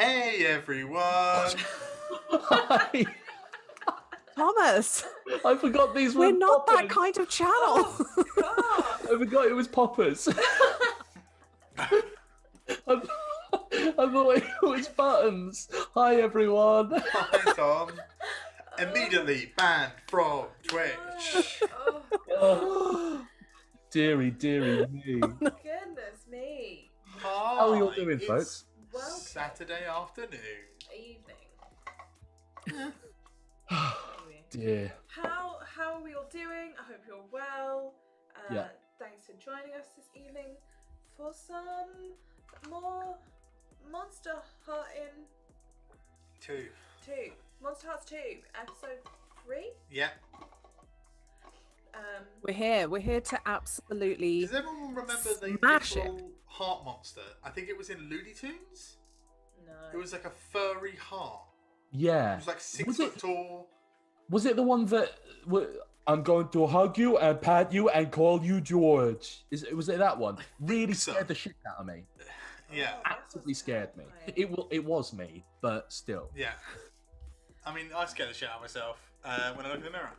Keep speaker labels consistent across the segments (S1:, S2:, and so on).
S1: Hey everyone!
S2: Hi.
S3: Thomas,
S2: I forgot these were
S3: we're not
S2: poppers.
S3: that kind of channel.
S4: Oh, God.
S2: I forgot it was poppers. I thought it was buttons. Hi everyone.
S1: Hi Tom. Immediately banned from Twitch.
S4: Oh,
S2: Oh, dearie me.
S4: goodness me.
S1: Hi.
S2: How are you all doing,
S1: it's
S2: folks?
S4: Welcome.
S1: Saturday afternoon.
S4: Evening.
S2: Dear.
S4: How are we all doing? I hope you're well.
S2: Yeah.
S4: Thanks for joining us this evening for some more Monsterhearts
S1: 2.
S4: 2. Monsterhearts 2, episode 3.
S1: Yeah.
S3: We're here to absolutely.
S1: Does everyone remember the
S3: Smash
S1: literal heart monster? I think it was in Looney Tunes.
S4: No.
S1: It was like a furry heart.
S2: Yeah.
S1: It was like 6
S2: Was
S1: foot
S2: it-
S1: tall.
S2: Was it the one that I'm going to hug you and pat you and call you George? Was it that one? Really
S1: so.
S2: scared the shit out of me.
S1: Yeah.
S4: Oh, that
S2: Actively
S4: was
S2: scared me.
S4: terrifying.
S2: It was me, but still.
S1: Yeah. I mean, I scare the shit out of myself when I look in the mirror.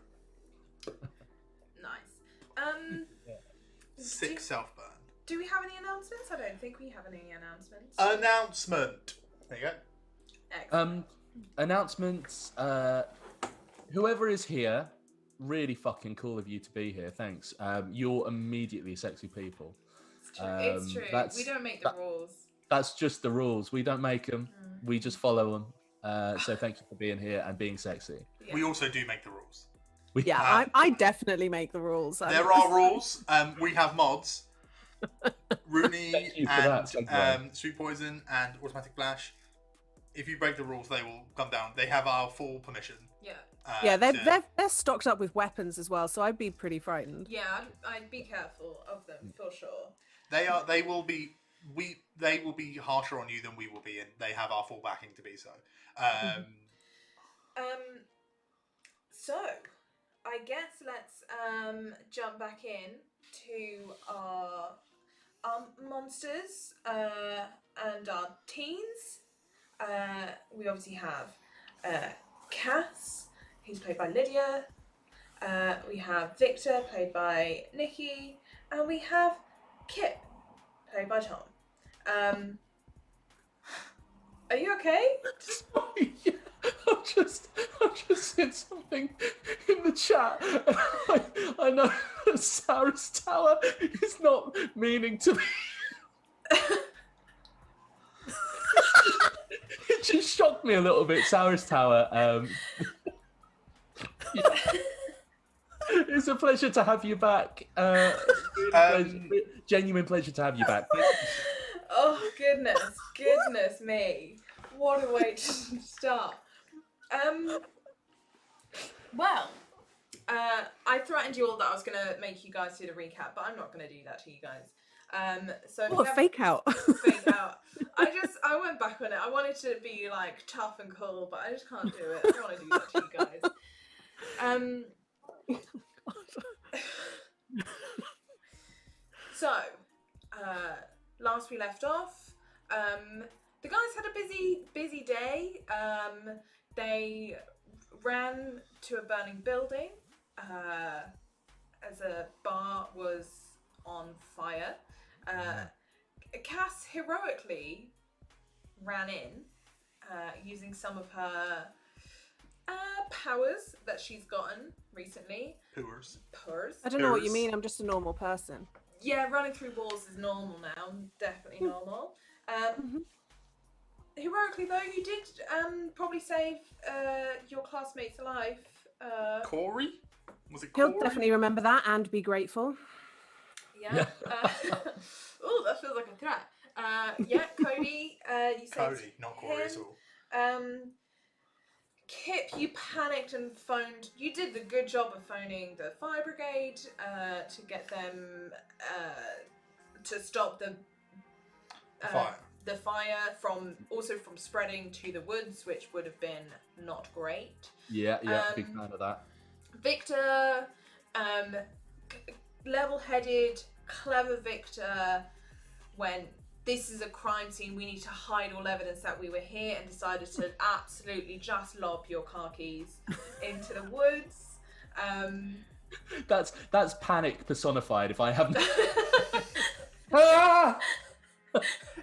S4: Nice.
S1: Sick self-burn.
S4: Do we have any announcements? I don't think we have any announcements.
S1: Announcement. There you go.
S4: Excellent.
S2: Announcements. Whoever is here, really fucking cool of you to be here. Thanks. You're immediately sexy people.
S4: It's true.
S2: that's-
S4: We don't make the
S2: that-
S4: rules.
S2: That's just the rules. We don't make them. We just follow them. So thank you for being here and being sexy.
S4: Yeah.
S1: We also do make the rules.
S3: Yeah, I definitely make the rules.
S1: There are rules. We have mods. Rooney
S2: Thank you for that,
S1: and Sweet Poison and Automatic Flash. If you break the rules, they will come down. They have our full permission.
S4: Yeah.
S3: Yeah,
S1: to-
S3: they're stocked up with weapons as well, so I'd be pretty frightened.
S4: Yeah, I'd be careful of them for sure.
S1: They will be. They will be harsher on you than we will be, and they have our full backing to be so.
S4: So I guess let's jump back in to our monsters and our teens. We obviously have Cass, who's played by Lydia. We have Victor, played by Nikki, and we have Kip, played by Tom. Are you okay?
S2: Sorry, yeah. I've just said something in the chat. I know that Sarah's Tower is not meaning to be. It just shocked me a little bit. Sarah's Tower. Yeah. It's a pleasure to have you back. Genuine pleasure to have you back.
S4: Oh, goodness me. What a way to start. Well, I threatened you all that I was going to make you guys do the recap, but I'm not going to do that to you guys. So if
S3: Oh,
S4: you
S3: a
S4: have-
S3: fake out.
S4: fake out. I went back on it. I wanted to be like tough and cool, but I just can't do it. I don't want to do that to you guys. So, last we left off, the guys had a busy day. They ran to a burning building as a bar was on fire. Cass heroically ran in using some of her powers that she's gotten recently.
S1: Pooers.
S4: Purrs.
S3: I don't know what you
S1: Purrs.
S3: mean. I'm just a normal person.
S4: Yeah, running through walls is normal now. Definitely normal. Heroically though, you did probably save your classmate's life.
S1: Corey? Was it Corey?
S3: He'll definitely remember that and be grateful.
S4: Yeah. Oh, that feels like a threat. Yeah, Cody. You saved
S1: Cody, not Corey at
S4: him.
S1: all.
S4: Kip, you panicked and phoned. You did the good job of phoning the fire brigade to get them to stop the
S1: Fire.
S4: the fire from spreading to the woods, which would have been not great.
S2: Yeah, big fan of that.
S4: Victor, level-headed, clever Victor went this is a crime scene, we need to hide all evidence that we were here, and decided to absolutely just lob your car keys into the woods.
S2: That's panic personified. If I haven't. Ah!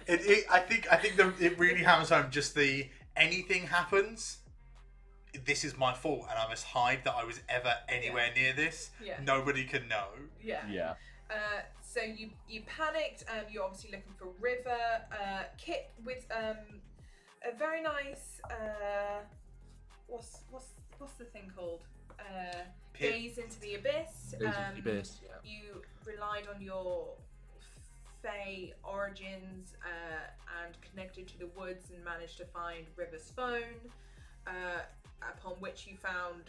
S1: I think it really hammers home just the anything happens. This is my fault, and I must hide that I was ever anywhere near this.
S4: Yeah.
S1: Nobody can know.
S4: Yeah.
S2: Yeah.
S4: So you panicked. You're obviously looking for River. Kit with a very nice what's the thing called? Gaze into the abyss. You relied on your Fae origins and connected to the woods and managed to find River's phone. Upon which you found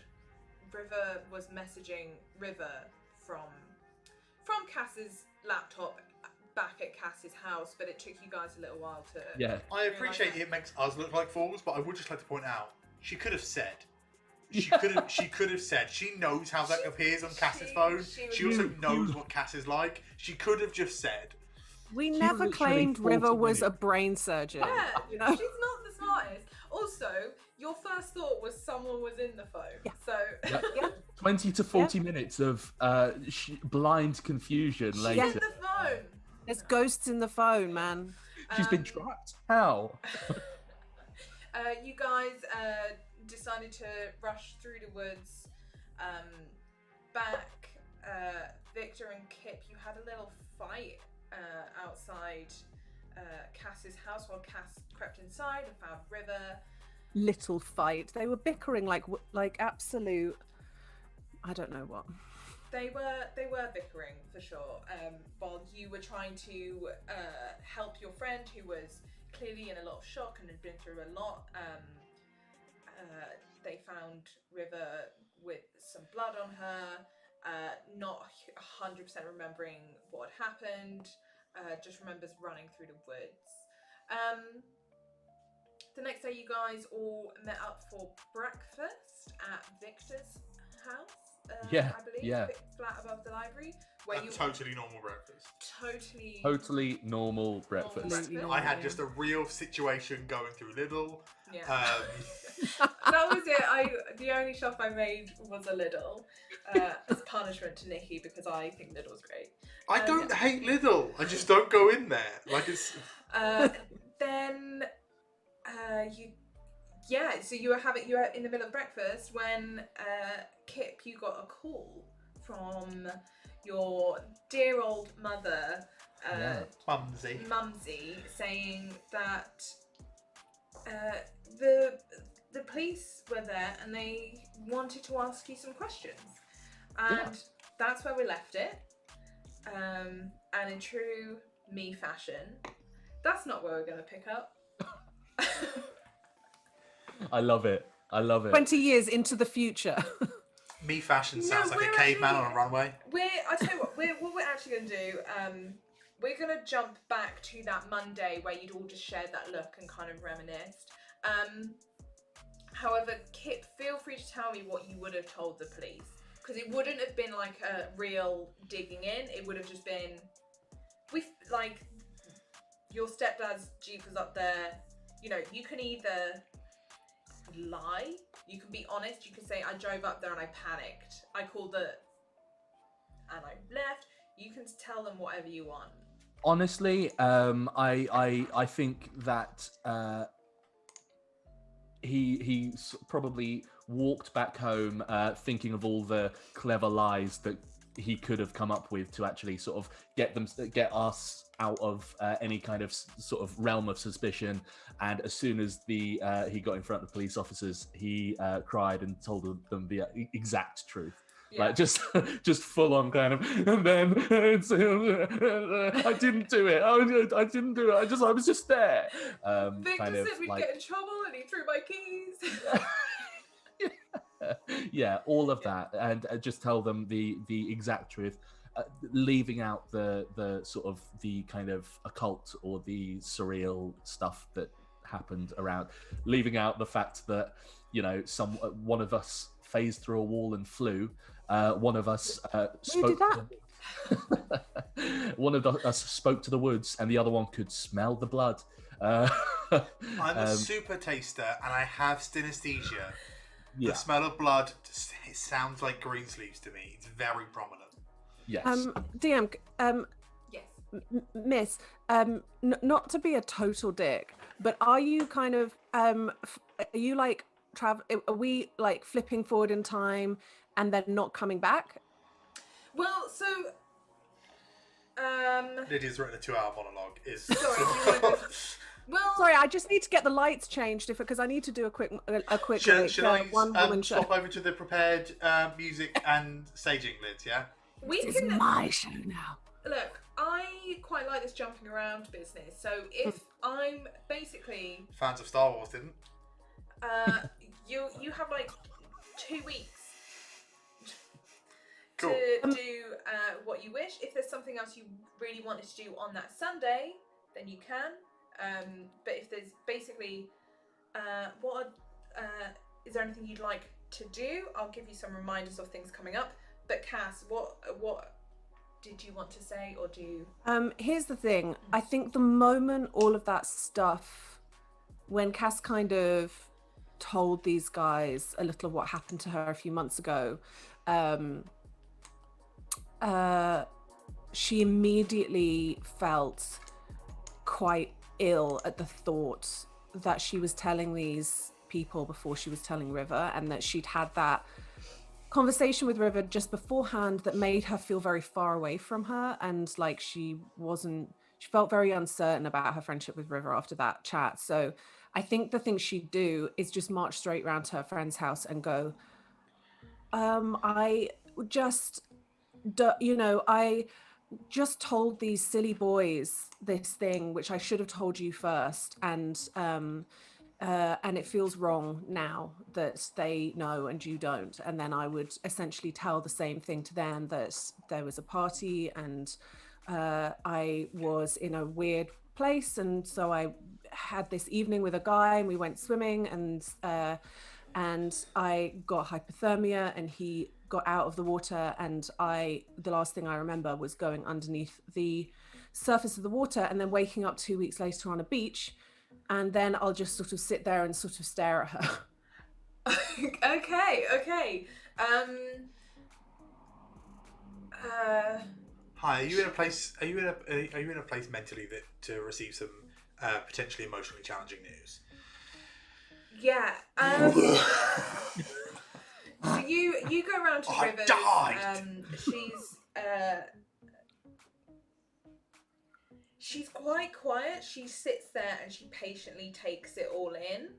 S4: River was messaging River from Cass's laptop back at Cass's house, but it took you guys a little while to.
S2: Yeah.
S1: I appreciate it makes us look like fools, but I would just like to point out she could have said. She could have said. She knows how that appears on Cass's phone. She also knows what Cass is like. She could have just said.
S3: We never claimed
S2: 40
S3: River was
S2: minutes.
S3: a brain surgeon.
S4: Yeah,
S3: You know?
S4: she's not the smartest. Also, your first thought was someone was in the phone.
S3: Yeah.
S4: So.
S3: Yeah.
S2: 20 to 40 minutes of blind confusion
S4: She's
S2: later.
S4: in the phone.
S3: There's ghosts in the phone, man.
S2: She's been trapped. How?
S4: You guys decided to rush through the woods. Back, Victor and Kip, you had a little fight outside Cass's house while Cass crept inside and found River.
S3: Little fight. They were bickering like absolute. I don't know what.
S4: They were bickering for sure. While you were trying to help your friend who was clearly in a lot of shock and had been through a lot. They found River with some blood on her, not 100% remembering what had happened, just remembers running through the woods. The next day you guys all met up for breakfast at Victor's house,
S2: Yeah,
S4: I believe,
S2: yeah.
S4: flat above the library. Where
S1: A
S4: you
S1: totally normal breakfast.
S2: Totally normal breakfast.
S3: Absolutely
S4: breakfast.
S3: normal.
S1: I had just a real situation going through Lidl.
S4: Yeah. That was it. The only shop I made was a Lidl as punishment to Nikki because I think Lidl's great.
S1: I don't hate Lidl. I just don't go in there. Like it's.
S4: Then so you were in the middle of breakfast when Kip, you got a call from your dear old mother, Mumsy, saying that the police were there and they wanted to ask you some questions, and that's where we left it. And in true me fashion, that's not where we're going to pick up.
S2: I love it.
S3: 20 years into the future.
S1: Me fashion sounds
S4: No,
S1: like a
S4: we're
S1: caveman
S4: actually-
S1: on a runway.
S4: I tell you what we're actually going to do. We're going to jump back to that Monday where you'd all just shared that look and kind of reminisced. However, Kip, feel free to tell me what you would have told the police. Because it wouldn't have been like a real digging in. It would have just been, your stepdad's Jeep was up there. You know, you can either lie, you can be honest, you can say, I drove up there and I panicked. I called and I left. You can tell them whatever you want.
S2: Honestly, I think that he probably walked back home thinking of all the clever lies that he could have come up with to actually sort of get us out of any kind of sort of realm of suspicion. And as soon as he got in front of the police officers, he cried and told them the exact truth.
S4: Yeah.
S2: Like just full on kind of, and then I didn't do it. I didn't do it. I was just there.
S4: Victor
S2: Kind of
S4: said we'd
S2: like,
S4: get in trouble and he threw my keys.
S2: yeah, all of that, and just tell them the exact truth, leaving out the sort of the kind of occult or the surreal stuff that happened around, leaving out the fact that, you know, one of us phased through a wall and flew. One of us spoke.
S3: did that?
S2: One of us spoke to the woods, and the other one could smell the blood.
S1: I'm a super taster, and I have synesthesia.
S2: Yeah.
S1: The smell of blood, it sounds like Greensleeves to me. It's very prominent.
S2: Yes.
S3: DM,
S4: Yes.
S3: Miss, not to be a total dick, but are you kind of, are you like, are we like flipping forward in time and then not coming back?
S4: Well, so
S1: Lydia's written a 2-hour monologue.
S4: Sorry, well,
S3: sorry, I just need to get the lights changed because I need to do a quick
S1: should I
S3: one woman show.
S1: swap over to the prepared music and staging, Lids? Yeah.
S3: This is my show now.
S4: Look, I quite like this jumping around business. So if I'm basically
S1: Fans of Star Wars didn't.
S4: you have like 2 weeks
S1: Cool.
S4: to do what you wish. If there's something else you really wanted to do on that Sunday, then you can. But if there's basically is there anything you'd like to do? I'll give you some reminders of things coming up. But Cass, what did you want to say or do?
S3: Here's the thing. I think the moment all of that stuff, when Cass kind of told these guys a little of what happened to her a few months ago, she immediately felt quite ill at the thought that she was telling these people before she was telling River, and that she'd had that conversation with River just beforehand that made her feel very far away from her, and like she felt very uncertain about her friendship with River after that chat. So I think the thing she'd do is just march straight round to her friend's house and go, I just told these silly boys this thing, which I should have told you first, and it feels wrong now that they know and you don't. And then I would essentially tell the same thing to them, that there was a party and I was in a weird place, and so I had this evening with a guy and we went swimming, and I got hypothermia and he got out of the water, and the last thing I remember was going underneath the surface of the water and then waking up 2 weeks later on a beach, and then I'll just sort of sit there and sort of stare at her.
S4: Okay.
S1: Hi, are you in a place? Are you in a place mentally to receive some potentially emotionally challenging news?
S4: Yeah. So you go around to Rivers. She's quite quiet. She sits there and she patiently takes it all in.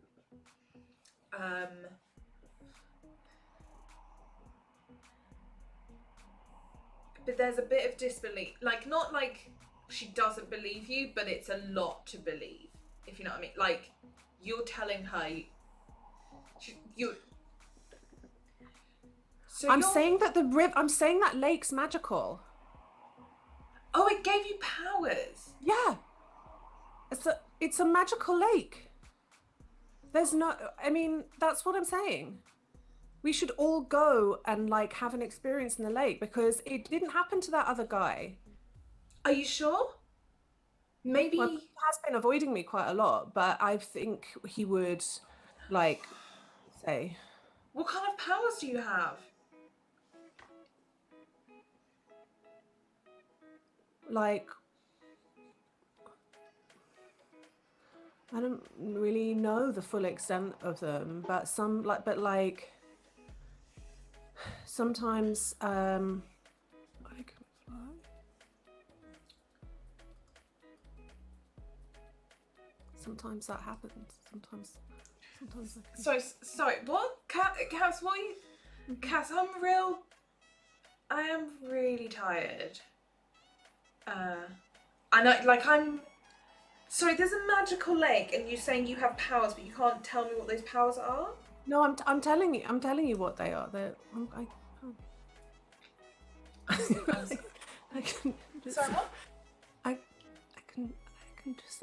S4: But there's a bit of disbelief. Like, not like she doesn't believe you, but it's a lot to believe, if you know what I mean. Like, you're telling her
S3: I'm saying that lake's magical.
S4: Oh, it gave you powers.
S3: Yeah. It's a magical lake. That's what I'm saying. We should all go and like have an experience in the lake, because it didn't happen to that other guy.
S4: Are you sure? Maybe
S3: he has been avoiding me quite a lot, but I think he would like say.
S4: What kind of powers do you have?
S3: Like, I don't really know the full extent of them, but sometimes I can fly. Sometimes that happens. Sometimes I can.
S4: Sorry, what? Cass, what are you... Cass, I am really tired. Sorry, there's a magical lake, and you're saying you have powers, but you can't tell me what those powers are?
S3: No, I'm telling you what they are. I can just,
S4: Sorry, what?
S3: I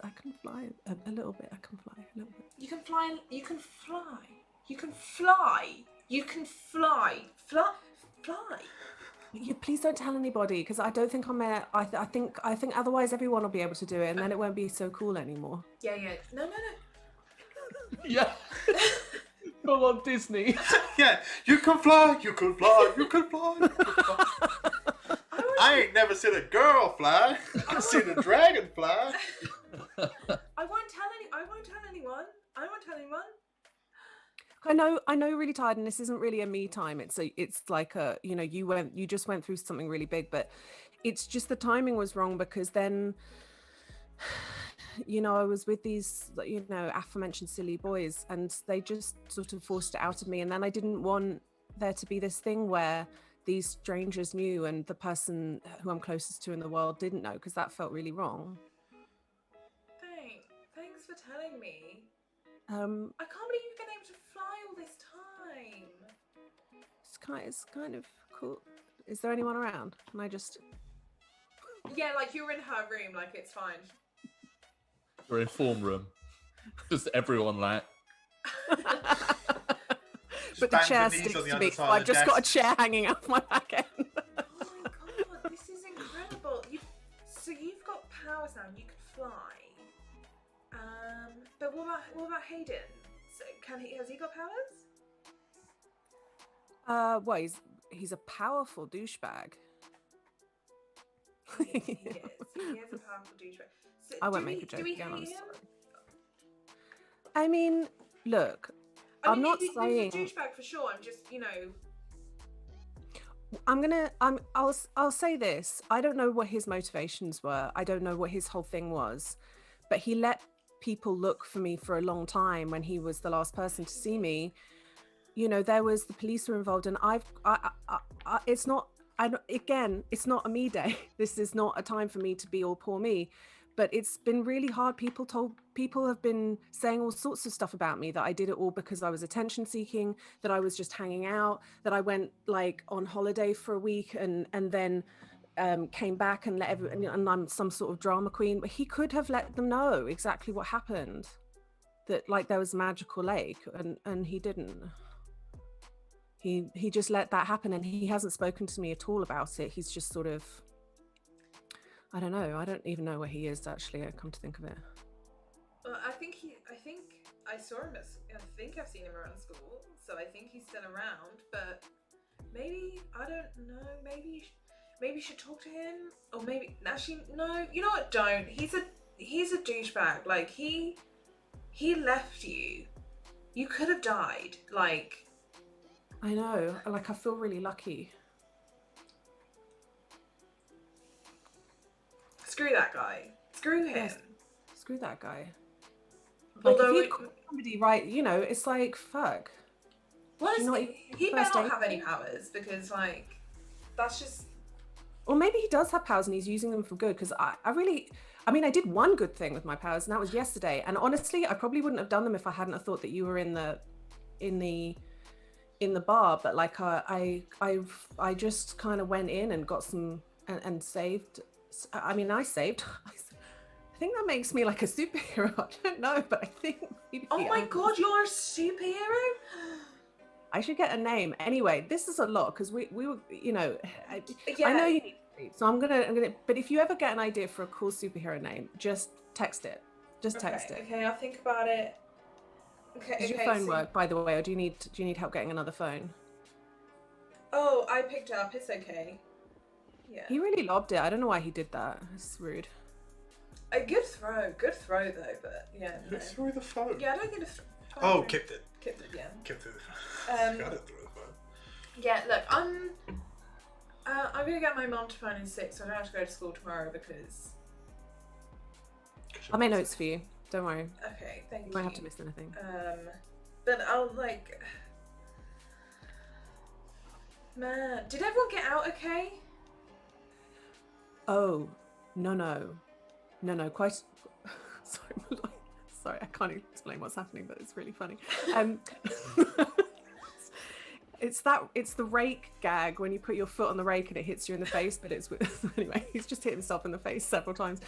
S3: can fly a little bit. I can fly a little bit.
S4: You can fly. Fly.
S3: Please don't tell anybody, because I don't think I'm there. I think otherwise everyone will be able to do it, and then it won't be so cool anymore.
S4: Yeah. No.
S2: Yeah. Come on, Disney.
S1: Yeah, you can fly, you can fly, you can fly, you can fly. I ain't never seen a girl fly. I've seen a dragon fly.
S4: I won't tell anyone.
S3: I know you're really tired, and this isn't really a me time. It's like you just went through something really big, but it's just the timing was wrong, because then I was with these aforementioned silly boys, and they just sort of forced it out of me, and then I didn't want there to be this thing where these strangers knew and the person who I'm closest to in the world didn't know, because that felt really wrong.
S4: Thanks for telling me.
S3: I
S4: can't believe you've been able to fly all this time.
S3: It's kind of cool. Is there anyone around? Can I just...
S4: Yeah, like you're in her room, like it's fine.
S2: We're in form room. Just everyone like...
S3: But the chair sticks to me, so I've just got a chair hanging out my back end.
S4: Oh my god, this is incredible. So you've got powers now, and you can fly. But what about Hayden? So has he got powers?
S3: Well, he's a powerful douchebag.
S4: Yes, he is. He is a powerful douchebag. So
S3: I won't make a joke again.
S4: Hate him?
S3: I mean, look, I'm not saying
S4: he's a douchebag for sure. I'm just,
S3: I'll say this. I don't know what his motivations were. I don't know what his whole thing was, but he let people look for me for a long time when he was the last person to see me. There was the police were involved, and it's not a me day. This is not a time for me to be all poor me, but it's been really hard. People have been saying all sorts of stuff about me, that I did it all because I was attention seeking, that I was just hanging out, that I went like on holiday for a week and then came back and let everyone, and I'm some sort of drama queen. But he could have let them know exactly what happened, that like there was a magical lake, and he didn't. He just let that happen, and he hasn't spoken to me at all about it. He's just sort of, I don't know. I don't even know where he is actually. I come to think of it.
S4: Well, I think I saw him I think I've seen him around school, so I think he's still around. But maybe, I don't know. Maybe you should talk to him, or maybe actually no. You know what? Don't. He's a douchebag. Like he left you. You could have died. Like.
S3: I know. Like I feel really lucky.
S4: Screw that guy. Screw him.
S3: Yes. Screw that guy. Like,
S4: Although
S3: if you call somebody right, it's like fuck.
S4: Well, he better not have any powers, because like that's just.
S3: Or maybe he does have powers and he's using them for good. Because I did one good thing with my powers, and that was yesterday. And honestly, I probably wouldn't have done them if I hadn't have thought that you were in the bar. But like I just kind of went in and got some and saved. I saved. I think that makes me like a superhero. I don't know, but I think maybe.
S4: Oh my god, you're a superhero?
S3: I should get a name. Anyway, this is a lot because we were, I know you need to read, so I'm gonna. But if you ever get an idea for a cool superhero name, just text it. Just text it.
S4: Okay, I'll think about it. Okay.
S3: Does your phone work, by the way, or do you need help getting another phone?
S4: Oh, I picked it up. It's okay. Yeah.
S3: He really lobbed it. I don't know why he did that. It's rude.
S4: A good throw though, but yeah.
S1: Who threw the phone?
S4: Yeah, I don't think it's.
S1: Oh, kicked it.
S4: Kicked it, yeah.
S1: Kicked it. I didn't throw the phone.
S4: Yeah, look, I'm gonna get my mom to phone in sick, so I don't have to go to school tomorrow because.
S3: I'll make notes for you. Don't worry.
S4: Okay, thank you.
S3: You might have to miss anything.
S4: But I'll like. Man, did everyone get out okay?
S3: Oh, no. Quite. Sorry, I can't explain what's happening, but it's really funny. It's the rake gag when you put your foot on the rake and it hits you in the face, but it's anyway. He's just hit himself in the face several times.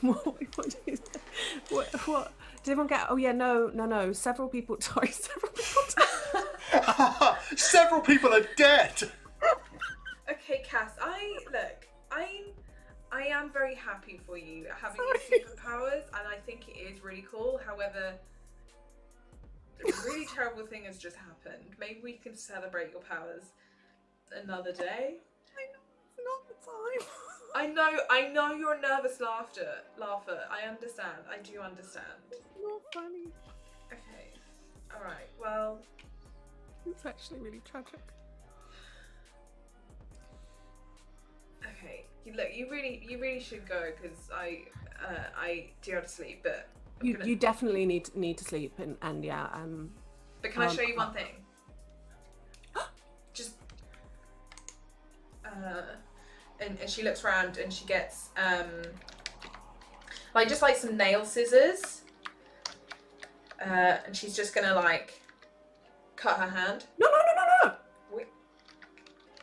S3: What did everyone get? Oh yeah, no. Several people. Sorry, several people.
S1: Several people are dead.
S4: okay, Cass. I am very happy for you having these superpowers, and I think it is really cool. However, a really terrible thing has just happened. Maybe we can celebrate your powers another day.
S3: I know it's not the time.
S4: I know you're a nervous laugher. I understand. I do understand.
S3: It's not funny.
S4: Okay. All right. Well,
S3: it's actually really tragic.
S4: Okay. Look, you really should go because I do have to sleep, but
S3: You definitely need to sleep and yeah.
S4: But can I show you one thing? Just and she looks around and she gets just like some nail scissors, and she's just gonna like cut her hand.
S3: No.
S4: Wait.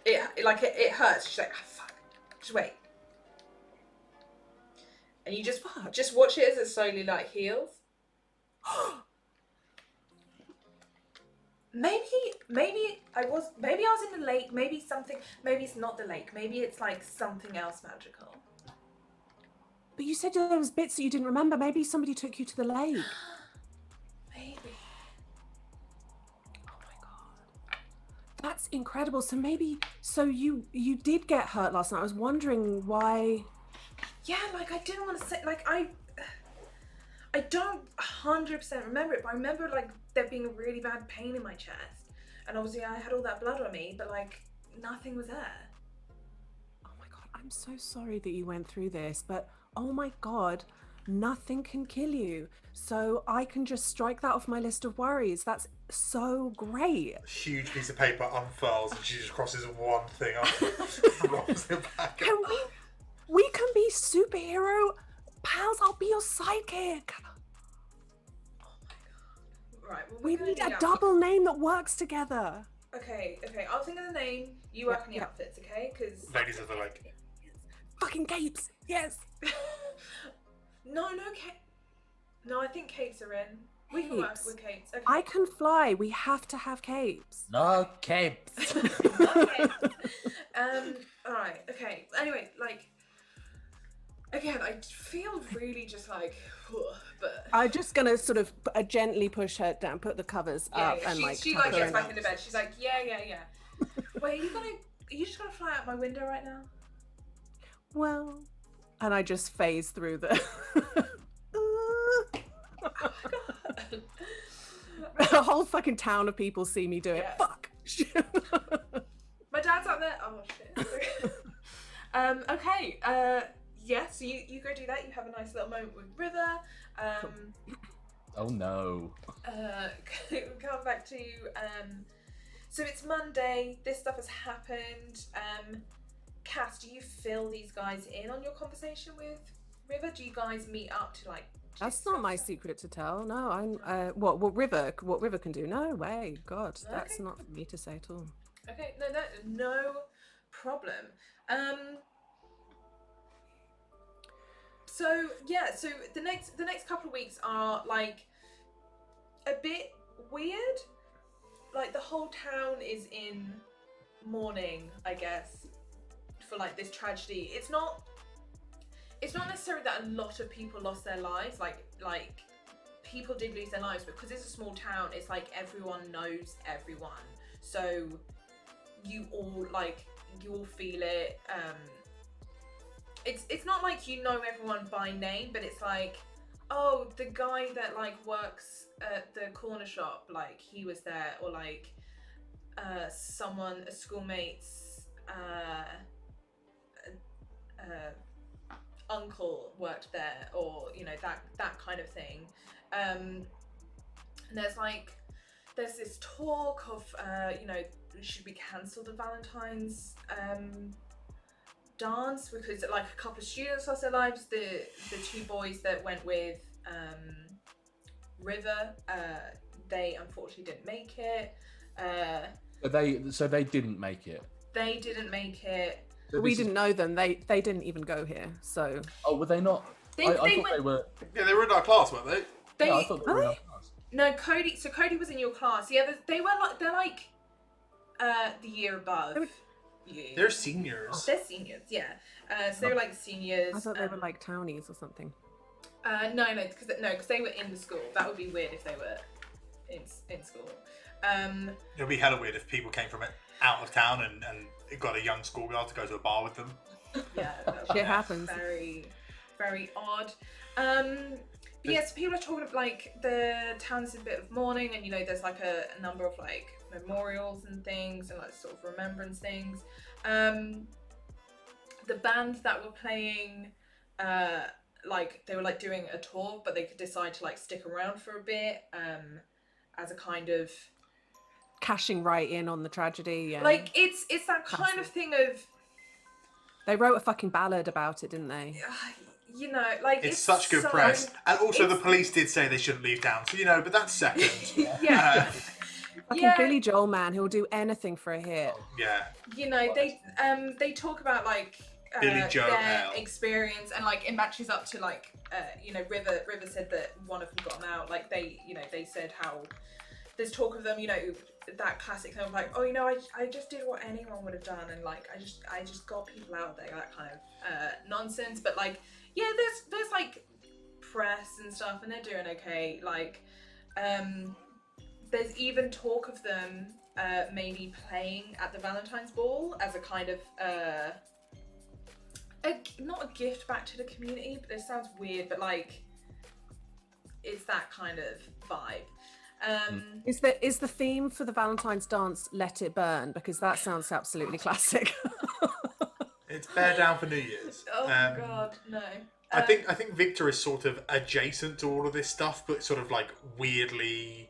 S4: It hurts. She's like, oh, fuck. Just wait. And you just watch it as it slowly like heals. Maybe I was in the lake. Maybe it's not the lake. Maybe it's like something else magical.
S3: But you said there was bits that you didn't remember. Maybe somebody took you to the lake.
S4: Maybe.
S3: Oh my god, that's incredible. So you did get hurt last night. I was wondering why.
S4: Yeah, like I didn't want to say, like I don't 100% remember it, but I remember like there being a really bad pain in my chest, and obviously I had all that blood on me, but like nothing was there.
S3: Oh my god, I'm so sorry that you went through this, but oh my god, nothing can kill you. So I can just strike that off my list of worries. That's so great.
S1: A huge piece of paper unfurls and she just crosses one thing off. Rolls it back.
S3: Can we can be superhero pals. I'll be your sidekick.
S4: Oh my god. Right, well,
S3: We need a double name that works together.
S4: Okay, I'll think of the name, you work on the outfits, okay? Because
S1: Ladies of the Lake.
S3: Fucking capes, yes.
S4: No, I think capes are in. We can work with capes. Okay.
S3: I can fly. We have to have capes.
S2: No capes.
S4: Okay. Alright, okay. Anyway, like, again, I feel really just like, but
S3: I'm just gonna sort of gently push her down, put the covers up, and
S4: she
S3: tuck
S4: like
S3: her
S4: gets
S3: in.
S4: back into bed. She's like, yeah. Wait, are you just gonna fly out my window right now?
S3: Well, and I just phase through the.
S4: Oh my god.
S3: A whole fucking town of people see me do it.
S4: Yeah.
S3: Fuck.
S4: My dad's out there. Oh shit. Okay. Yeah. So you go do that. You have a nice little moment with River.
S2: Oh no.
S4: Come back to. So it's Monday. This stuff has happened. Cass, do you fill these guys in on your conversation with River? Do you guys meet up to like?
S3: That's not my secret to tell. No, I'm. What River can do? No way. God, that's
S4: Okay.
S3: not for me to say at all.
S4: Okay, no problem. So yeah, so the next couple of weeks are like a bit weird. Like the whole town is in mourning, I guess, for like this tragedy. It's not necessarily that a lot of people lost their lives. Like people did lose their lives, but because it's a small town, it's like everyone knows everyone. So you all feel it. It's not like you know everyone by name, but it's like, oh, the guy that like works at the corner shop, like he was there, or like a schoolmate's uncle worked there, or you know, that kind of thing. And there's this talk of you know, should we cancel the Valentine's dance because like a couple of students lost their lives. The two boys that went with River, they unfortunately didn't make it.
S2: So they didn't make it.
S4: They didn't make it.
S2: So
S3: We
S2: this is-
S3: didn't know them. They didn't even go here. So
S2: Oh, were they not?
S4: They
S2: I thought
S4: went-
S2: they were.
S1: Yeah, they were in our class, weren't they?
S4: They,
S2: Yeah, I thought they were in our class.
S4: no, Cody. So Cody was in your class. Yeah, they're like the year above.
S3: They were-
S1: They're seniors.
S4: They're seniors, yeah. So they were like seniors.
S3: I thought they were like townies or something.
S4: No, because they were in the school. That would be weird if they were in school.
S1: It would be hella weird if people came from out of town and got a young schoolgirl to go to a bar with them.
S4: Yeah,
S3: Shit happens.
S4: Very, very odd. But yeah, so people are talking of like the town's in a bit of mourning, and there's like a number of like memorials and things, and like sort of remembrance things. The band that were playing, like they were like doing a tour, but they could decide to like stick around for a bit, as a kind of
S3: cashing right in on the tragedy. And
S4: like it's that kind of thing of.
S3: They wrote a fucking ballad about it, didn't they?
S4: Like
S1: it's such good press, and also the police did say they shouldn't leave town. So but that's second.
S4: Yeah.
S3: Fucking Billy Joel, man, who'll do anything for a hit.
S1: Yeah.
S4: They talk about like
S1: Billy Joel
S4: their experience, and like it matches up to like River said that one of them got them out. Like they said how there's talk of them, that classic thing of like, oh, I just did what anyone would have done, and like I just got people out there, that kind of nonsense. But like, yeah, there's like press and stuff, and they're doing okay. Like, there's even talk of them maybe playing at the Valentine's Ball as a kind of not a gift back to the community, but this sounds weird, but like it's that kind of vibe.
S3: Is the theme for the Valentine's dance "Let It Burn"? Because that sounds absolutely classic.
S1: It's Bear Down for New Year's.
S4: Oh God, no.
S1: I think Victor is sort of adjacent to all of this stuff, but sort of like weirdly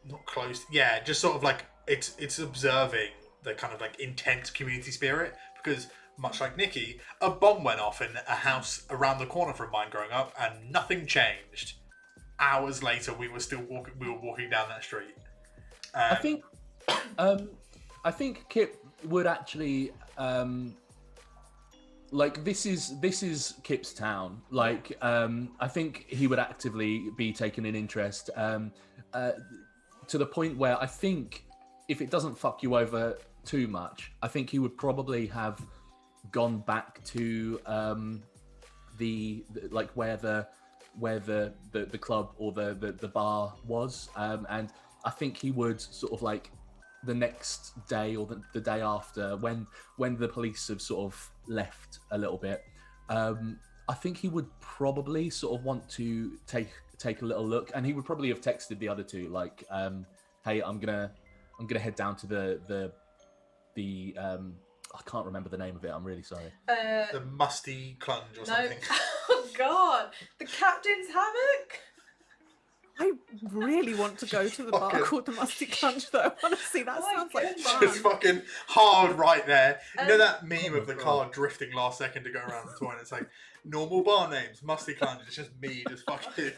S1: not closed. Yeah, just sort of like it's observing the kind of like intense community spirit, because much like Nikki, a bomb went off in a house around the corner from mine growing up, and nothing changed. Hours later, we were walking down that street.
S2: I think Kip would actually like this is Kip's town. Like I think he would actively be taking an interest to the point where I think if it doesn't fuck you over too much, I think he would probably have gone back to the like where the club or the bar was, and I think he would sort of like the next day or the day after, when the police have sort of left a little bit, I think he would probably sort of want to take a little look, and he would probably have texted the other two like, hey, I'm gonna head down to the I can't remember the name of it, I'm really sorry.
S1: The Musty Clunge or something.
S4: Oh God, the Captain's Hammock.
S3: I really want to go to the bar called the Musty Clunge, though. Honestly, that sounds like fun.
S1: It's fucking hard right there. You know that meme of the car drifting last second to go around the toilet? It's like normal bar names, Musty Clunge. It's just me, just fucking.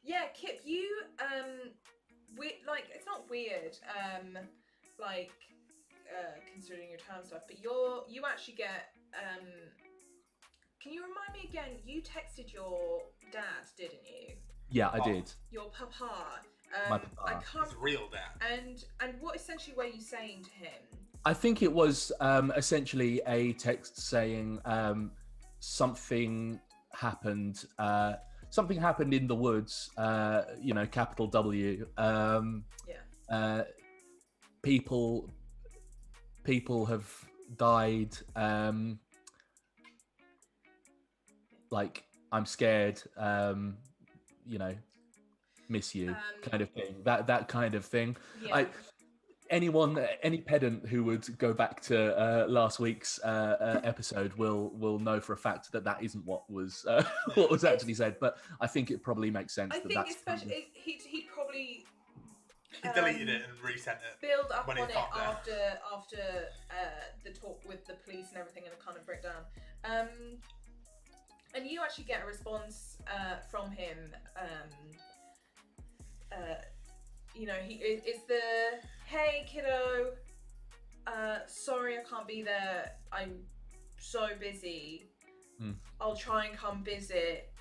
S4: Yeah, Kip, you like it's not weird, like considering your town stuff, but you actually get Can you remind me again? You texted your dad, didn't you?
S2: Yeah, I did.
S4: Your papa.
S2: My papa.
S4: I can't.
S1: His real dad.
S4: And what essentially were you saying to him?
S2: I think it was essentially a text saying something happened. Something happened in the woods. Capital W. People have died. Like, I'm scared. Miss you, kind of thing. That kind of thing.
S4: Yeah.
S2: Any pedant who would go back to last week's episode will know for a fact that isn't what was actually said. But I think it probably makes sense.
S4: I think especially he probably
S1: he deleted it and resent it.
S4: Build up on it after the talk with the police and everything, and a kind of breakdown. And you actually get a response from him. It's the, hey kiddo, sorry I can't be there, I'm so busy, I'll try and come visit,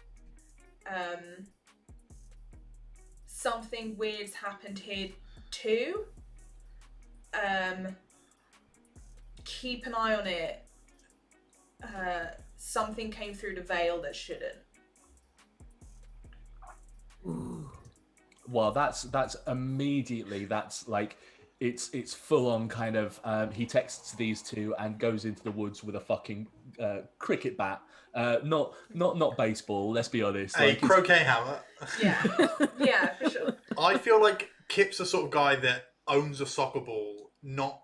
S4: something weird's happened here too, keep an eye on it. Something came through the veil that shouldn't.
S2: Well, that's immediately, that's like, it's full on kind of, he texts these two and goes into the woods with a fucking cricket bat. Not baseball, let's be honest.
S1: A
S2: Like,
S1: croquet hammer.
S4: Yeah, yeah, for sure.
S1: I feel like Kip's the sort of guy that owns a soccer ball, not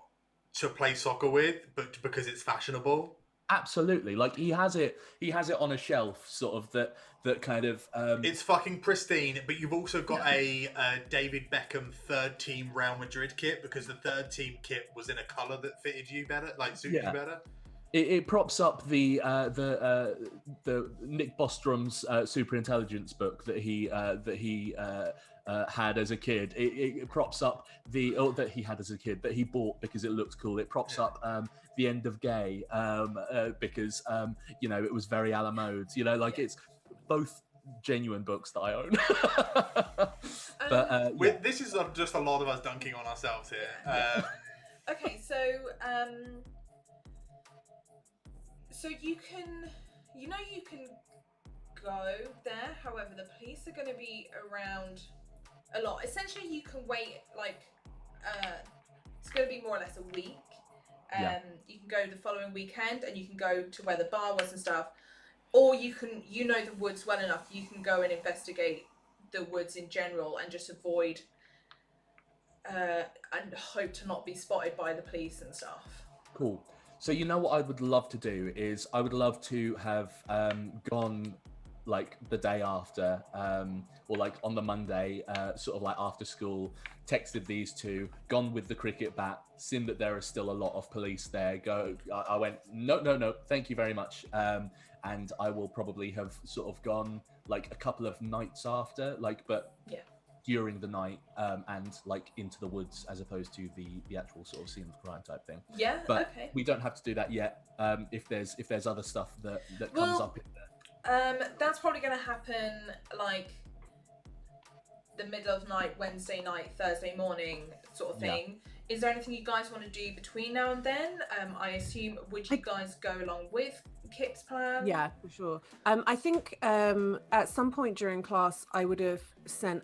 S1: to play soccer with, but because it's fashionable.
S2: Absolutely, like he has it on a shelf, sort of that kind of.
S1: It's fucking pristine, but you've also got a David Beckham third team Real Madrid kit, because the third team kit was in a colour that fitted you better, like suited you better.
S2: It props up the Nick Bostrom's super intelligence book that he had as a kid. It props up that he had as a kid, that he bought because it looked cool. It props up The End of Gay because it was very a la mode. It's both genuine books that I own. But
S1: this is just a lot of us dunking on ourselves here.
S4: Okay, so you can go there. However, the police are going to be around a lot. Essentially, you can wait it's going to be more or less a week. You can go the following weekend, and you can go to where the bar was and stuff. Or you can, the woods well enough, you can go and investigate the woods in general and just avoid and hope to not be spotted by the police and stuff.
S2: Cool. So what I would love to do is I would love to have gone like the day after, or like on the Monday, sort of like after school, texted these two, gone with the cricket bat, seen that there are still a lot of police there. I went, no, thank you very much. And I will probably have sort of gone like a couple of nights after, during the night, and like into the woods, as opposed to the actual sort of scene of crime type thing.
S4: Yeah,
S2: but
S4: okay.
S2: We don't have to do that yet. If there's other stuff that comes up in there.
S4: That's probably going to happen like the middle of night, Wednesday night, Thursday morning sort of thing. Yeah. Is there anything you guys want to do between now and then? I assume, would you guys go along with Kip's plan?
S3: Yeah, for sure. I think at some point during class, I would have sent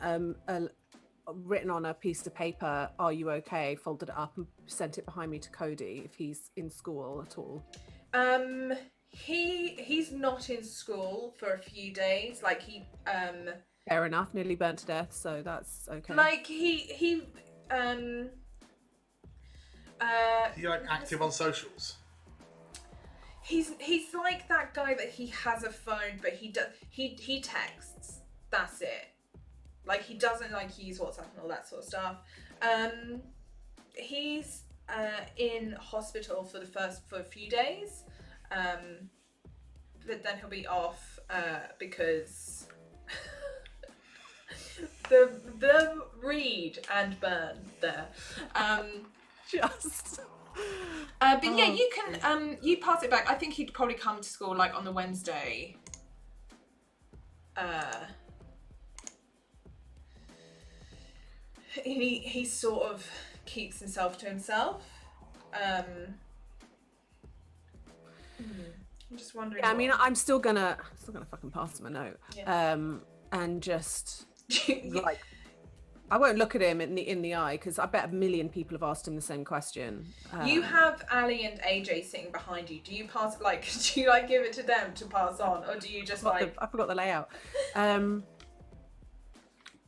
S3: written on a piece of paper, "Are you okay?" Folded it up and sent it behind me to Cody if he's in school at all.
S4: He's not in school for a few days. Like he
S3: fair enough, nearly burnt to death, so that's okay.
S1: Is he like active on socials?
S4: He's like that guy that he has a phone, but he texts. That's it. Like he doesn't like use WhatsApp and all that sort of stuff. He's in hospital for a few days. But then he'll be off because the read and burn there. But yeah, you can you pass it back. I think he'd probably come to school like on the Wednesday. He sort of keeps himself to himself. I'm just wondering.
S3: Yeah, I mean, I'm still gonna fucking pass him a note.
S4: Yeah.
S3: And just like, I won't look at him in the eye, because I bet a million people have asked him the same question.
S4: You have Ali and AJ sitting behind you. Do you pass do you give it to them to pass on, or do you just
S3: I forgot the layout.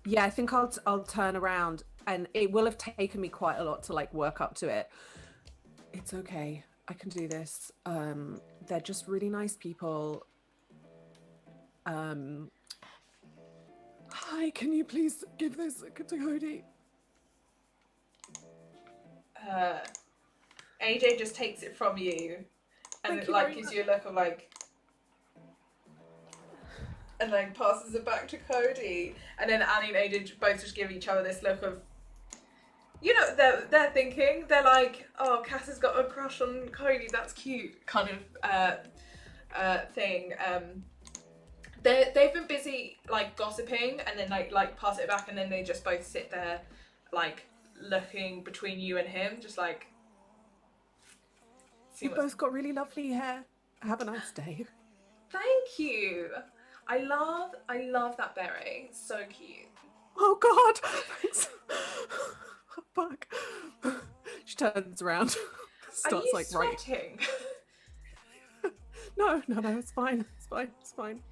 S3: Yeah, I think I'll turn around, and it will have taken me quite a lot to work up to it. It's okay. I can do this. They're just really nice people. Hi, can you please give this to Cody?
S4: AJ just takes it from you, and it gives you a look of and passes it back to Cody, and then Annie and AJ both just give each other this look of, they're thinking, they're like, oh, Cass has got a crush on Cody, that's cute, kind of thing. They've been busy gossiping, and then pass it back, and then they just both sit there looking between you and him, just
S3: You've both got really lovely hair. Have a nice day.
S4: Thank you. I love that beret. So cute.
S3: Oh God! Thanks. Fuck. She turns around.
S4: Are
S3: Starts
S4: you
S3: like
S4: sweating?
S3: No, it's fine. It's fine.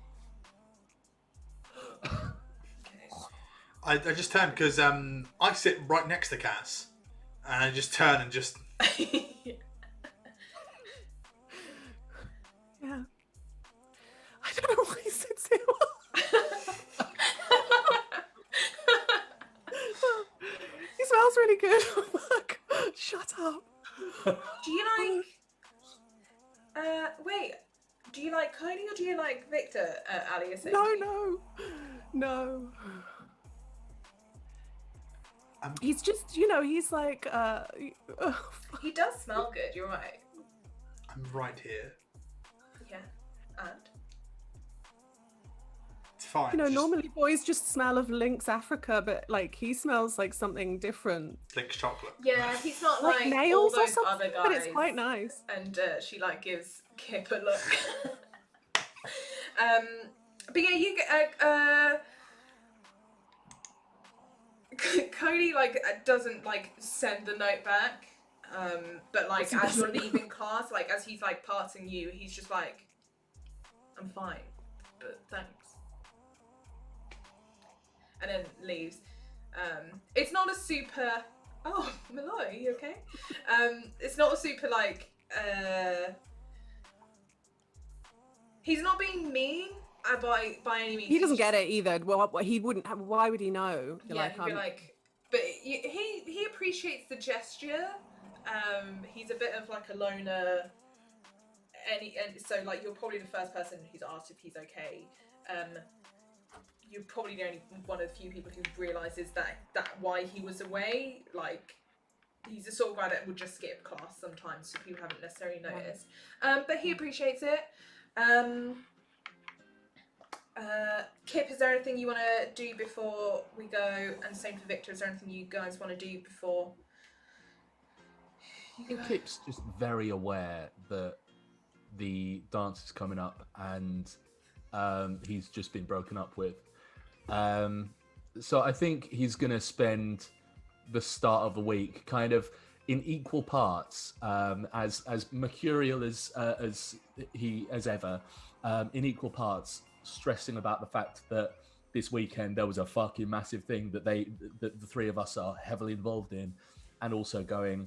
S1: I just turned because I sit right next to Cass, and I just turn and just.
S3: Yeah. I don't know why he sits here. He smells really good. Fuck. Shut up.
S4: Do you like? Wait. Do you like Cody or do you like Victor? Ali is saying.
S3: No. He's just, he's like.
S4: He does smell good. You're right.
S1: I'm right here.
S4: Yeah, and.
S1: It's fine.
S3: Normally boys just smell of Lynx Africa, but like he smells like something different.
S1: Lynx chocolate.
S4: Yeah, he's not like
S3: nails
S4: all
S3: or
S4: those
S3: something,
S4: other guys.
S3: but it's quite nice.
S4: And she like gives Kip a look. But yeah, you Cody like doesn't like send the note back. But like as you're leaving class, like as he's like parting you, he's just like, I'm fine, but thanks. And then leaves. It's not a super. Oh, Malloy, are you okay? It's not a super like. He's not being mean by any means.
S3: He doesn't get it either. Well, he wouldn't. Why would he know?
S4: Yeah, he'd be like. But he appreciates the gesture. He's a bit of like a loner. And so like you're probably the first person who's asked if he's okay. You're probably the only one of the few people who realizes that why he was away. Like, he's the sort of guy that would just skip class sometimes, so people haven't necessarily noticed. But he appreciates it. Kip, is there anything you want to do before we go? And same for Victor. Is there anything you guys want to do before?
S2: I think Kip's just very aware that the dance is coming up, and he's just been broken up with. So I think he's going to spend the start of the week kind of in equal parts, as mercurial as ever, in equal parts, stressing about the fact that this weekend there was a fucking massive thing that the three of us are heavily involved in, and also going,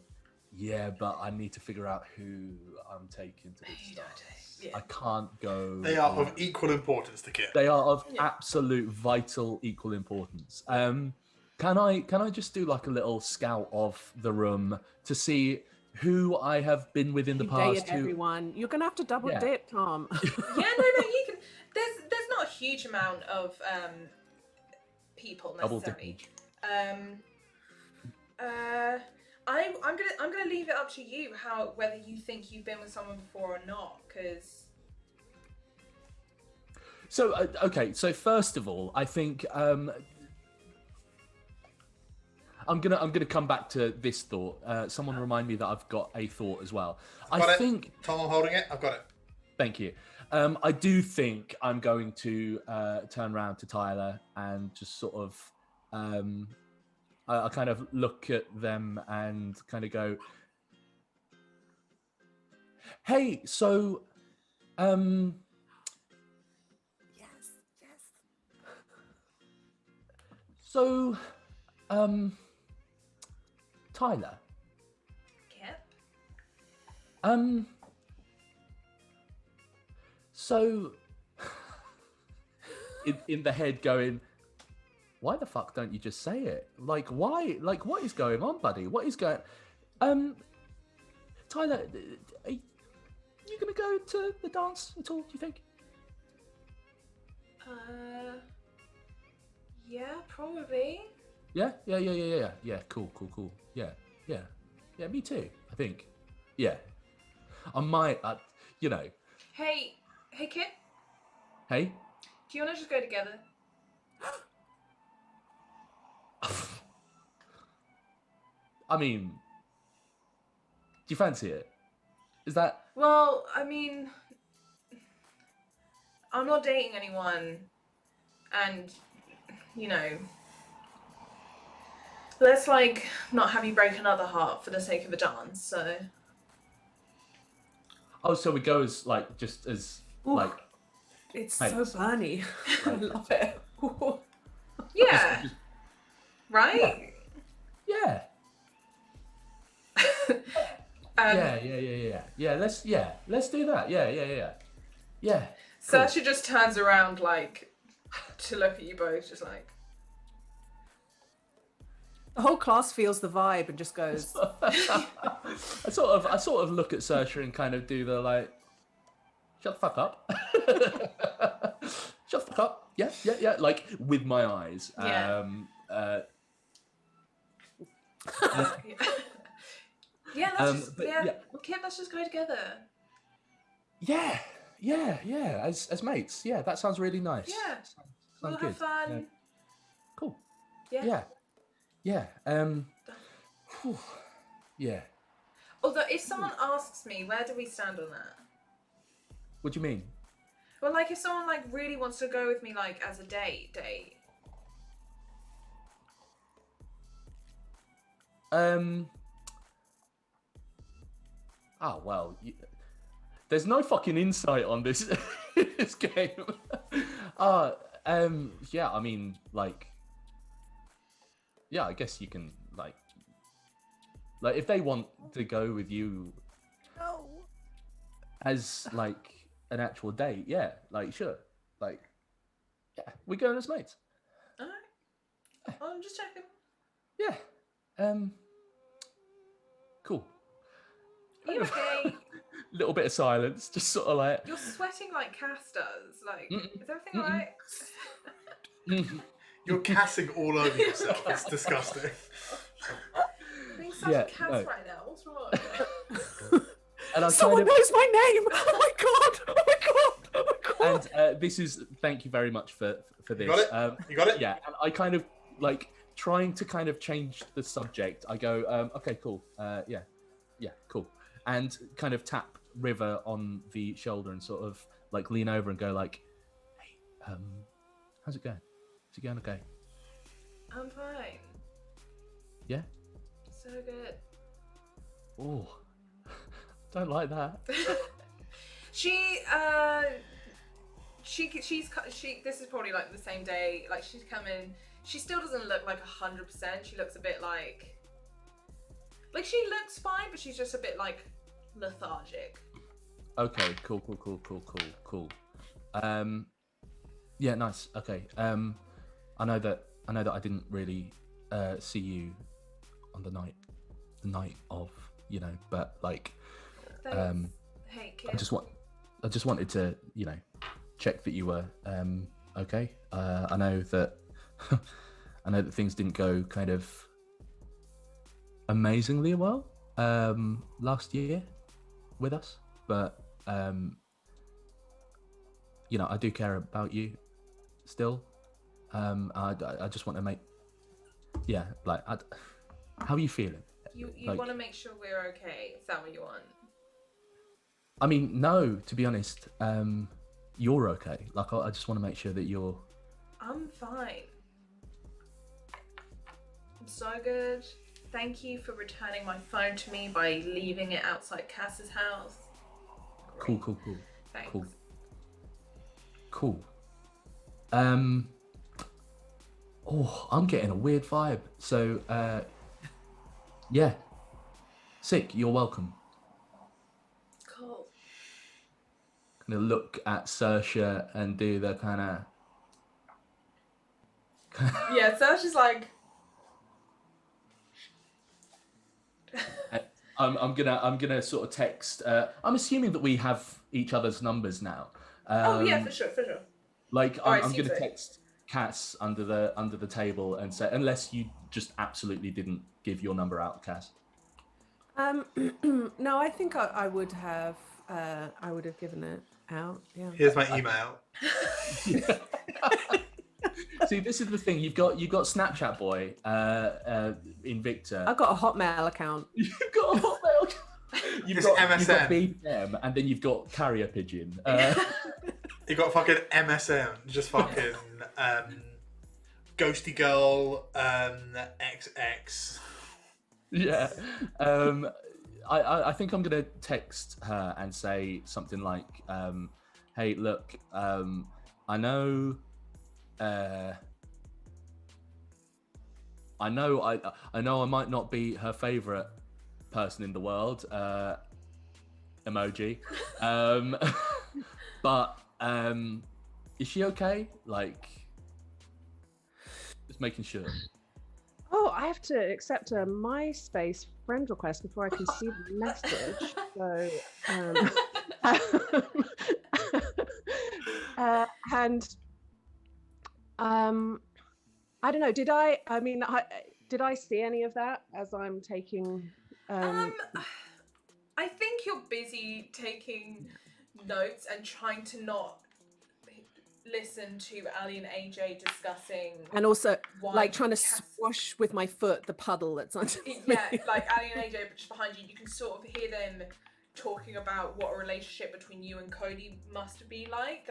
S2: yeah, but I need to figure out who I'm taking to this dance. Yeah. I can't go.
S1: They are of equal importance to Kip.
S2: They are of absolute vital equal importance. Can I just do like a little scout of the room to see who I have been with in the past?
S3: Everyone, you're gonna have to double dip, Tom.
S4: No, you can. There's not a huge amount of people necessarily. I'm gonna leave it up to you whether you think you've been with someone before or not, because.
S2: So okay, so first of all, I think I'm gonna come back to this thought. Someone remind me that I've got a thought as well. I think
S1: Tom, I'm holding it. I've got it.
S2: Thank you. I do think I'm going to turn around to Tyler and just sort of I kind of look at them and kind of go, hey, so
S3: Yes.
S2: So Tyler.
S4: Kip?
S2: So in the head going, why the fuck don't you just say it? Like, why? Like, what is going on, buddy? What is going... Tyler, are you going to go to the dance at all, do you think?
S4: Yeah, probably.
S2: Yeah, cool. Yeah, me too, I think. Yeah. I might,
S4: Hey, Kip?
S2: Hey?
S4: Do you want to just go together?
S2: I mean, do you fancy it? Is that?
S4: Well, I mean, I'm not dating anyone, and you know, let's like not have you break another heart for the sake of a dance. So.
S2: Oh, so we go as like just as
S3: Ooh,
S2: like.
S3: it's
S2: mates.
S3: so Bernie. I love it.
S4: Yeah. Right?
S2: Yeah. Yeah. Let's do that. Yeah. Cool.
S4: Saoirse just turns around like to look at you both, just like.
S3: The whole class feels the vibe and just goes.
S2: I sort of look at Saoirse and kind of do the like, shut the fuck up. Shut the fuck up. Yeah. Like with my eyes.
S4: Yeah. Yeah, Kip, let's just go together.
S2: Yeah. As mates. Yeah, that sounds really nice.
S4: Yeah. We'll
S2: good.
S4: have fun.
S2: Cool.
S4: Yeah.
S2: Yeah. Yeah.
S4: Although, if someone asks me, where do we stand on that?
S2: What do you mean?
S4: Well, like, if someone like really wants to go with me, like as a date.
S2: Oh well. There's no fucking insight on this this game. Yeah. I mean, like. Yeah, I guess you can like if they want to go with you as like an actual date, yeah, like sure, like yeah, we're going as mates.
S4: All right. I'm just checking.
S2: Yeah. Cool.
S4: Are you okay?
S2: Little bit of silence, just sort of like.
S4: You're sweating like Cass does. Like, is everything alright?
S1: You're cassing all over yourself. It's disgusting.
S4: I'm being such a Cass right now. What's wrong?
S2: And
S3: Someone knows my name. Oh my god.
S2: And this is thank you very much for this.
S1: You got it? You got it?
S2: Yeah, and I kind of like trying to kind of change the subject. I go, okay, cool. Yeah, cool. And kind of tap River on the shoulder and sort of like lean over and go like, hey, how's it going? Is it going okay?
S4: I'm fine.
S2: Yeah?
S4: So good.
S2: Oh, don't like that.
S4: She's this is probably like the same day, like she's coming, she still doesn't look like 100%, she looks a bit like she looks fine, but she's just a bit like lethargic.
S2: Okay, cool. Yeah, nice. Okay. I know that I didn't really see you on the night of, but like
S4: Hey, kid.
S2: I just wanted to, check that you were okay. I know that things didn't go kind of amazingly well last year with us, but I do care about you still. I just want to make how are you feeling?
S4: You want to make sure we're okay? Is that what you want?
S2: I mean, no, to be honest, you're okay. Like, I just want to make sure that you're.
S4: I'm fine. I'm so good. Thank you for returning my phone to me by leaving it outside Cass's house.
S2: Cool.
S4: Thanks.
S2: Cool. Oh, I'm getting a weird vibe. So, yeah. Sick, you're welcome.
S4: Cool.
S2: Gonna look at Saoirse and do the kind of.
S4: Yeah, Saoirse's like.
S2: I'm gonna sort of text. I'm assuming that we have each other's numbers now.
S4: Oh yeah, for sure.
S2: Like I'm gonna text Cass under the table and say, unless you just absolutely didn't give your number out, Cass.
S3: No, I think I would have given it out. Yeah.
S1: Here's my email.
S2: See, this is the thing. You've got Snapchat boy in Victor.
S3: I've got a Hotmail account.
S2: You've got a Hotmail account. You've
S1: It's
S2: got
S1: MSN.
S2: BBM, and then you've got carrier pigeon.
S1: You got fucking MSN, just fucking Ghosty Girl XX.
S2: Yeah. I think I'm gonna text her and say something like, "Hey, look, I know, I know I might not be her favorite person in the world, emoji, but is she okay? Like, just making sure."
S5: Oh, I have to accept a MySpace friend request before I can see the message. So, and I don't know. Did I? I mean, did I see any of that as I'm taking?
S4: I think you're busy taking notes and trying to not listen to Ali and AJ discussing,
S3: and also
S4: why
S3: like trying to
S4: Cass-
S3: squash with my foot the puddle that's under
S4: yeah, like Ali and AJ just behind you. You can sort of hear them talking about what a relationship between you and Cody must be like.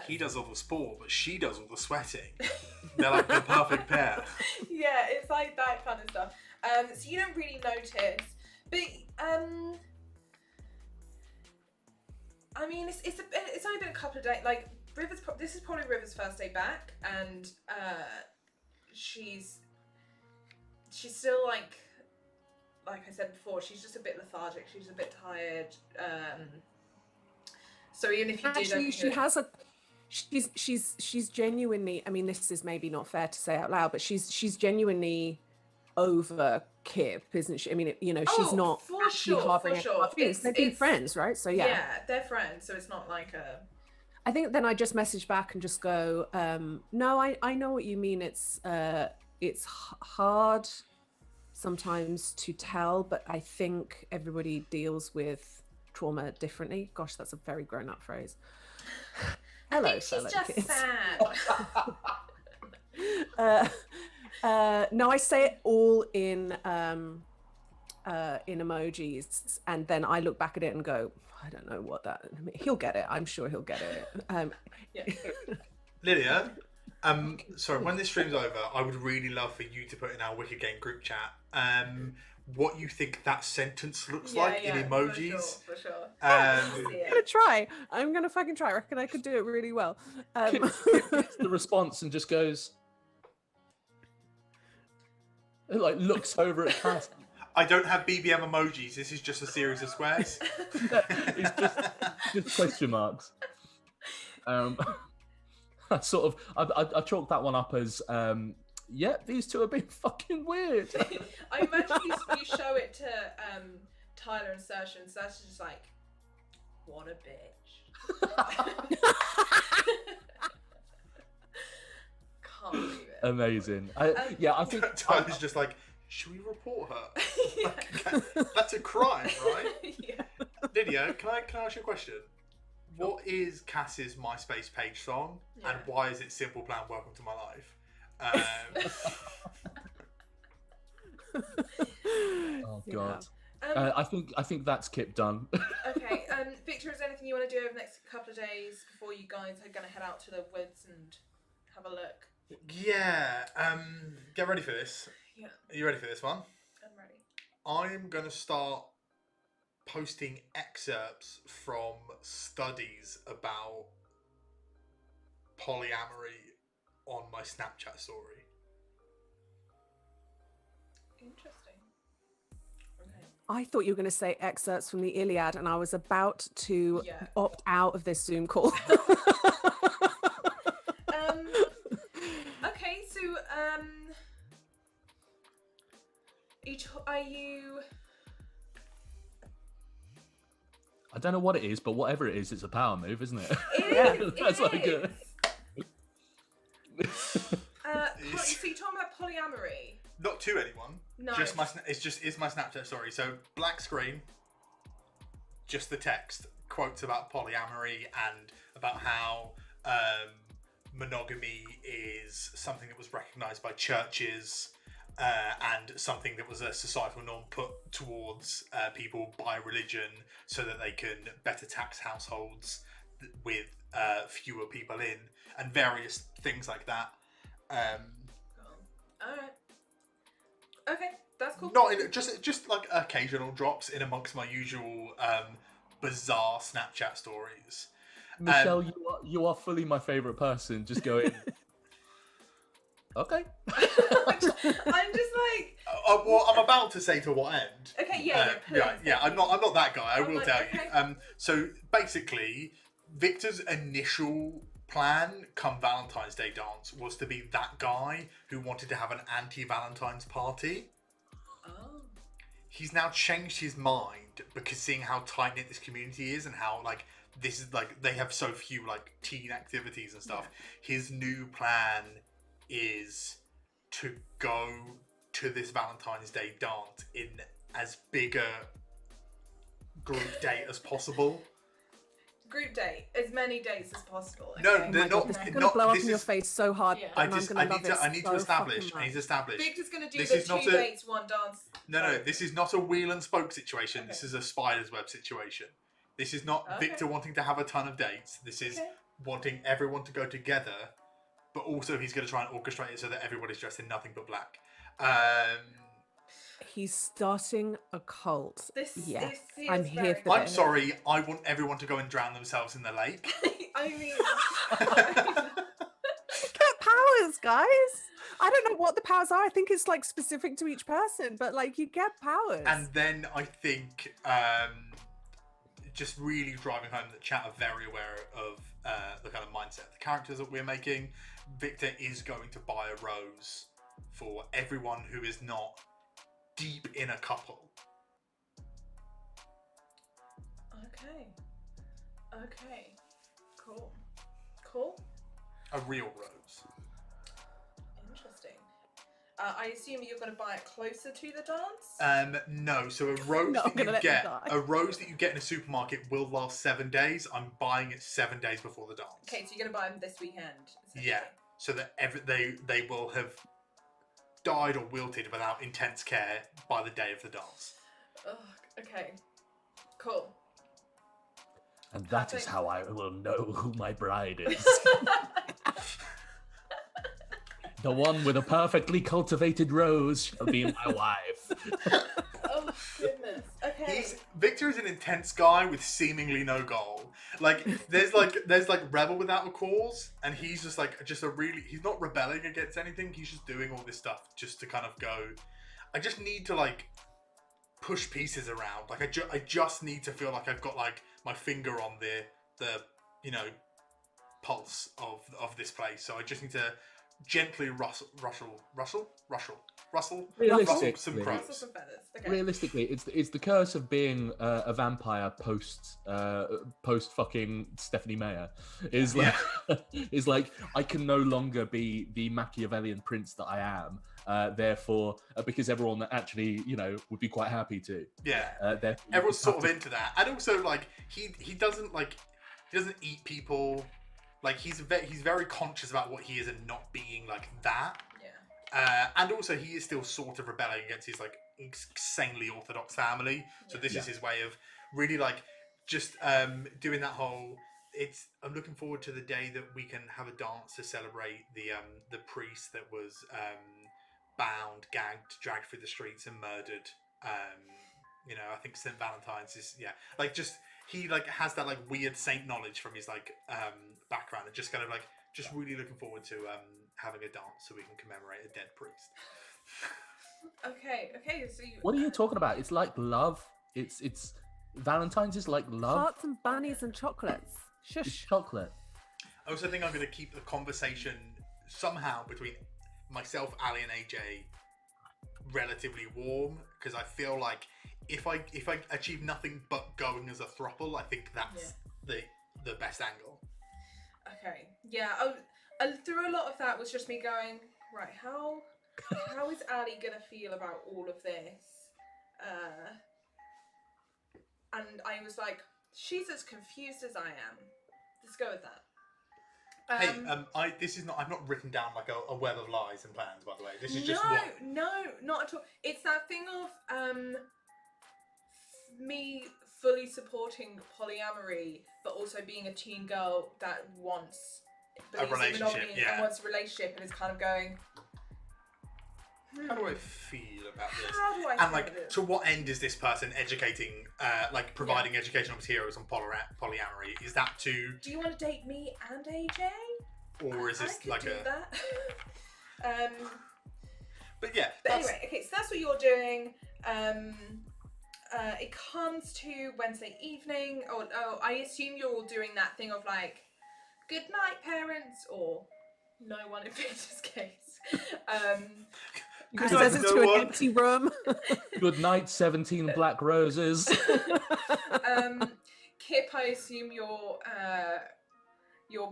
S1: He does all the sport, but she does all the sweating. They're like the perfect pair.
S4: Yeah, it's like that kind of stuff. So you don't really notice, but I mean, it's only been a couple of days. Like this is probably River's first day back, and she's still like I said before, she's just a bit lethargic. She's a bit tired. So even if you
S3: actually, she has a. She's genuinely. I mean, this is maybe not fair to say out loud, but she's genuinely over Kip, isn't she? I mean, she's not
S4: for sure.
S3: They've been friends, right? So yeah.
S4: Yeah, they're friends. So it's not like a.
S3: I think then I just message back and just go, no, I know what you mean. It's hard sometimes to tell, but I think everybody deals with trauma differently. Gosh, that's a very grown-up phrase. Hello,
S4: I think she's just
S3: kids.
S4: sad.
S3: No, I say it all in emojis, and then I look back at it and go, I don't know what that. I mean, he'll get it. I'm sure he'll get it.
S4: Yeah.
S1: Lydia, sorry, when this stream's over, I would really love for you to put in our Wicked Game group chat what you think that sentence looks like in emojis.
S4: For sure.
S3: I'm gonna try. I'm gonna fucking try. I reckon I could do it really well.
S2: Kip gets the response and just goes, like, looks over at Cass.
S1: I don't have BBM emojis. This is just a series of squares.
S2: It's just question marks. I sort of I chalked that one up as yeah, these two are being fucking weird.
S4: I imagine you show it to Tyler and Saoirse, and Saoirse's just like, what a bitch. Can't believe it.
S2: Amazing. I think
S1: Tyler's just like, should we report her? Like, that's a crime, right?
S4: Yeah.
S1: Lydia, can I ask you a question? What is Cass's MySpace page song, and why is it Simple Plan Welcome to My Life?
S2: Oh god. I think that's Kip done.
S4: Okay. Victor, is there anything you want to do over the next couple of days before you guys are going to head out to the woods and have a look?
S1: Yeah. Get ready for this.
S4: Yeah.
S1: Are you ready for this one?
S4: I'm ready.
S1: I'm going to start posting excerpts from studies about polyamory on my Snapchat story.
S4: Interesting. Okay.
S3: I thought you were going to say excerpts from the Iliad, and I was about to opt out of this Zoom call.
S4: Okay, so are you?
S2: I don't know what it is, but whatever it is, it's a power move, isn't it?
S4: It is.
S2: That's like
S4: So you're talking about polyamory?
S1: Not to anyone.
S4: No.
S1: Just it's my Snapchat story. So black screen, just the text, quotes about polyamory and about how monogamy is something that was recognised by churches and something that was a societal norm put towards people by religion so that they can better tax households with fewer people in, and various things like that.
S4: Alright. Okay, that's cool.
S1: Not in just like occasional drops in amongst my usual bizarre Snapchat stories.
S2: Michelle, you are fully my favourite person. Just going. Okay.
S4: I'm just like.
S1: Well, I'm about to say to what end.
S4: Okay, please.
S1: I'm not that guy. I will
S4: like,
S1: tell
S4: okay.
S1: you. So basically, Victor's initial plan, come Valentine's Day dance, was to be that guy who wanted to have an anti-Valentine's party.
S4: Oh.
S1: He's now changed his mind because seeing how tight knit this community is and how like this is like they have so few like teen activities and stuff. Yeah. His new plan is to go to this Valentine's Day dance in as big a group date as possible.
S4: Group date, as many dates as possible. Okay.
S1: No, they're not.
S3: It's going to blow up in your face so hard.
S4: Yeah.
S1: I need to establish.
S4: Victor's going to do
S1: this
S4: the
S1: is not
S4: 2 dates, 1 dance.
S1: No, this is not a wheel and spoke situation. Okay. This is a spider's web situation. This is not Victor wanting to have a ton of dates. This is wanting everyone to go together, but also he's going to try and orchestrate it so that everybody's dressed in nothing but black.
S3: He's starting a cult. Yes, I'm here
S4: very...
S3: for
S1: I'm
S3: this.
S1: sorry, I want everyone to go and drown themselves in the lake.
S4: I mean...
S3: Get powers, guys! I don't know what the powers are. I think it's like specific to each person, but like you get powers.
S1: And then I think just really driving home that chat are very aware of the kind of mindset of the characters that we're making. Victor is going to buy a rose for everyone who is not deep in a couple.
S4: Okay. Cool.
S1: A real rose.
S4: Interesting. I assume you're going to buy it closer to the dance?
S1: No. So a rose a rose that you get in a supermarket will last 7 days. I'm buying it 7 days before the dance.
S4: Okay, so you're going to buy them this weekend.
S1: Yeah. So that they will have died or wilted without intense care by the day of the dance.
S4: Okay. Cool.
S2: And that is how I will know who my bride is. The one with a perfectly cultivated rose shall be my wife.
S4: Oh, goodness. Okay.
S1: Victor is an intense guy with seemingly no goal. Like, there's rebel without a cause, and he's just he's not rebelling against anything, he's just doing all this stuff just to kind of go, I just need to, like, push pieces around. Like, I just need to feel like I've got, like, my finger on the pulse of this place. So I just need to gently rustle some crows.
S4: Okay.
S2: Realistically, it's the curse of being a vampire post fucking Stephanie Meyer. Is like I can no longer be the Machiavellian prince that I am. Therefore, because everyone that actually would be quite happy to.
S1: Yeah. Everyone's sort of into that, and also like he doesn't eat people. Like he's very conscious about what he is and not being like that.
S4: Yeah.
S1: And also he is still sort of rebelling against his like insanely orthodox family. So this is his way of really like just doing that whole. I'm looking forward to the day that we can have a dance to celebrate the priest that was bound, gagged, dragged through the streets and murdered. I think St. Valentine's is he like has that like weird saint knowledge from his like background, and just kind of like just really looking forward to having a dance so we can commemorate a dead priest.
S4: Okay. So
S2: what are you talking about? It's like love. It's Valentine's is like love.
S3: Hearts and bunnies and chocolates. Shush.
S2: It's chocolate.
S1: I also think I'm going to keep the conversation somehow between myself, Ali, and AJ relatively warm, because I feel like if I achieve nothing but going as a throuple, I think that's the best angle.
S4: Okay. Yeah. Through a lot of that was just me going, right, how is Ali gonna feel about all of this? And I was like, she's as confused as I am. Let's go with that.
S1: Hey, this is not. I've not written down like a web of lies and plans. By the way, this is just what.
S4: No, not at all. It's that thing of me fully supporting polyamory, but also being a teen girl that wants
S1: A relationship,
S4: and wants a relationship, and is kind of going.
S1: How do I feel about this?
S4: How do I
S1: and
S4: feel
S1: like,
S4: about this?
S1: to what end is this person educating, providing educational materials on polyamory? Is that to,
S4: Do you want to date me and AJ?
S1: or is this
S4: I could
S1: like
S4: do
S1: a?
S4: that.
S1: But yeah.
S4: But
S1: That's,
S4: anyway, okay, so that's what you're doing. It comes to Wednesday evening. Oh, I assume you're all doing that thing of like, good night, parents, or no one in Victor's case.
S3: He
S1: night,
S3: says it
S1: no
S3: to
S1: one.
S3: an empty room.
S2: Good night, 17 black roses.
S4: Kip, I assume you're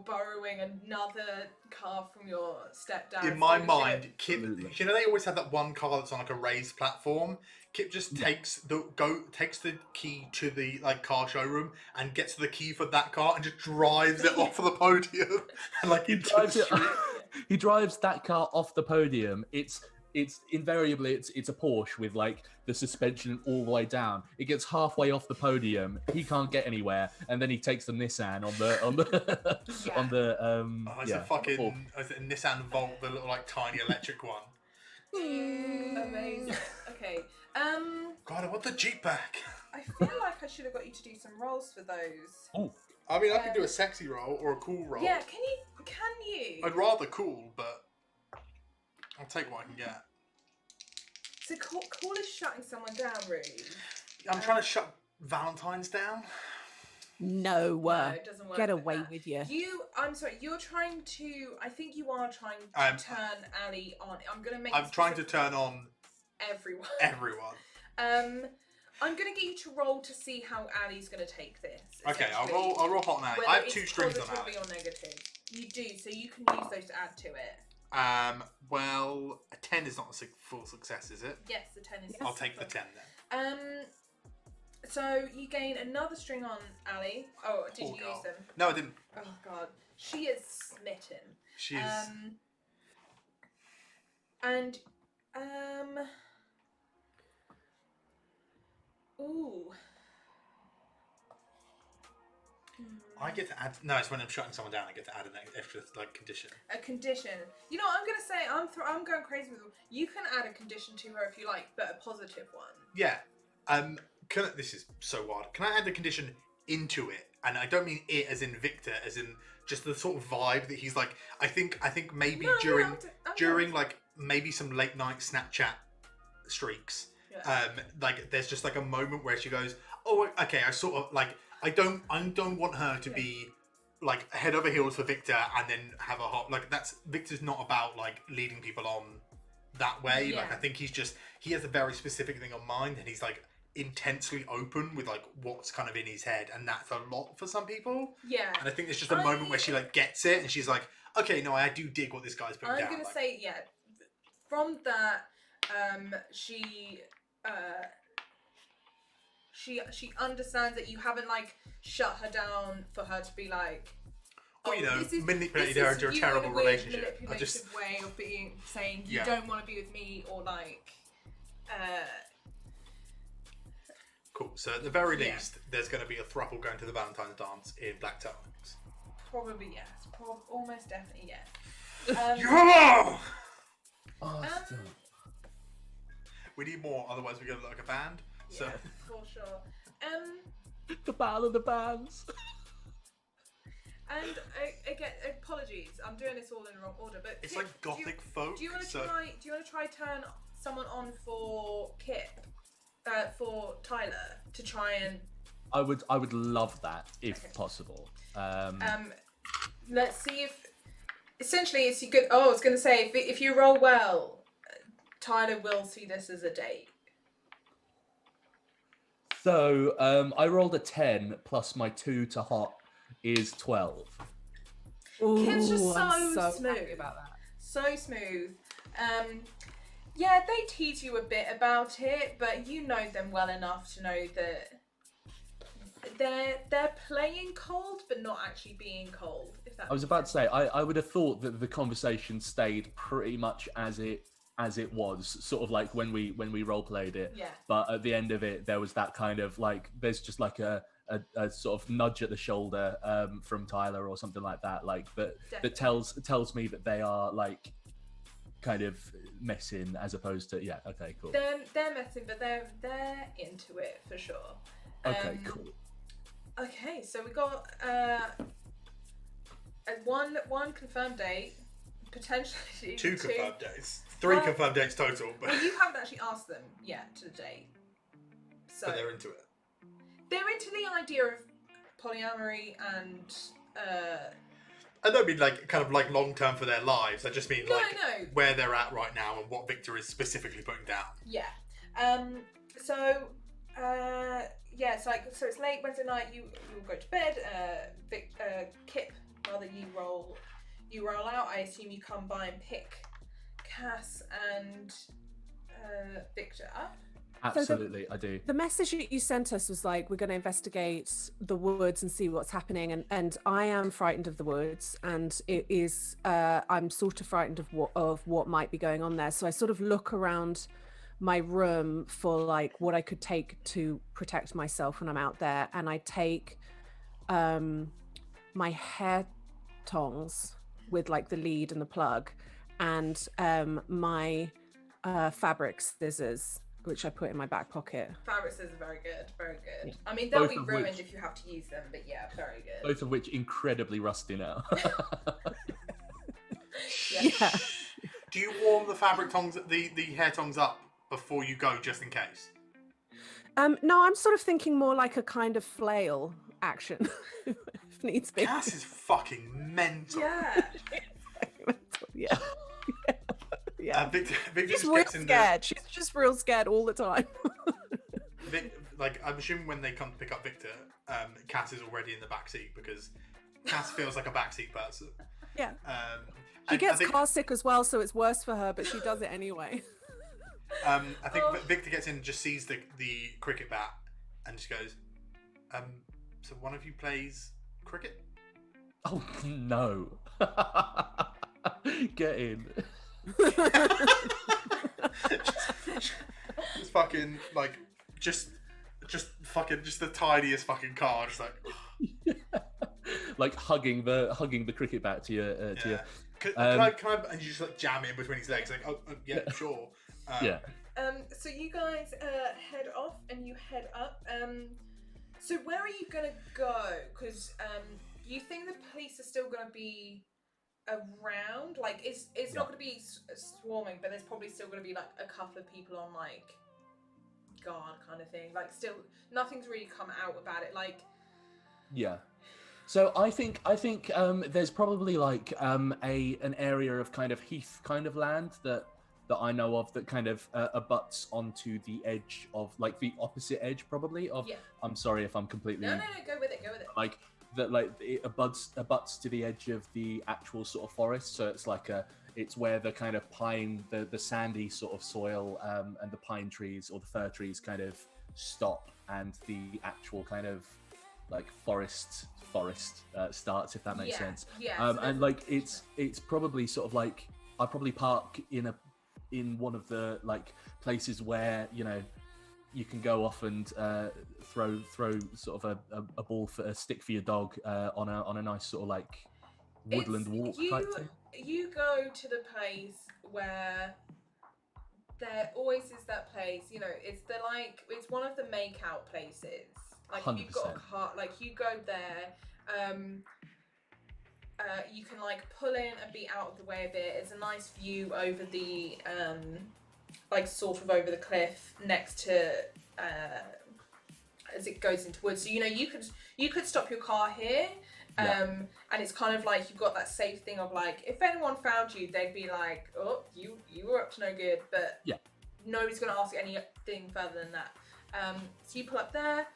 S4: borrowing another car from your stepdad.
S1: in my mind, Kip. You know, they always have that one car that's on like a raised platform. Kip just takes the key to the like car showroom and gets the key for that car and just drives it off of the podium and like
S2: He drives it. He drives that car off the podium. It's invariably it's a Porsche with like the suspension all the way down. It gets halfway off the podium. He can't get anywhere, and then he takes the Nissan on the
S1: it's a fucking is it a Nissan Volt, the little like tiny electric one.
S4: Amazing. Okay.
S1: God, I want the Jeep back.
S4: I feel like I should have got you to do some rolls for those.
S2: Oh,
S1: I mean, I could do a sexy roll or a cool roll.
S4: Yeah, can you?
S1: I'd rather cool, but I'll take what I can get.
S4: So cool is shutting someone down, really.
S1: I'm trying to shut Valentine's down.
S3: No,
S4: it doesn't work.
S3: get
S4: like
S3: away
S4: that.
S3: with you.
S4: I'm sorry. You're trying to. I think you are trying to turn Ali on. I'm
S1: trying to turn on
S4: everyone.
S1: Everyone.
S4: I'm gonna get you to roll to see how Ali's gonna take this.
S1: Okay, I'll roll hot on Ali. I have 2 strings on Ali.
S4: Positively or negative. You do, so you can use those to add to it.
S1: Well, a 10 is not a full success, is it?
S4: Yes, the 10 is.
S1: I'll take the 10 then.
S4: So you gain another string on Ali. Oh, did
S1: Poor
S4: you
S1: girl.
S4: use them?
S1: No, I didn't.
S4: Oh God, she is smitten.
S1: She is.
S4: And ooh.
S1: I get to add. No, it's when I'm shutting someone down. I get to add an extra like condition.
S4: A condition. You know what I'm gonna say? I'm going crazy with them. You can add a condition to her if you like, but a positive one.
S1: Yeah. This is so wild. Can I add the condition into it? And I don't mean it as in Victor, as in just the sort of vibe that he's like. I think maybe during like maybe some late night Snapchat streaks.
S4: Yeah.
S1: Like there's just like a moment where she goes, "Oh, okay." I sort of like. I don't want her to be like head over heels for Victor and then have a hot like that's Victor's not about like leading people on that way.
S4: Yeah.
S1: Like I think he has a very specific thing on mind and he's like intensely open with like what's kind of in his head and that's a lot for some people.
S4: Yeah.
S1: And I think there's just a moment where she like gets it and she's like, okay, no, I do dig what this guy's putting down.
S4: I'm gonna say from that, she understands that you haven't like shut her down for her to be like,
S1: well, you know, manipulated her into a terrible relationship.
S4: Manipulative way of saying you don't want to be with me or like.
S1: Cool. So at the very least, there's going to be a throuple going to the Valentine's dance in black tones.
S4: Probably yes. Almost definitely yes.
S1: Yeah!
S2: Awesome.
S1: We need more, otherwise we go like a band. So.
S4: Yeah, for sure.
S2: The band of the bands.
S4: And again, apologies. I'm doing this all in the wrong order, but
S1: it's like gothic folk.
S4: Do you want to try turn someone on for Kip, for Tyler to try and?
S2: I would love that if possible.
S4: Let's see if. Essentially, it's you good. Oh, I was going to say if you roll well, Tyler will see this as a date.
S2: So I rolled a 10 plus my 2 to hot is 12.
S3: Ooh,
S4: Kip's just
S3: I'm
S4: so
S3: so
S4: smooth.
S3: happy about that.
S4: So smooth. Yeah, they tease you a bit about it, but you know them well enough to know that they're playing cold, but not actually being cold. If that
S2: I was about to say, I would have thought that the conversation stayed pretty much as it was, sort of like when we role played it.
S4: Yeah.
S2: But at the end of it, there was that kind of like, there's just like a sort of nudge at the shoulder from Tyler or something like that, like that tells me that they are like kind of messing as opposed to okay, cool.
S4: They're messing, but they're into it for sure.
S2: Okay, cool.
S4: Okay, so we got one confirmed date, potentially
S1: two confirmed dates, three confirmed dates total. But
S4: well, you haven't actually asked them yet to the date, so
S1: but they're into it.
S4: They're into the idea of polyamory and.
S1: I don't mean like kind of like long term for their lives. I just mean like
S4: no.
S1: where they're at right now and what Victor is specifically putting down.
S4: Yeah. So it's late Wednesday night. You will go to bed. Kip, rather you roll out. I assume you come by and pick Cass and Victor up.
S2: Absolutely, I do.
S3: The message you sent us was like, we're going to investigate the woods and see what's happening. And I am frightened of the woods, and it is, I'm sort of frightened of what might be going on there. So I sort of look around my room for like what I could take to protect myself when I'm out there. And I take my hair tongs with like the lead and the plug, and my fabric scissors, which I put in my back pocket.
S4: Fabric scissors are very good, very good.
S3: Yeah.
S4: I mean, they'll
S2: Both
S4: be
S2: of
S4: ruined
S2: which-
S4: if you have to use them, but yeah, very good.
S2: Both of which incredibly rusty now.
S3: Yeah.
S1: Do you warm the fabric tongs, the hair tongs up before you go, just in case?
S3: No, I'm sort of thinking more like a kind of flail action, if needs be.
S1: Cass is fucking mental.
S4: Yeah.
S3: Yeah. Yeah.
S1: Victor
S3: She's
S1: just
S3: real
S1: gets in
S3: scared. She's just real scared all the time.
S1: Like, I'm assuming when they come to pick up Victor, Cass is already in the back seat because Cass feels like a backseat person.
S3: Yeah.
S1: I
S3: She gets
S1: think,
S3: car sick as well, so it's worse for her, but she does it anyway.
S1: I think Victor gets in and just sees the cricket bat and just goes, so one of you plays cricket?
S2: Oh no! Get in.
S1: Just fucking like just fucking just the tiniest fucking car, just like
S2: Like hugging the cricket bat to your
S1: Can I and you just like jam it in between his legs, like yeah, sure.
S2: yeah.
S4: So you guys head off and you head up. So where are you gonna go? Because you think the police are still gonna be around? Like it's not gonna be swarming, but there's probably still gonna be like a couple of people on like guard kind of thing. Like still, nothing's really come out about it. Like
S2: Yeah. So I think there's probably like an area of kind of heath kind of land that I know of that kind of abuts onto the edge of like the opposite edge probably of.
S4: Yeah.
S2: I'm sorry if I'm completely
S4: no, go with it.
S2: like that, like it abuts to the edge of the actual sort of forest. So it's like it's where the kind of pine, the sandy sort of soil and the pine trees or the fir trees kind of stop, and the actual kind of like forest starts, if that makes sense.
S4: Yeah.
S2: And like it's probably sort of like I probably park in one of the like places where you can go off and throw sort of a ball for a stick for your dog on a nice sort of like woodland walk type thing.
S4: You go to the place where there always is that place. It's one of the make-out places. Like
S2: 100%.
S4: if you've got a car, like you go there. You can like pull in and be out of the way a bit. It's a nice view over the like sort of over the cliff next to as it goes into woods. So you could stop your car here. And it's kind of like you've got that safe thing of like if anyone found you, they'd be like, oh, you were up to no good, but nobody's gonna ask anything further than that. So you pull up there.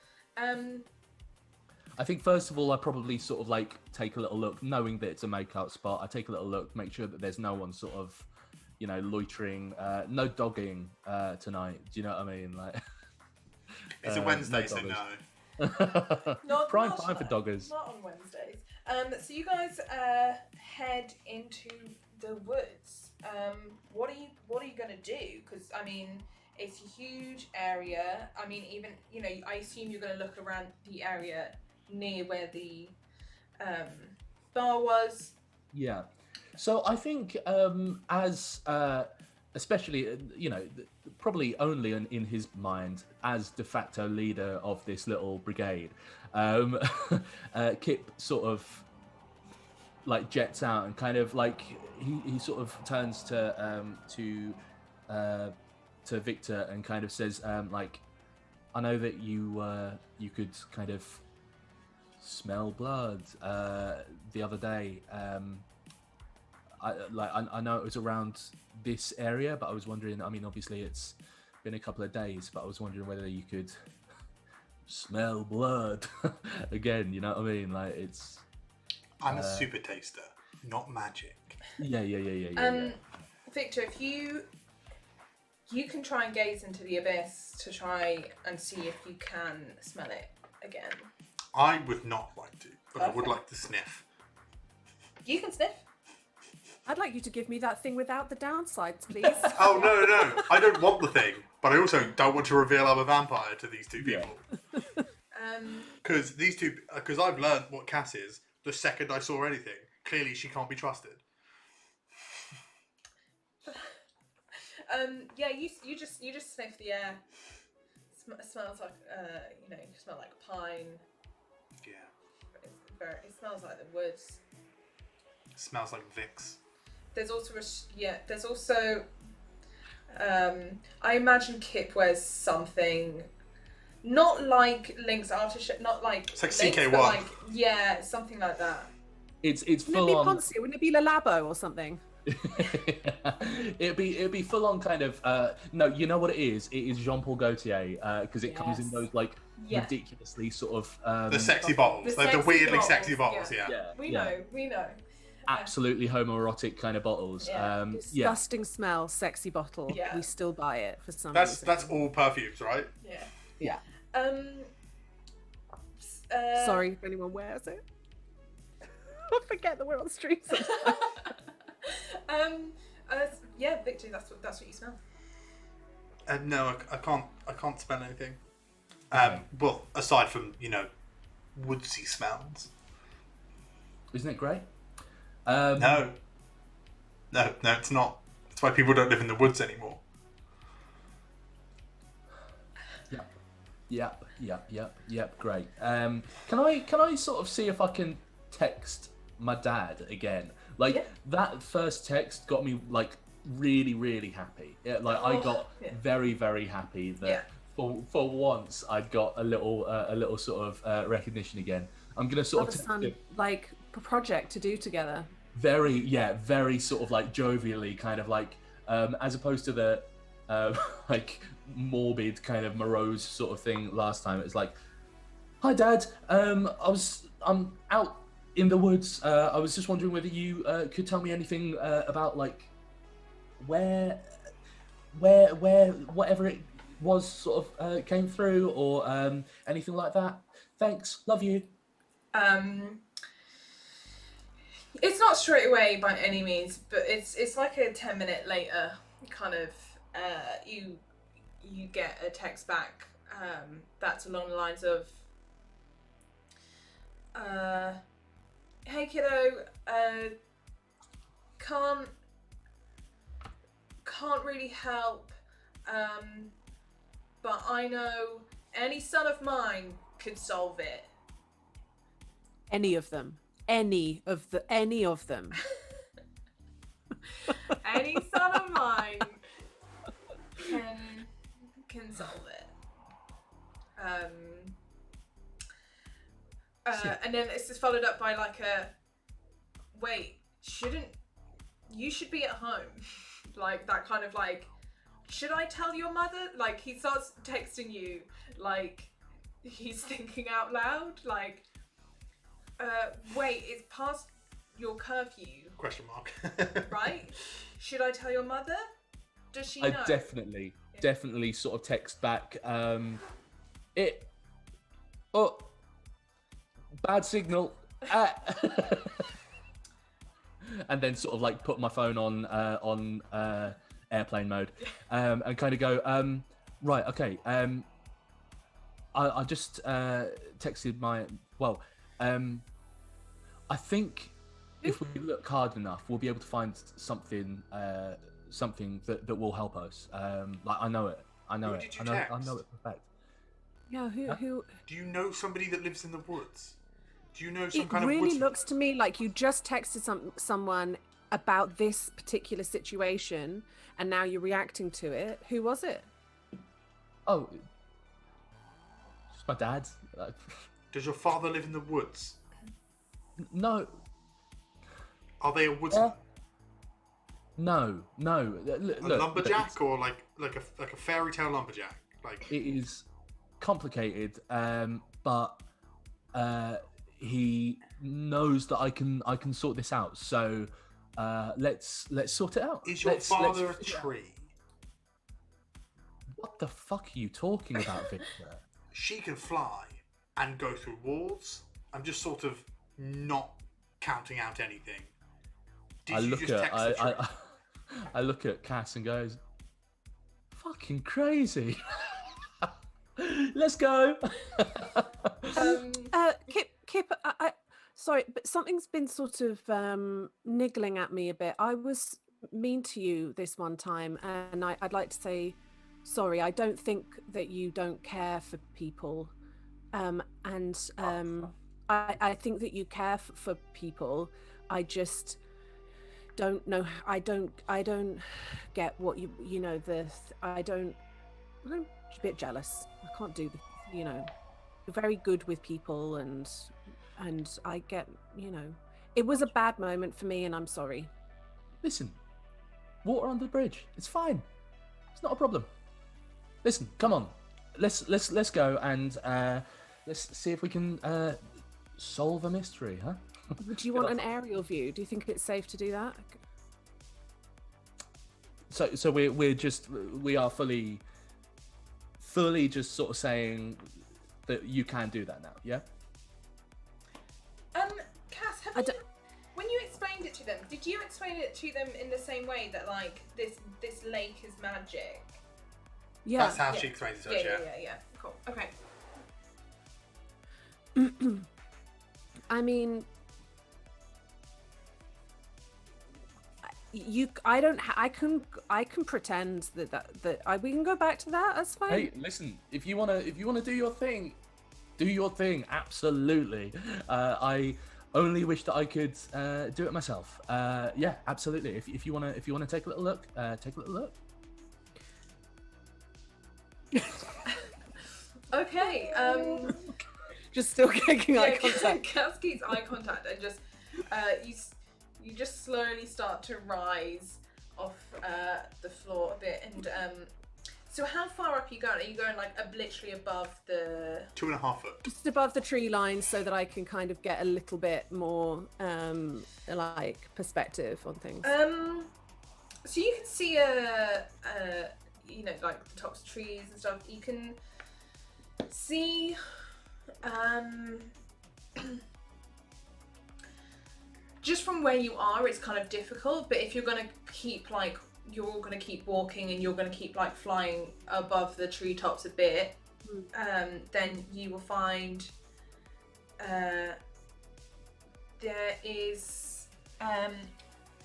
S2: I think first of all, I probably sort of like take a little look, knowing that it's a make-out spot. I take a little look, make sure that there's no one sort of, loitering, no dogging tonight. Do you know what I mean? Like,
S1: it's a Wednesday,
S2: no
S1: so
S2: doggers.
S1: no.
S2: Prime time for doggers.
S4: Not on Wednesdays. So you guys head into the woods. What are you gonna do? Because I mean, it's a huge area. I mean, even I assume you're gonna look around the area near where the bar was.
S2: Yeah. So I think as especially probably only in his mind as de facto leader of this little brigade, Kip sort of like jets out and kind of like he sort of turns to Victor and kind of says like, I know that you could kind of smell blood the other day. I know it was around this area, but I was wondering, I mean, obviously it's been a couple of days, but I was wondering whether you could smell blood again, you know what I mean? Like, it's...
S1: I'm a super taster, not magic.
S2: Yeah.
S4: Victor, if you can try and gaze into the abyss to try and see if you can smell it again.
S1: I would not like to, but I would
S4: Okay.
S1: like to sniff.
S4: You can sniff.
S3: I'd like you to give me that thing without the downsides, please.
S1: Oh, no. I don't want the thing, but I also don't want to reveal I'm a vampire to these two people. Because I've learned what Cass is the second I saw anything. Clearly, she can't be trusted.
S4: Yeah, you just sniff the air. Smells like you smell like pine.
S1: Yeah.
S4: It smells like the woods.
S1: Smells like Vicks.
S4: There's also I imagine Kip wears something not like Link's aftershave, not like
S1: it's like
S4: Link's,
S1: CK1.
S4: but like, yeah, something like that.
S2: It's
S3: Wouldn't
S2: full
S3: it be
S2: on.
S3: Ponzi? Wouldn't it be Lalabo or something?
S2: it'd be full on kind of no, you know what it is Jean Paul Gaultier because it comes in
S4: Yes.
S2: those like
S4: Yeah.
S2: ridiculously sort of
S1: The sexy bottles. The weirdly sexy bottles, yeah.
S4: We know.
S2: absolutely homoerotic kind of bottles.
S4: Yeah.
S3: Disgusting smell, sexy bottle.
S4: Yeah.
S3: We still buy it for some
S1: That's
S3: reason.
S1: all perfumes, right?
S4: Yeah.
S3: Sorry if anyone wears it. I forget that we're on stream sometimes.
S4: Yeah, Victor, that's what you smell.
S1: No, I can't smell anything. Well, aside from woodsy smells.
S2: Isn't it great?
S1: No, it's not. That's why people don't live in the woods anymore.
S2: Yep. Great. Can I sort of see if I can text my dad again? Like,
S4: Yeah.
S2: that first text got me like really, really happy. I got very, very happy that for once I'd got a little sort of recognition again. I'm gonna sort of text him
S3: like a project to do together.
S2: very sort of like jovially, kind of like as opposed to the like morbid kind of morose sort of thing last time. It's like, hi Dad, I'm out in the woods. I was just wondering whether you could tell me anything about like where whatever it was sort of came through or anything like that. Thanks, love you.
S4: It's not straight away by any means, but it's like a 10-minute later kind of you get a text back that's along the lines of hey kiddo, can't really help, but I know any son of mine could solve it.
S3: Any of them. Any of them.
S4: Any son of mine can solve it. And then it's just followed up by like a wait, you should be at home. Like that kind of like, should I tell your mother? Like he starts texting you like he's thinking out loud, like wait, it's past your curfew.
S1: Question mark.
S4: Right? Should I tell your mother? Does she know?
S2: I definitely sort of text back. Oh, bad signal. And then sort of like put my phone on airplane mode, and kind of go, right, okay. I just texted my I think if we look hard enough, we'll be able to find something that will help us. Like I know it. I know
S1: Who
S2: it.
S1: did you
S2: I know
S1: text?
S2: it for a fact.
S3: Yeah, who?
S1: Do you know somebody that lives in the woods? Do you know some
S3: It
S1: kind of
S3: really
S1: woodsman?
S3: looks to me like you just texted someone about this particular situation, and now you're reacting to it. Who was it?
S2: Oh, it's my dad.
S1: Does your father live in the woods?
S2: No.
S1: Are they a woodsman?
S2: No.
S1: A lumberjack or like a fairy tale lumberjack? Like
S2: it is complicated, but he knows that I can sort this out. So let's sort it out.
S1: Is your
S2: Let's
S1: father a
S2: figure it out.
S1: tree?
S2: What the fuck are you talking about, Victor?
S1: She can fly and go through walls. I'm just sort of not counting out anything. Did you just text the tree?
S2: I look at Cass and goes, fucking crazy. Let's go.
S3: Kip, sorry, but something's been sort of niggling at me a bit. I was mean to you this one time, and I'd like to say sorry. I don't think that you don't care for people, I think that you care for people. I just don't know. I don't get what you know. I'm a bit jealous. I can't do this. You know, you're very good with people, and I get. You know, it was a bad moment for me, and I'm sorry.
S2: Listen, water under the bridge. It's fine. It's not a problem. Listen, come on. Let's go and let's see if we can solve a mystery, huh?
S3: Do you want an aerial view? Do you think it's safe to do that?
S2: So we are fully just sort of saying that you can do that now, yeah?
S4: Cass, when you explained it to them, did you explain it to them in the same way that like this lake is magic?
S3: Yeah.
S1: That's how she explains it to us,
S4: Yeah. Cool. Okay.
S3: I mean, I can pretend that we can go back to that. That's fine.
S2: Hey, listen, if you wanna do your thing, do your thing. Absolutely. I only wish that I could do it myself. Yeah, absolutely. If you wanna take a little look, take a little look.
S4: Okay.
S3: Just still kicking eye contact.
S4: Cass keeps eye contact and just you just slowly start to rise off the floor a bit. And so how far up are you going? Are you going like literally above the
S1: 2.5 foot?
S3: Just above the tree line, so that I can kind of get a little bit more like perspective on things.
S4: So you can see you know, like the tops of trees and stuff. You can see just from where you are, it's kind of difficult, but if you're going to keep like, you're all going to keep walking and you're going to keep like flying above the treetops a bit, then you will find there is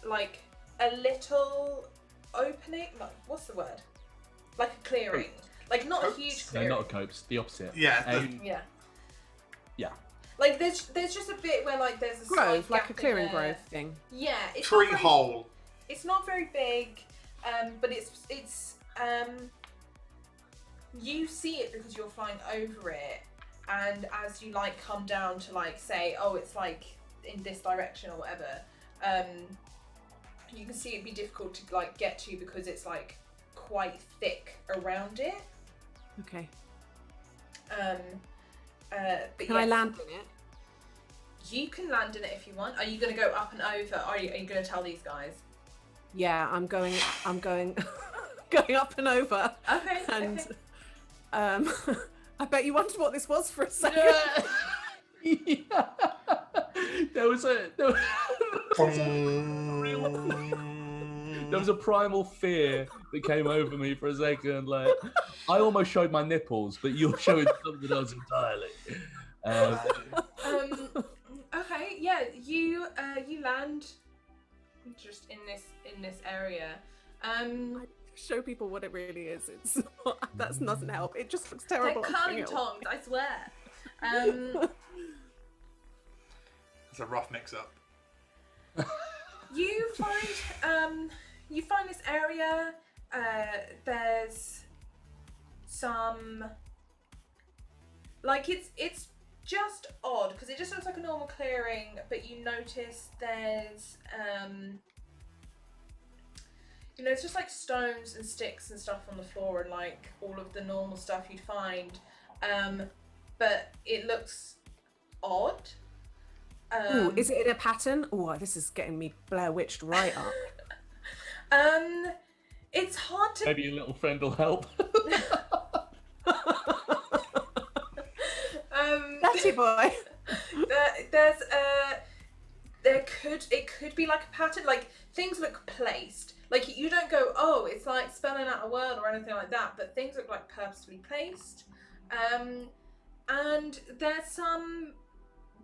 S4: like a little opening, like what's the word? Like a clearing. Like not a huge
S2: No,
S4: clearing.
S2: not a copse. The opposite.
S1: Yeah.
S4: Yeah.
S2: Yeah.
S4: Like there's just a bit where like there's a
S3: Grove,
S4: slight
S3: like
S4: gap
S3: a clearing
S4: in there.
S3: grove thing.
S4: Yeah, it's
S1: Tree
S4: not very,
S1: hole.
S4: It's not very big, but it's you see it because you're flying over it, and as you like come down to like say, oh, it's like in this direction or whatever, you can see it'd be difficult to like get to because it's like quite thick around it.
S3: Okay.
S4: But
S3: Can I land in it?
S4: You can land in it if you want. Are you going to go up and over? Are you going to tell these guys?
S3: Yeah, I'm going going up and over.
S4: Okay.
S3: And
S4: okay.
S3: I bet you wondered what this was for a second.
S2: Yeah. There was a primal fear that came over me for a second. Like, I almost showed my nipples, but you're showing something else entirely.
S4: Okay, yeah, you land just in this area.
S3: Show people what it really is. It's that doesn't help. It just looks terrible.
S4: They're cunning tongs, I swear.
S1: It's a rough mix-up.
S4: You find this area. There's some like it's just odd because it just looks like a normal clearing, but you notice there's it's just like stones and sticks and stuff on the floor and like all of the normal stuff you'd find, but it looks odd.
S3: Ooh, is it in a pattern? Oh, this is getting me Blair Witched right up.
S4: It's hard to.
S2: Maybe your little friend will help.
S3: Dirty boy.
S4: It could be like a pattern. Like things look placed. Like you don't go, oh, it's like spelling out a word or anything like that. But things look like purposefully placed. And there's some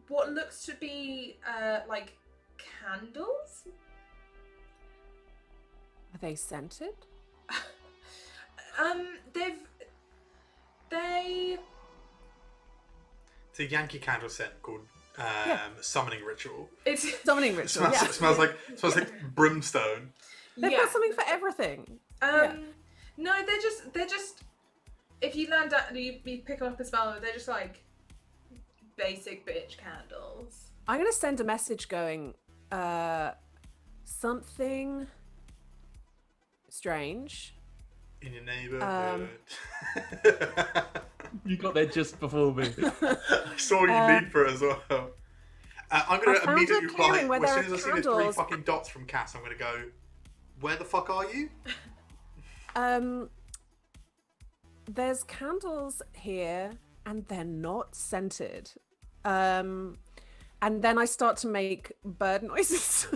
S4: what looks to be like candles.
S3: Are they scented?
S4: They.
S1: It's a Yankee candle scent called Summoning Ritual.
S3: It's Summoning Ritual.
S1: It smells like brimstone.
S3: They've got something for everything.
S4: No, they're just. If you land at you pick them up and smell them, they're just like basic bitch candles.
S3: I'm gonna send a message going, something strange
S1: in your neighbourhood.
S2: You got there just before me.
S1: I saw you lead for it as well. I'm going to immediately reply. As soon as I see the 3 fucking dots from Cass, I'm going to go, where the fuck are you?
S3: There's candles here and they're not scented. And then I start to make bird noises.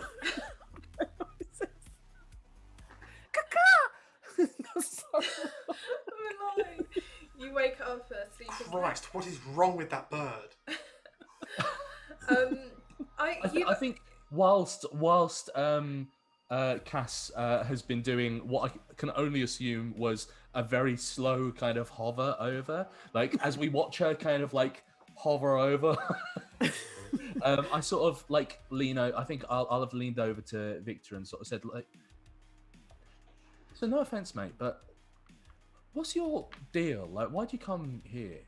S1: I'm
S3: sorry.
S4: I'm lying. You wake up sleeping.
S1: Christ, what is wrong with that bird?
S2: I think whilst Cass has been doing what I can only assume was a very slow kind of hover over, like as we watch her kind of like hover over, I sort of like lean over. I think I'll have leaned over to Victor and sort of said like, so no offense, mate, but what's your deal? Like, why'd you come here?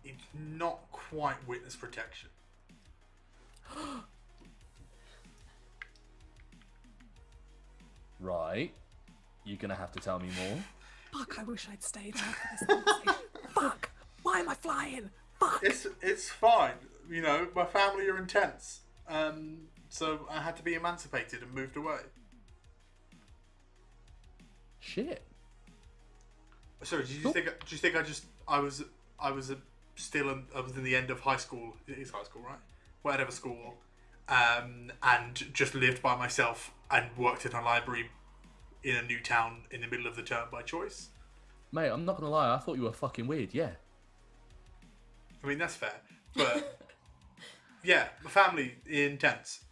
S1: It's not quite witness protection.
S2: Right. You're gonna have to tell me more.
S3: Fuck, I wish I'd stayed after this conversation. Fuck! Why am I flying? Fuck!
S1: It's fine. You know, my family are intense. So I had to be emancipated and moved away.
S2: Shit.
S1: Sorry, did you think I was in the end of high school? It is high school, right? Whatever school. And just lived by myself and worked in a library in a new town in the middle of the term by choice.
S2: Mate, I'm not gonna lie, I thought you were fucking weird, yeah.
S1: I mean, that's fair. But yeah, my family intense.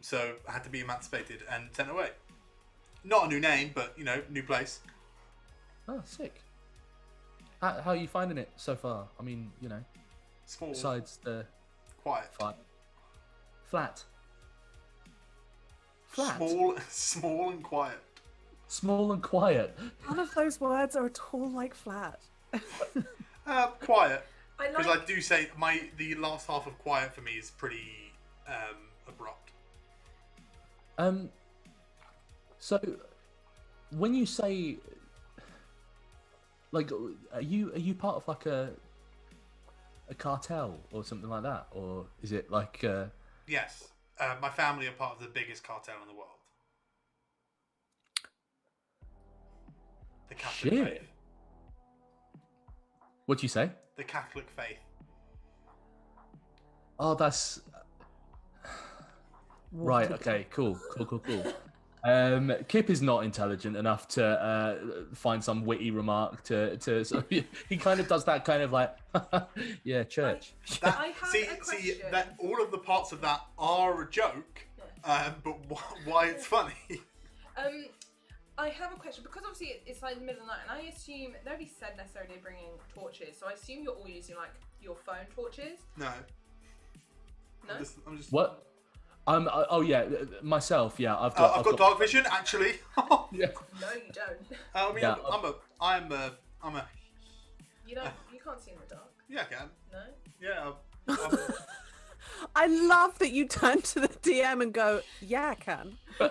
S1: So I had to be emancipated and sent away. Not a new name, but, you know, new place.
S2: Oh, sick. How are you finding it so far? I mean, you know,
S1: small.
S2: Besides the
S1: quiet.
S2: Flat.
S1: Small and quiet.
S2: Small and quiet.
S3: None of those words are at all like flat.
S1: Quiet. Because I do say the last half of quiet for me is pretty abrupt.
S2: So when you say, like, are you part of like a cartel or something like that, or is it like?
S1: Yes, my family are part of the biggest cartel in the world. The Catholic
S2: Shit.
S1: faith.
S2: What'd you say?
S1: The Catholic faith.
S2: Oh, that's
S3: What
S2: right.
S3: did-
S2: Okay, cool. Kip is not intelligent enough to find some witty remark to so he kind of does that kind of like, yeah, church.
S4: I have
S1: see,
S4: a question.
S1: that all of the parts of that are a joke, but why it's funny?
S4: I have a question because obviously it's like the middle of the night, and I assume nobody said necessarily bringing torches, so I assume you're all using like your phone torches.
S1: No.
S4: No.
S1: I'm just.
S2: What? Oh yeah, myself. Yeah,
S1: I've got dark vision, actually.
S2: Yeah.
S4: No, you don't.
S1: I mean,
S2: Yeah.
S1: I'm a.
S4: You don't. You can't see in the dark.
S1: Yeah, I can.
S4: No.
S1: Yeah.
S3: I love that you turn to the DM and go, "Yeah, I can."
S4: No.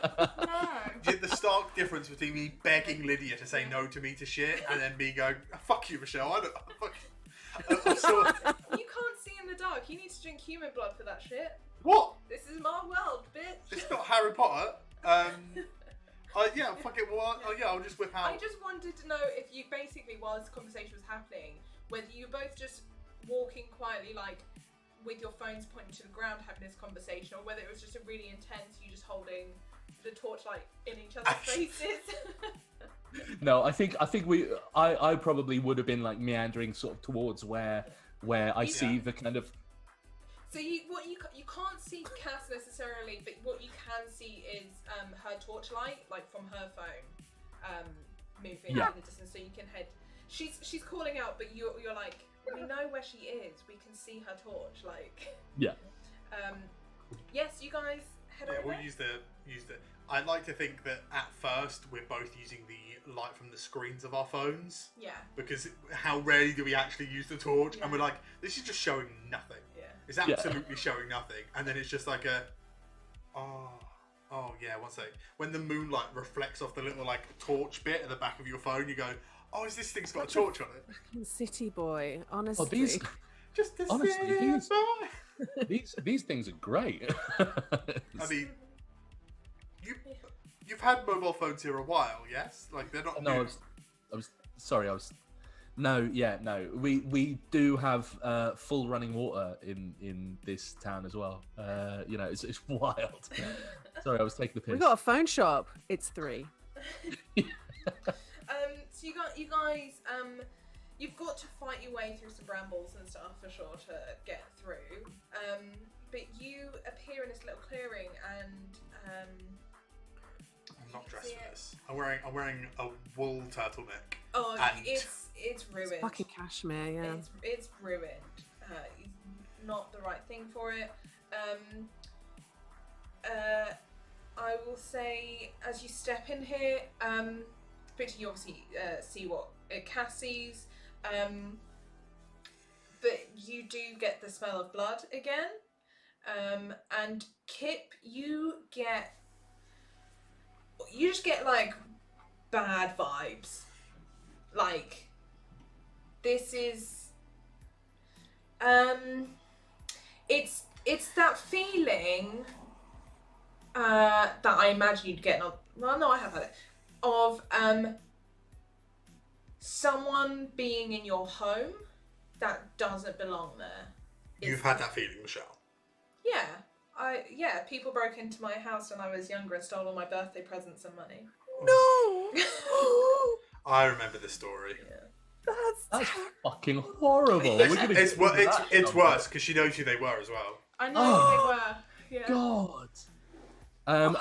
S1: The stark difference between me begging Lydia to say no to me to shit, and then me going, "Fuck you, Michelle." I don't. I'm so,
S4: You can't see in the dark. You need to drink human blood for that shit.
S1: what?
S4: This is my world, bitch.
S1: It's not Harry Potter. Yeah, fuck it. Well, I'll just whip out.
S4: I just wanted to know if you basically, while this conversation was happening, whether you were both just walking quietly, like with your phones pointing to the ground, having this conversation, or whether it was just a really intense, you just holding the torchlight in each other's faces.
S2: No, I think I probably would have been like meandering sort of towards where I see the kind of.
S4: So you can't see Cass necessarily, but what you can see is her torchlight, like from her phone, moving in the distance. So you can head. She's calling out, but you're like, we know where she is. We can see her torch. Like.
S2: Yeah.
S4: Yes, you guys head over.
S1: We'll use the. I'd like to think that at first we're both using the light from the screens of our phones.
S4: Yeah.
S1: Because how rarely do we actually use the torch?
S4: Yeah.
S1: And we're like, this is just showing nothing.
S4: Yeah.
S1: It's absolutely showing nothing. And then it's just like a, oh yeah, one sec. When the moonlight reflects off the little like torch bit at the back of your phone, you go, oh, is this thing's got a torch on it?
S3: Fucking city boy, honestly.
S2: Oh, these
S1: Just to
S2: honestly,
S1: see
S2: these things are great.
S1: I mean, you've had mobile phones here a while, yes? Like they're not.
S2: No,
S1: new.
S2: I was sorry. No. We do have full running water in this town as well. It's wild. Sorry, I was taking the piss.
S3: We got a phone shop. It's 3.
S4: So you guys, you've got to fight your way through some brambles and stuff for sure to get through. But you appear in this little clearing, and
S1: I'm not dressed for this. I'm wearing a wool turtleneck.
S4: oh,
S1: and
S4: it's ruined.
S3: It's fucking cashmere, yeah.
S4: It's ruined. It's not the right thing for it. I will say, as you step in here, Victor, you obviously see what Cass sees, but you do get the smell of blood again. And Kip, you just get like bad vibes. Like, this is it's that feeling that I imagine you'd get. Well, no, I have had it. Of someone being in your home that doesn't belong there.
S1: You've had that feeling, Michelle.
S4: Yeah. People broke into my house when I was younger and stole all my birthday presents and money.
S3: No!
S1: I remember this story.
S4: Yeah.
S2: That's fucking horrible.
S1: It's worse because she knows who they were as well.
S4: I know who they were. Yeah.
S2: God.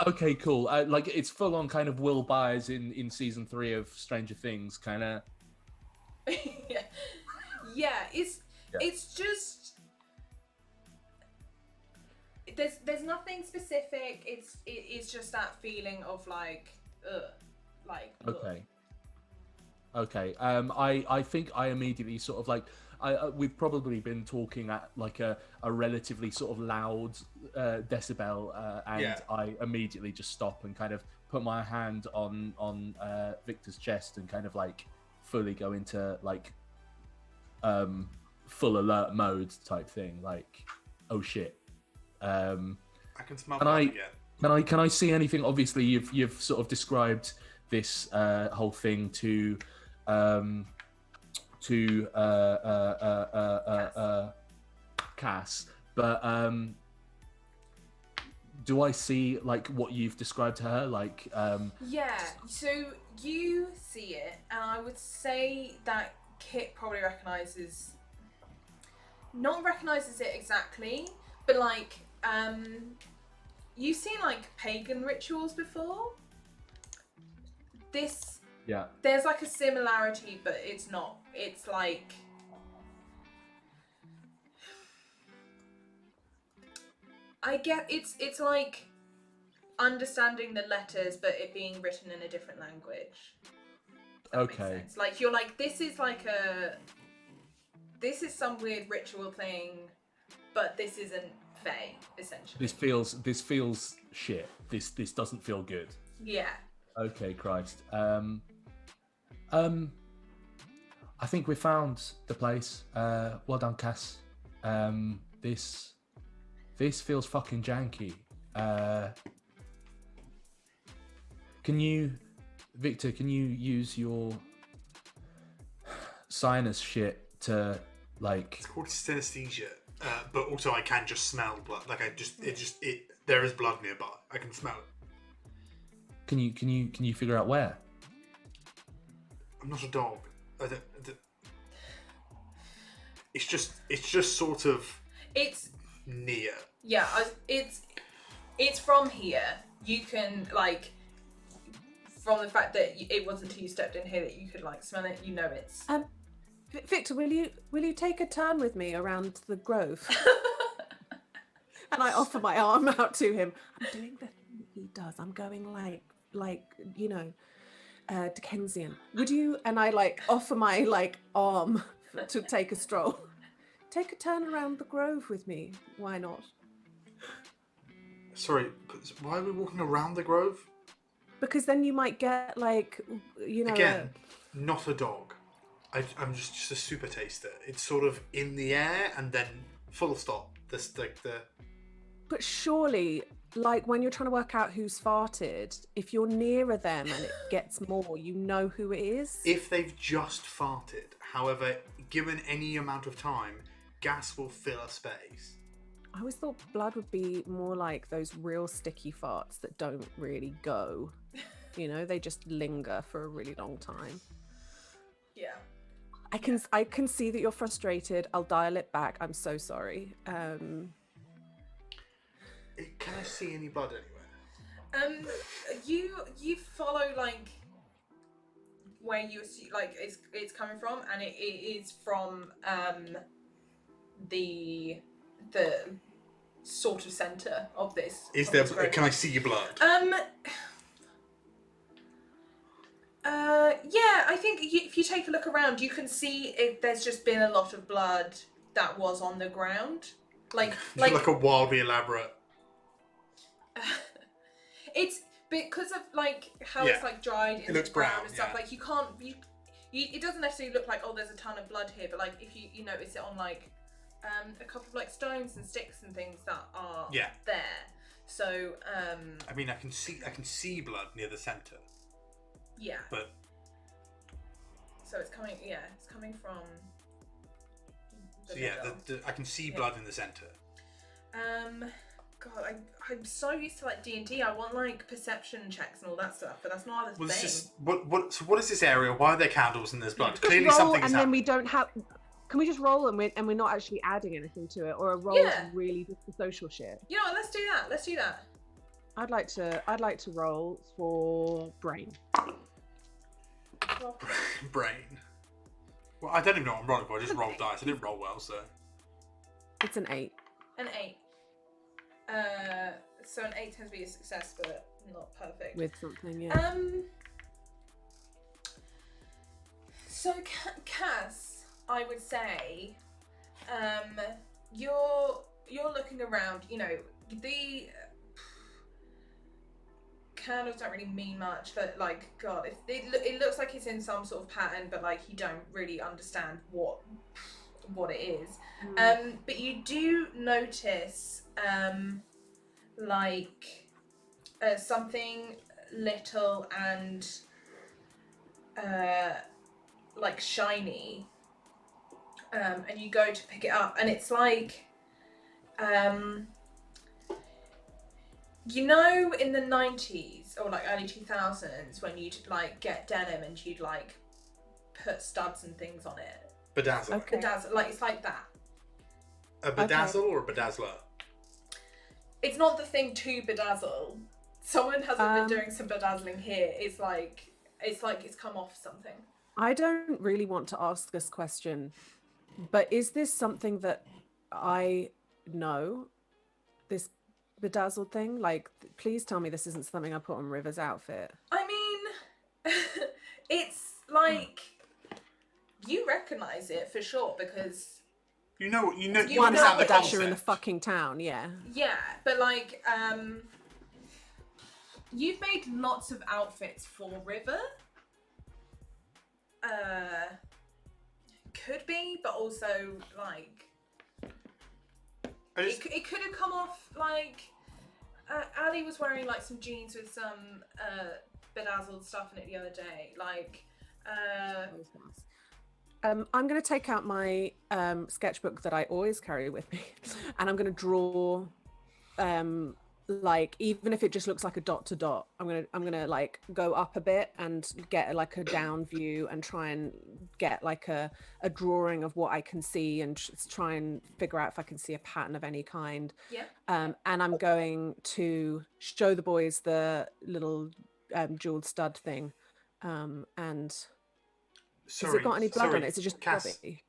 S2: Okay, cool. Like it's full on kind of Will Byers in season 3 of Stranger Things, kind of.
S4: Yeah. It's just there's nothing specific. It's just that feeling of like ugh.
S2: Okay. I think I immediately sort of like we've probably been talking at like a relatively sort of loud decibel, and I immediately just stop and kind of put my hand on Victor's chest and kind of like fully go into like full alert mode type thing. Like, oh shit.
S1: I can smell blood again.
S2: Can I see anything? Obviously, you've sort of described this whole thing to Cass, but do I see like what you've described to her? Like,
S4: yeah. So you see it, and I would say that Kit probably not recognizes it exactly, but like, you've seen like pagan rituals before. There's like a similarity, but it's not. It's like, I get it's like understanding the letters, but it being written in a different language.
S2: Okay.
S4: Like you're like, this is some weird ritual thing, but this isn't Fae, essentially.
S2: This feels shit. This doesn't feel good.
S4: Yeah.
S2: Okay, Christ. I think we found the place. Well done, Cass. This feels fucking janky. Victor, can you use your sinus shit to like?
S1: It's called synesthesia, but also I can just smell blood. Like there is blood nearby. I can smell it.
S2: Can you figure out where?
S1: I'm not a dog. It's just sort of.
S4: It's
S1: near.
S4: Yeah, it's from here. You can like, from the fact that it wasn't until you stepped in here that you could like smell it. You know it's.
S3: Victor, will you take a turn with me around the grove? And I offer my arm out to him. I'm doing the thing that he does. I'm going like you know, Dickensian. Would you? And I like offer my like arm to take a stroll. Take a turn around the grove with me. Why not?
S1: Sorry, but why are we walking around the grove?
S3: Because then you might get like, you know.
S1: Again, not a dog. I'm just a super taster. It's sort of in the air and then full stop.
S3: But surely, like when you're trying to work out who's farted, if you're nearer them and it gets more, you know who it is.
S1: If they've just farted, however, given any amount of time, gas will fill a space.
S3: I always thought blood would be more like those real sticky farts that don't really go. You know, they just linger for a really long time.
S4: Yeah.
S3: I can see that you're frustrated. I'll dial it back. I'm so sorry.
S1: Can I see any blood anywhere?
S4: You follow like where you see like it's coming from, and it is from the sort of center of this.
S1: Is there? Can I see your blood?
S4: Yeah, I think if you take a look around, you can see if there's just been a lot of blood that was on the ground, like
S1: a wildly elaborate.
S4: It's because of like how it's like dried in the ground and stuff.
S1: Yeah.
S4: Like you can't. It doesn't necessarily look like, oh, there's a ton of blood here, but like if you notice it on like a couple of like stones and sticks and things that are there. So
S1: I mean, I can see blood near the center.
S4: Yeah.
S1: But
S4: so it's coming. Yeah, it's coming from.
S1: I can see blood in the center.
S4: God, I'm so used to like D&D. I want like perception checks and all that stuff, but that's not a thing.
S1: So what is this area? Why are there candles and there's blood?
S5: Just
S1: Clearly
S5: roll,
S1: something's
S5: and
S1: happened.
S5: then we don't have. Can we just roll and we're not actually adding anything to it, or a roll is really just the social shit?
S4: You know what? Let's do that.
S5: I'd like to roll for brain.
S1: Brain. Well, I don't even know what I'm rolling for. I just rolled dice. I didn't roll well, so.
S3: It's an 8.
S4: An 8. So an 8 tends to be a success, but not perfect.
S3: With something, yeah.
S4: So Cass, I would say, you're looking around. You know, the candles don't really mean much, but like, God, it looks like it's in some sort of pattern, but like you don't really understand what it is. But you do notice something little and like shiny, and you go to pick it up, and it's like, you know, in the 90s or like early 2000s when you'd like get denim and you'd like put studs and things on it.
S1: Bedazzle.
S3: Okay.
S4: Bedazzle, like it's like that.
S1: A bedazzle or a bedazzler?
S4: It's not the thing to bedazzle. Someone hasn't been doing some bedazzling here. It's like it's come off something.
S3: I don't really want to ask this question, but is this something that I know? This bedazzled thing? Like, please tell me this isn't something I put on River's outfit.
S4: I mean, it's like you recognize it for sure because
S1: You know
S4: You
S3: One
S4: know the
S3: haberdasher in the
S1: concept.
S3: fucking town, yeah.
S4: yeah, but like you've made lots of outfits for River. Could be, but also like it could have come off like Ali was wearing like some jeans with some bedazzled stuff in it the other day. Like
S3: I'm going to take out my sketchbook that I always carry with me, and I'm going to draw, like, even if it just looks like a dot to dot, I'm gonna like go up a bit and get like a down view and try and get like a drawing of what I can see and try and figure out if I can see a pattern of any kind.
S4: yeah.
S3: And I'm going to show the boys the little jeweled stud thing, and.
S1: Sorry,
S3: Has it got any blood
S1: sorry,
S3: on it? Is it just
S1: Cass,
S3: blobby?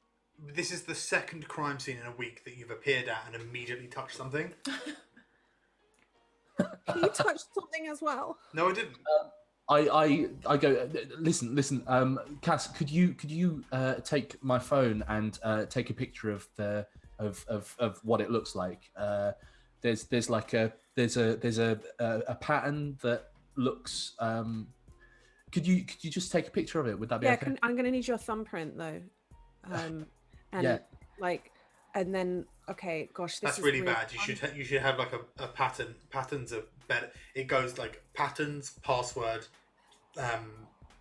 S1: This is the second crime scene in a week that you've appeared at and immediately touched something.
S3: He touched something as well.
S1: No, I didn't.
S2: I go, listen, Cass, could you take my phone and take a picture of the of what it looks like? There's like a pattern that looks. Could you just take a picture of it? Would that be
S3: Yeah,
S2: okay?
S3: I'm gonna need your thumbprint though, and
S2: Yeah.
S3: like, and then okay, gosh, this
S1: That's
S3: is
S1: really bad. You should have like a pattern. Patterns are better. It goes like patterns, password,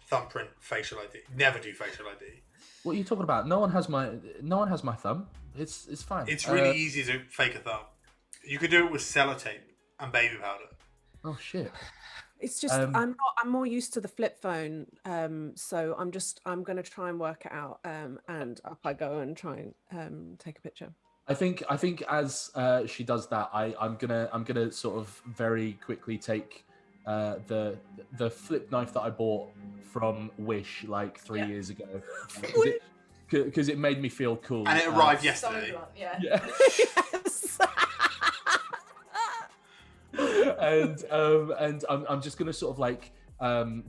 S1: thumbprint, facial ID. Never do facial ID.
S2: What are you talking about? No one has my thumb. It's fine.
S1: It's really easy to fake a thumb. You could do it with sellotape and baby powder.
S2: Oh shit.
S3: It's just I'm more used to the flip phone, so I'm gonna try and work it out, and up I go and try and take a picture.
S2: I think as she does that, I'm gonna sort of very quickly take the flip knife that I bought from Wish like 3 years ago because it made me feel cool.
S1: And it arrived
S4: So
S1: yesterday.
S4: blunt, yeah.
S2: Yeah.
S3: Yes.
S2: and I'm just gonna sort of like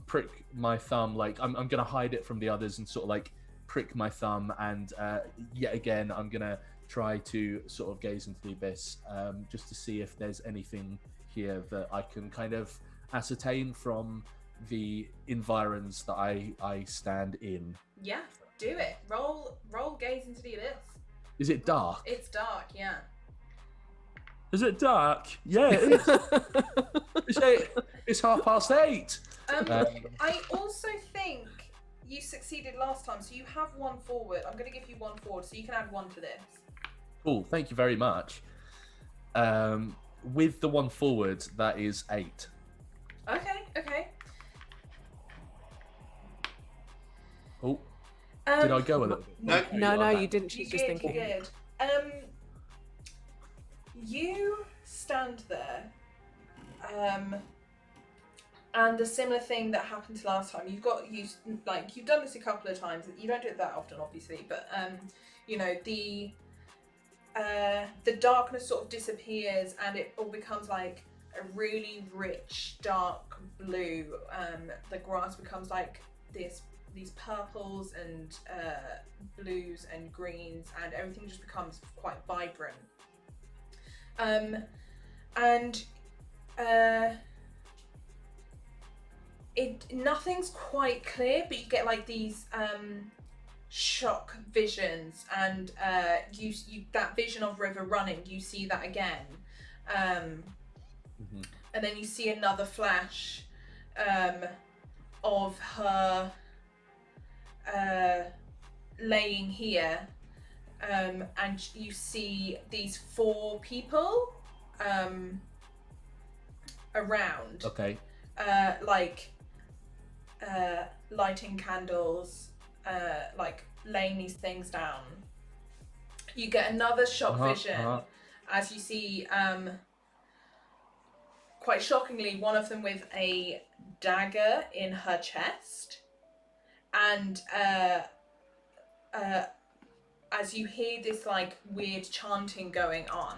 S2: prick my thumb, like I'm gonna hide it from the others and sort of like prick my thumb, and yet again I'm gonna try to sort of gaze into the abyss, just to see if there's anything here that I can kind of ascertain from the environs that I stand in.
S4: Yeah, do it. Roll gaze into the abyss.
S2: Is it dark?
S4: It's dark, yeah.
S2: Is it dark? Yeah, it is. It's 8:30.
S4: I also think you succeeded last time, so you have one forward. I'm going to give you one forward, so you can add one to this.
S2: Cool, thank you very much. With the one forward, that is 8.
S4: Okay.
S2: Oh, did I go a little bit?
S1: No.
S3: You didn't.
S4: You
S3: She's just thinking.
S4: You did. You stand there, and a similar thing that happened to last time. You've done this a couple of times. You don't do it that often, obviously, but you know, the darkness sort of disappears, and it all becomes like a really rich dark blue. The grass becomes like these purples and blues and greens, and everything just becomes quite vibrant. Nothing's quite clear, but you get like these shock visions, and you that vision of River running, you see that again, and then you see another flash of her laying here, and you see these 4 people around.
S2: Okay.
S4: Lighting candles, laying these things down. You get another shock vision as you see, quite shockingly, one of them with a dagger in her chest, and as you hear this like weird chanting going on,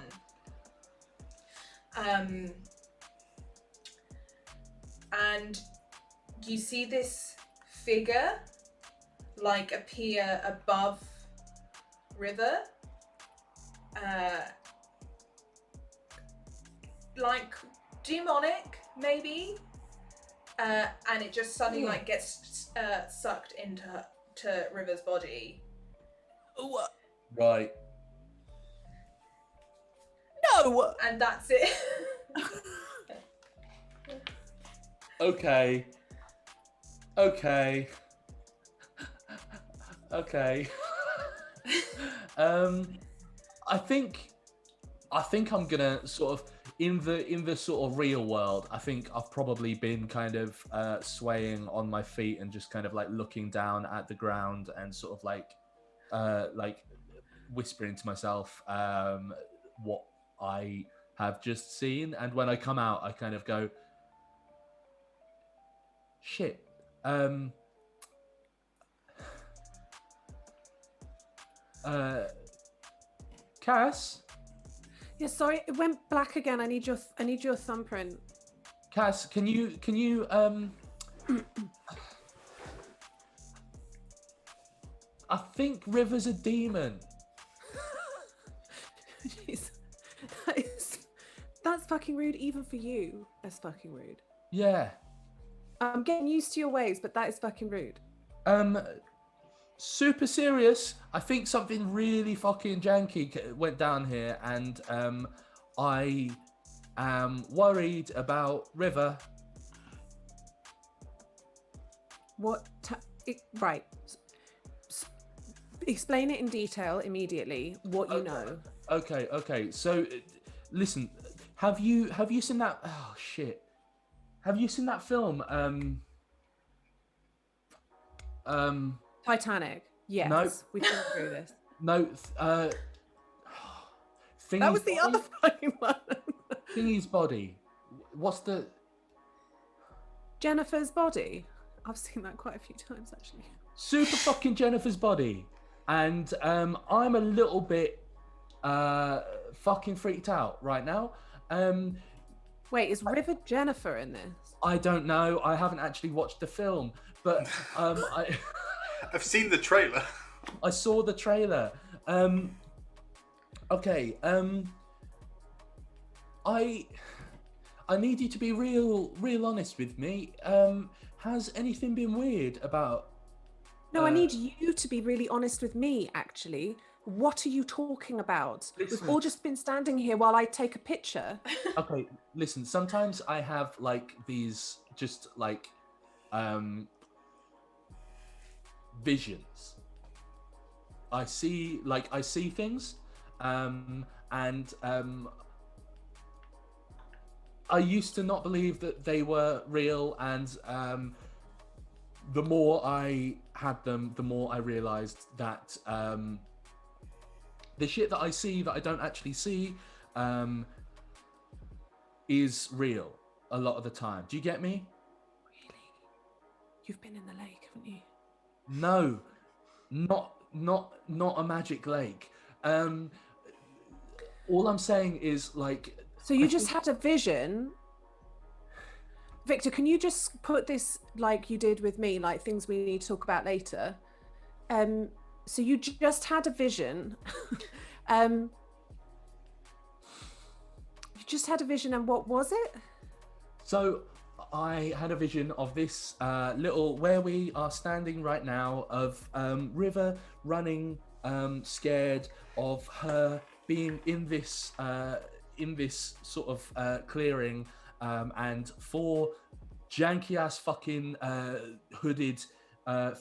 S4: and you see this figure like appear above River, like demonic maybe, and it just suddenly like gets sucked into River's body.
S2: Right.
S3: No.
S4: And that's it.
S2: Okay. I think I'm gonna sort of in the sort of real world. I think I've probably been kind of swaying on my feet and just kind of like looking down at the ground and sort of like whispering to myself what I have just seen. And when I come out, I kind of go, shit. Cass?
S3: Yeah, sorry, it went black again. I need your thumbprint.
S2: Cass, can you I think River's a demon.
S3: Jeez. That's fucking rude even for you. That's fucking rude.
S2: Yeah.
S3: I'm getting used to your ways, but that is fucking rude.
S2: Super serious. I think something really fucking janky went down here, and I am worried about River.
S3: What? Right. Explain it in detail immediately. What you know.
S2: Okay. So, listen. Have you seen that? Oh shit. Have you seen that film?
S3: Titanic. Yes.
S2: No.
S3: We've been through this.
S2: No.
S3: That was the other fucking one.
S2: Thingy's body. What's the?
S3: Jennifer's body. I've seen that quite a few times actually.
S2: Super fucking Jennifer's body, and I'm a little bit fucking freaked out right now.
S3: Wait, is River Jennifer in this?
S2: I don't know. I haven't actually watched the film, but
S1: I've seen the trailer.
S2: I saw the trailer. Okay. I need you to be real honest with me. Has anything been weird about?
S3: No, I need you to be really honest with me, actually. What are you talking about?
S2: Listen.
S3: We've all just been standing here while I take a picture.
S2: Okay, listen, sometimes I have like these just like visions. I see things, and I used to not believe that they were real, and the more I had them, the more I realized that the shit that I see that I don't actually see is real a lot of the time. Do you get me?
S3: Really? You've been in the lake, haven't you?
S2: No, not a magic lake. All I'm saying is like.
S3: So you just had a vision. Victor, can you just put this like you did with me, like things we need to talk about later? So you just had a vision. You just had a vision, and what was it?
S2: So I had a vision of this little, where we are standing right now, of River running, scared of her being in this sort of clearing, and 4 janky ass fucking hooded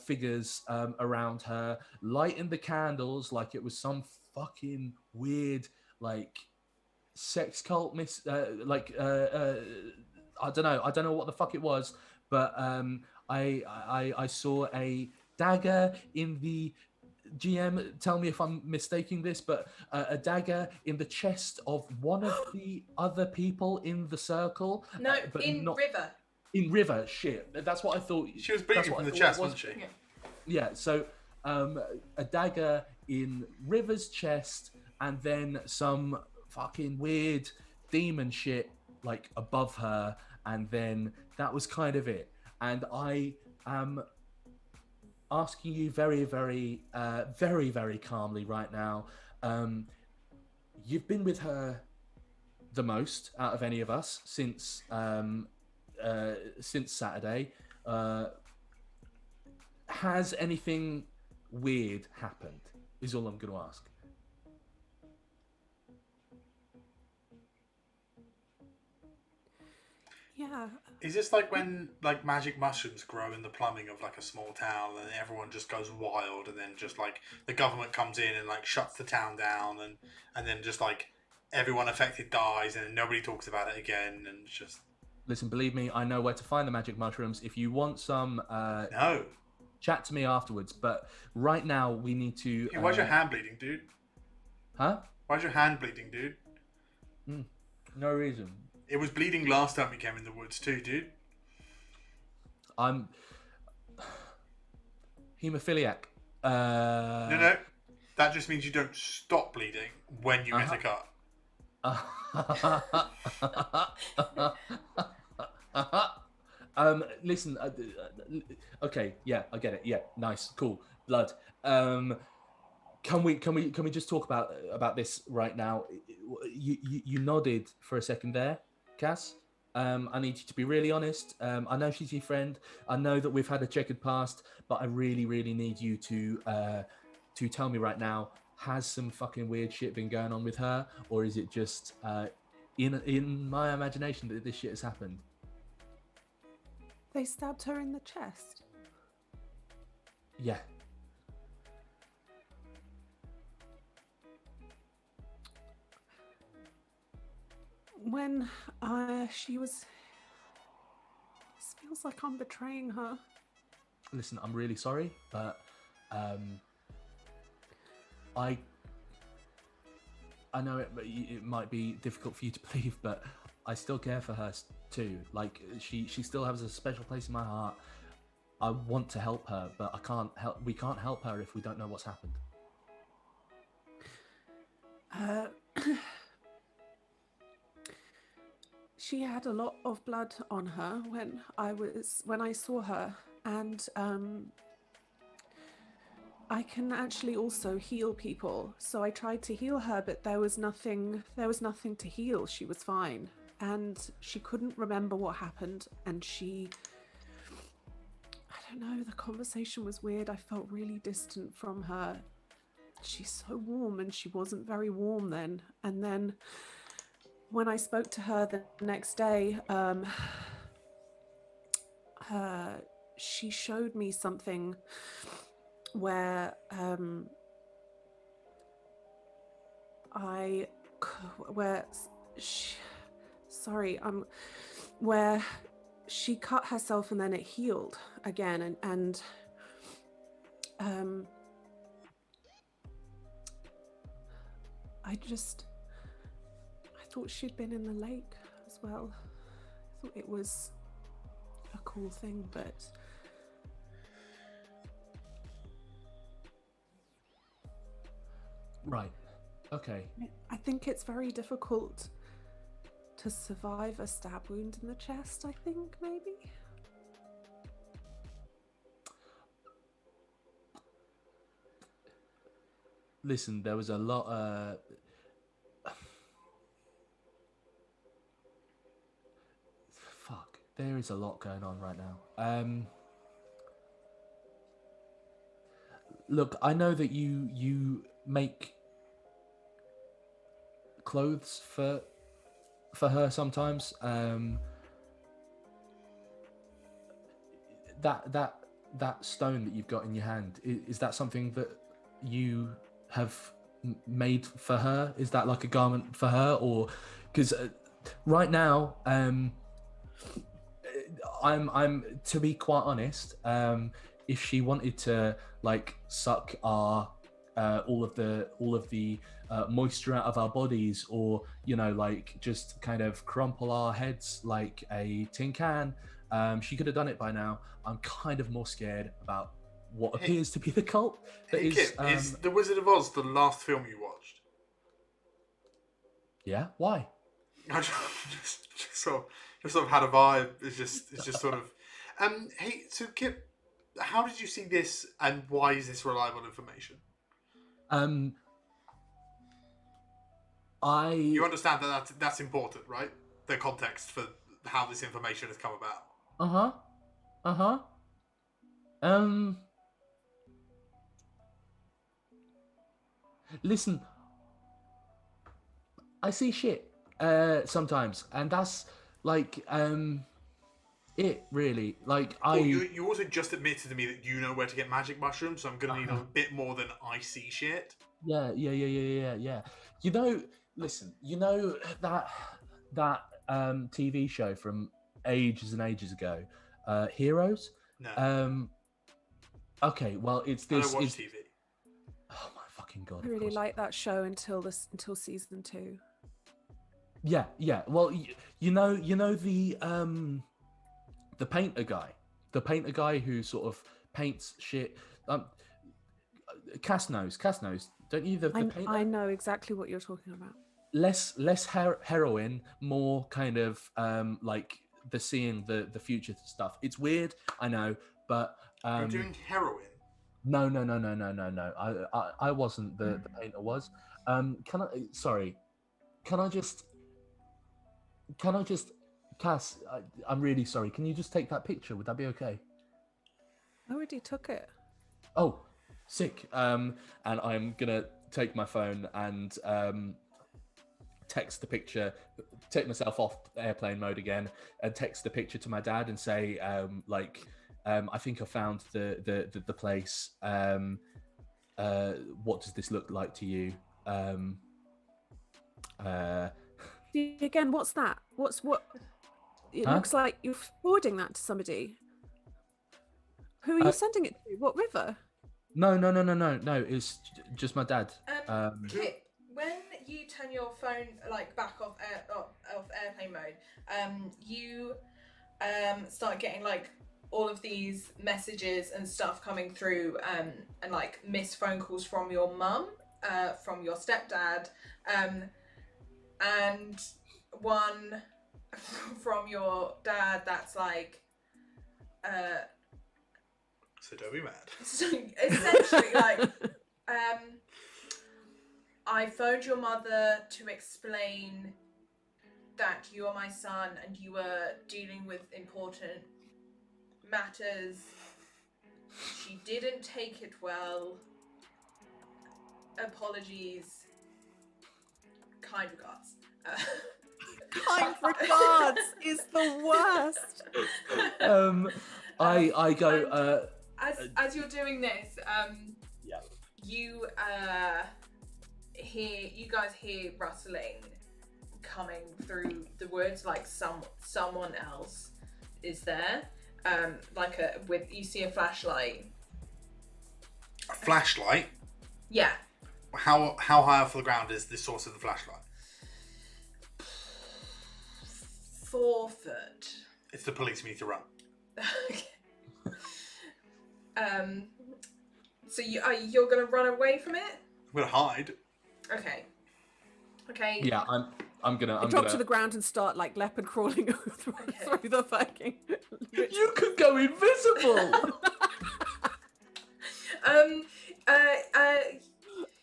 S2: figures around her, lighting the candles like it was some fucking weird like sex cult I don't know what the fuck it was, but I saw a dagger in the GM. Tell me if I'm mistaking this, but a dagger in the chest of one of the other people in the circle.
S4: No,
S2: but
S4: in
S2: not
S4: River.
S2: in River. Shit, that's what I thought.
S1: She was bleeding from the chest, wasn't she?
S4: Yeah.
S2: Yeah. So a dagger in River's chest, and then some fucking weird demon shit like above her, and then that was kind of it. And I am asking you very, very, very calmly right now. You've been with her the most out of any of us since Saturday. Has anything weird happened? Is all I'm going to ask.
S3: Yeah.
S1: Is this like when like magic mushrooms grow in the plumbing of like a small town and everyone just goes wild and then just like the government comes in and like shuts the town down and then just like everyone affected dies and nobody talks about it again and it's just...
S2: Listen, believe me, I know where to find the magic mushrooms. If you want some,
S1: No.
S2: chat to me afterwards. But right now we need to.
S1: Hey, why's your hand bleeding, dude?
S2: Huh?
S1: Why's your hand bleeding, dude?
S2: No reason.
S1: It was bleeding last time we came in the woods too, dude.
S2: I'm hemophiliac.
S1: No. That just means you don't stop bleeding when you get a cut.
S2: Listen. Okay. Yeah, I get it. Yeah, nice, cool. Blood. Can we just talk about this right now? You nodded for a second there, Cass. I need you to be really honest. I know she's your friend. I know that we've had a checkered past, but I really, really need you to tell me right now: has some fucking weird shit been going on with her, or is it just in my imagination that this shit has happened?
S3: They stabbed her in the chest.
S2: Yeah.
S3: When she was... This feels like I'm betraying her.
S2: Listen, I'm really sorry, but I know it might be difficult for you to believe, but I still care for her too. Like she still has a special place in my heart. I want to help her, but we can't help her if we don't know what's happened.
S3: She had a lot of blood on her when I saw her, and I can actually also heal people. So I tried to heal her, but there was nothing to heal. She was fine, and she couldn't remember what happened, and I don't know, the conversation was weird. I felt really distant from her. She's so warm, and she wasn't very warm then. And then when I spoke to her the next day, she showed me something where where she cut herself and then it healed again, and I thought she'd been in the lake as well. I thought it was a cool thing, but
S2: Right. Okay.
S3: I think it's very difficult to survive a stab wound in the chest, I think, maybe.
S2: Listen, there was a lot fuck. There is a lot going on right now. Look, I know that you make clothes for her sometimes. That that stone that you've got in your hand, is that something that you have made for her? Is that like a garment for her, or because right now, I'm to be quite honest, if she wanted to like suck our all of the moisture out of our bodies, or like just kind of crumple our heads like a tin can, she could have done it by now. I'm kind of more scared about what appears to be the cult that
S1: is The Wizard of Oz the last film you watched?
S2: Yeah, why?
S1: I just sort of had a vibe. It's just sort of hey, so Kip, how did you see this, and why is this reliable information? You understand that that's important, right? The context for how this information has come about.
S2: Listen, I see shit sometimes, and that's like it really. Like
S1: you also just admitted to me that you know where to get magic mushrooms, so I'm gonna need a bit more than I see shit.
S2: Yeah. Listen, that TV show from ages and ages ago, Heroes.
S1: No.
S2: Okay, well, it's this.
S1: I don't watch TV.
S2: Oh my fucking god!
S3: I really like that show until season 2.
S2: Yeah. Well, you know the painter guy who sort of paints shit. Cass knows. Don't you? The painter?
S3: I know exactly what you're talking about.
S2: Less heroin, more kind of like the seeing the future stuff. It's weird, I know, but
S1: you're doing heroin.
S2: No. I wasn't. The painter was. Can I just, Cass? I'm really sorry. Can you just take that picture? Would that be okay?
S3: I already took it.
S2: Oh, sick. And I'm gonna take my phone and text the picture, take myself off airplane mode again, and text the picture to my dad and say, I think I found the place. What does this look like to you?
S3: Again, what's that? What? It looks like you're forwarding that to somebody. Who are you sending it to? What river?
S2: No. It's just my dad.
S4: Kip, when you turn your phone back off airplane mode, you start getting all of these messages and stuff coming through, and missed phone calls from your mum, from your stepdad, and one from your dad that's
S1: so don't be mad.
S4: So essentially, I phoned your mother to explain that you are my son and you were dealing with important matters. She didn't take it well. Apologies. Kind regards.
S3: Kind regards is the worst.
S2: I go.
S4: As you're doing this,
S2: yeah.
S4: You guys hear rustling coming through the woods, someone else is there. You see a flashlight.
S1: A flashlight?
S4: Yeah.
S1: How high off the ground is the source of the flashlight?
S4: 4 foot.
S1: It's the police. We need to run.
S4: Okay. So you're gonna run away from it?
S1: I'm gonna hide.
S4: Okay.
S2: Yeah, I'm gonna.
S3: Drop to the ground and start leopard crawling through the fucking.
S2: You could go invisible.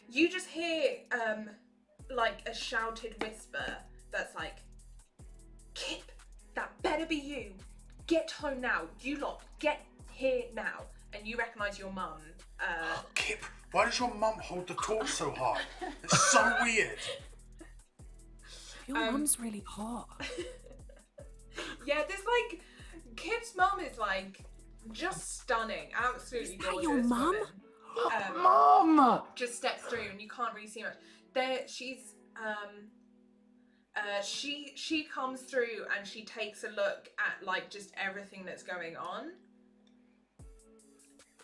S4: You just hear a shouted whisper that's Kip, that better be you. Get home now. You lot, get here now. And you recognise your mum.
S1: Kip, why does your mum hold the torch so high? It's so weird.
S3: Your mum's really hot.
S4: Yeah, there's Kip's mum is just stunning, absolutely
S3: Is that
S4: gorgeous
S3: your mum?
S4: woman.
S2: Mom!
S4: Just steps through and you can't really see much. She comes through and she takes a look at like just everything that's going on.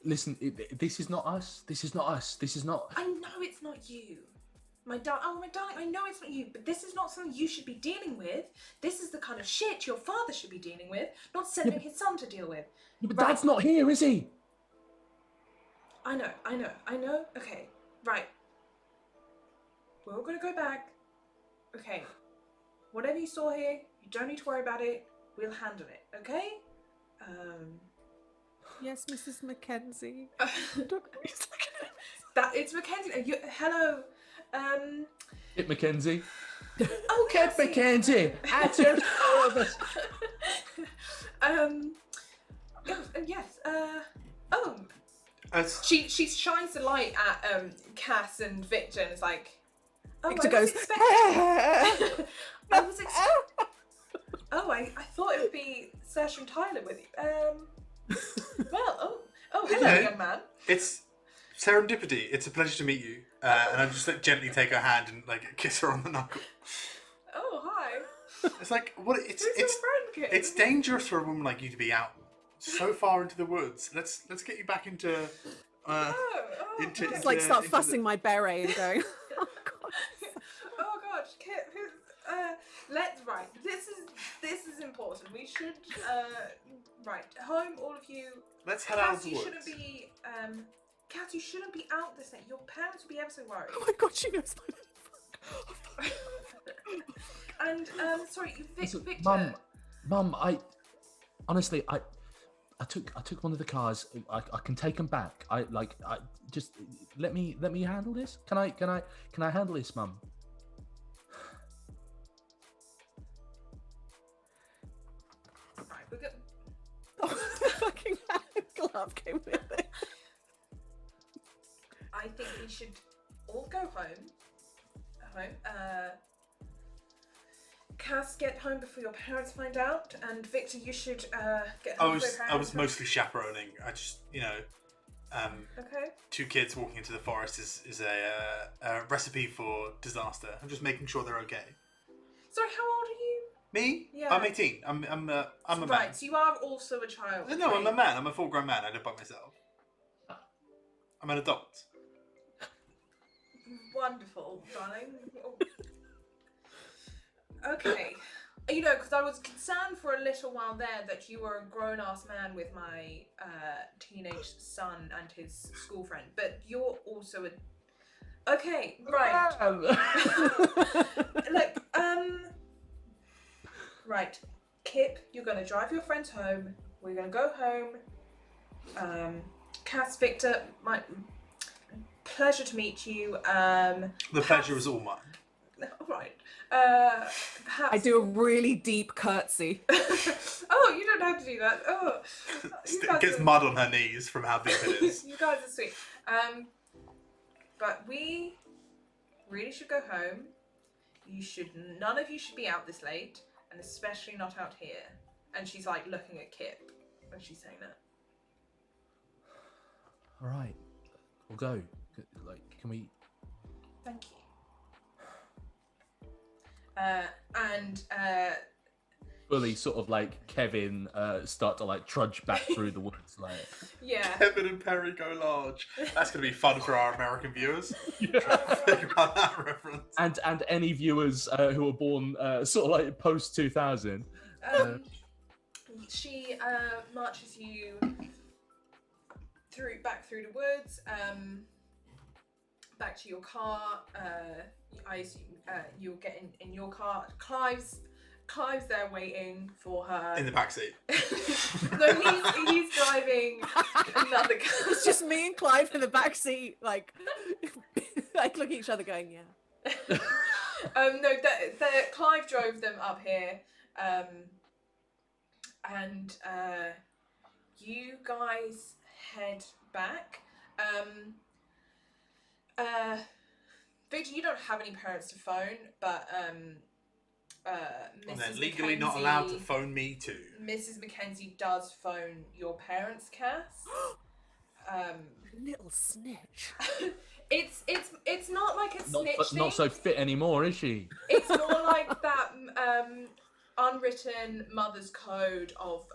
S2: Listen, this is not us. This is not us. This is not.
S4: I know it's not you. My darling, I know it's not you, but this is not something you should be dealing with. This is the kind of shit your father should be dealing with, not sending his son to deal with.
S2: Yeah, but Dad's not here, is he?
S4: I know. Okay, right. We're all gonna go back. Okay. Whatever you saw here, you don't need to worry about it. We'll handle it, okay?
S3: Yes, Mrs. Mackenzie.
S4: It's Mackenzie. Hello.
S2: Hit Mackenzie.
S4: Oh,
S2: Get Mackenzie. Answer all of us.
S4: Yes. She shines the light at Cass and Victor and is like,
S3: Victor goes,
S4: I thought it would be Sash and Tyler with you. Well, hello, young man.
S1: It's serendipity. It's a pleasure to meet you. And I just gently take her hand and kiss her on the knuckle.
S4: Oh, hi.
S1: It's like what?
S4: Who's your friend, kid?
S1: It's dangerous for a woman like you to be out so far into the woods. Let's get you back into.
S3: It's like start fussing my beret and going. Oh God.
S4: Oh God, Kit. Right. This is important. We should right home, all of you.
S1: Let's head out of the
S4: You
S1: woods.
S4: shouldn't be Cass, you shouldn't be out this late. Your parents would be ever so worried.
S3: Oh my God, she knows my
S4: And sorry, Victor.
S2: Mum, I took one of the cars. I can take them back. I just let me handle this. Can I handle this, Mum?
S4: Right, we're good.
S3: Oh, fucking glove came with it.
S4: I think we should all go home. Cass, get home before your parents find out, and Victor, you should get home before your parents.
S1: I was mostly chaperoning. I just
S4: Okay.
S1: 2 kids walking into the forest is a recipe for disaster. I'm just making sure they're okay.
S4: Sorry, how old are you?
S1: Me?
S4: Yeah.
S1: I'm 18. I'm a man.
S4: Right, so you are also a child.
S1: No, I'm a man. I'm a full-grown man. I live by myself. I'm an adult.
S4: Wonderful, darling. Okay. Because I was concerned for a little while there that you were a grown-ass man with my teenage son and his school friend, but you're also a... Okay, right. Look, right. Kip, you're going to drive your friends home. We're going to go home. Cass, Victor, pleasure to meet you.
S1: The pleasure is all mine.
S4: All right. Perhaps...
S3: I do a really deep curtsy.
S4: Oh, you don't have to do that. Oh,
S1: Gets mud on her knees from how deep it is.
S4: You guys are sweet. But we really should go home. None of you should be out this late, and especially not out here. And she's like looking at Kip when she's saying that.
S2: All right, we'll go. Can we?
S4: Thank you.
S2: Fully sort of like Kevin start to trudge back through the woods
S4: Yeah.
S1: Kevin and Perry go large. That's going to be fun for our American viewers. Think about that reference.
S2: And any viewers who were born post 2000.
S4: She marches you back through the woods, back to your car. I assume you'll get in your car. Clive's there waiting for her.
S1: In the backseat.
S4: No, he's driving another car.
S3: It's just me and Clive in the backseat, like look at each other going, yeah.
S4: No, Clive drove them up here, and you guys head back. Victor, you don't have any parents to phone, but Mrs.
S1: And they're legally not allowed to phone me too.
S4: Mrs. Mackenzie does phone your parents, Cass.
S3: Little snitch.
S4: It's not like a snitch thing.
S2: Not so fit anymore, is she?
S4: It's more like that unwritten mother's code of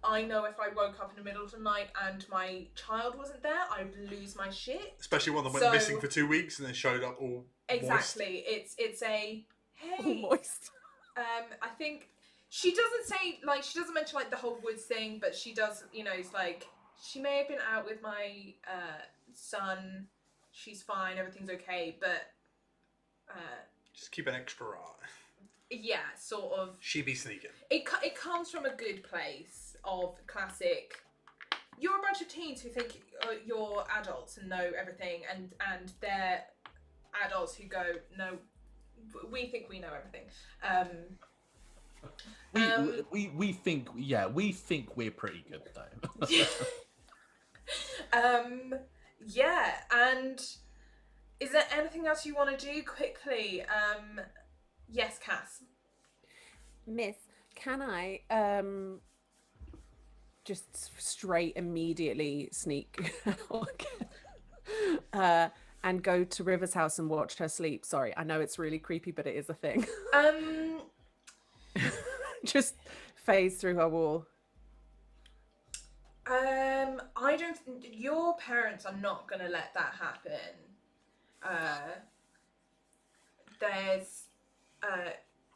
S4: I know if I woke up in the middle of the night and my child wasn't there, I would lose my shit.
S1: Especially one that went missing for 2 weeks and then showed up all
S4: exactly.
S1: moist.
S4: It's a hey.
S3: All moist.
S4: I think she doesn't say she doesn't mention the whole woods thing, but she does. It's like she may have been out with my son. She's fine. Everything's okay, but
S1: just keep an extra eye.
S4: Yeah, sort of.
S1: She be sneaking.
S4: It comes from a good place of classic. You're a bunch of teens who think you're adults and know everything, and they're adults who go, no, we think we know everything.
S2: We think we're pretty good though.
S4: Yeah, and is there anything else you want to do quickly? Yes, Cass.
S3: Miss, can I just straight immediately sneak and go to River's house and watch her sleep? Sorry, I know it's really creepy, but it is a thing. Just phase through her wall.
S4: I don't. Your parents are not gonna let that happen. There's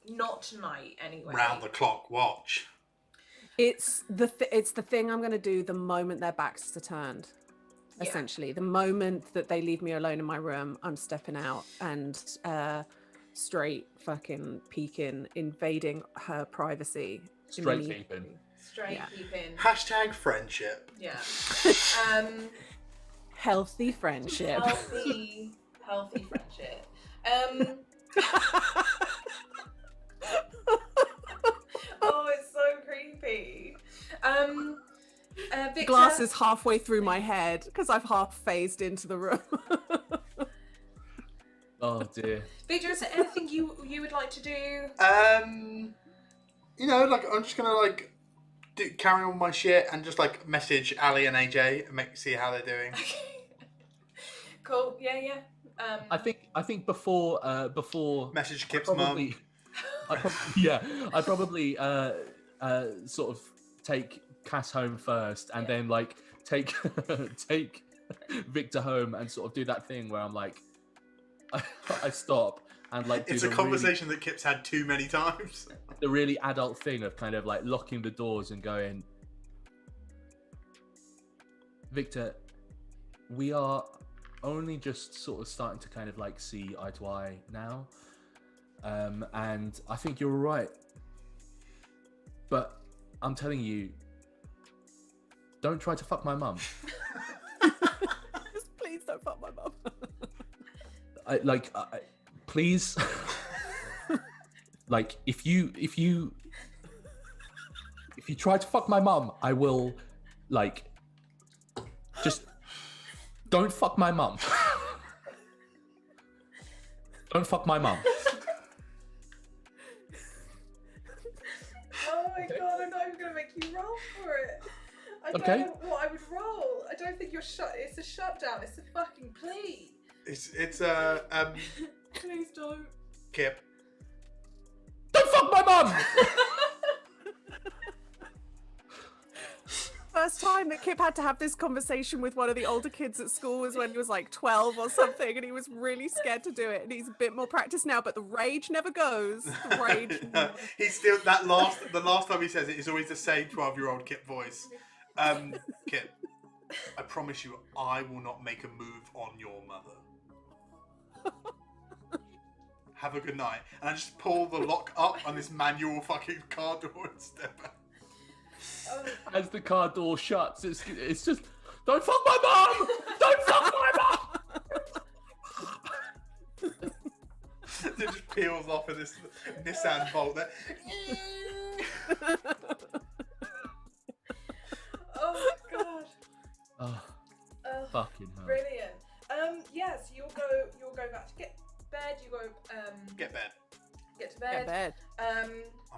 S4: not tonight anyway.
S1: Round the clock watch.
S3: It's the thing I'm gonna do the moment their backs are turned.
S4: Yeah.
S3: Essentially, the moment that they leave me alone in my room, I'm stepping out and straight fucking peeking, invading her privacy.
S2: Straight peeping.
S4: Straight peeping.
S1: Hashtag friendship.
S4: Yeah.
S3: Healthy friendship.
S4: Healthy friendship. Oh, it's so creepy. Victor,
S3: Glass is halfway through my head because I've half phased into the room.
S2: Oh dear.
S4: Victor, is there anything you would like to do?
S1: I'm just gonna carry on my shit and just message Ali and AJ and see how they're doing.
S4: Cool. Yeah.
S2: I think before
S1: Message Kip's mum.
S2: I probably sort of take Cass home first and then take Victor home and sort of do that thing where I'm I stop and do
S1: it's a conversation that Kip's had too many times.
S2: The really adult thing of kind of locking the doors and going, Victor, we are only just sort of starting to kind of see eye to eye now, and I think you're right, but I'm telling you, don't try to fuck my mum.
S3: Please don't fuck my mum.
S2: Please. If you try to fuck my mum, I will just don't fuck my mum. Don't fuck my mum.
S4: Oh my god, I'm not even gonna make you roll for it. I don't know what I would roll. I don't think it's a shutdown, it's a fucking plea.
S1: It's
S4: Please don't.
S1: Kip.
S2: Don't fuck my mum!
S3: First time that Kip had to have this conversation with one of the older kids at school was when he was 12 or something, and he was really scared to do it, and he's a bit more practiced now, but the rage never goes. The rage.
S1: He's still the last time he says it is always the same 12-year-old Kip voice. Kip, I promise you I will not make a move on your mother. Have a good night. And I just pull the lock up on this manual fucking car door and step out.
S2: As the car door shuts, it's just, don't fuck my mum! Don't fuck my mum!
S1: It just peels off of this Nissan Bolt there.
S4: Oh my god.
S2: Oh, fucking hell.
S4: Brilliant. Yes, you'll go back to get bed. You go
S1: Get bed.
S4: to bed.
S1: I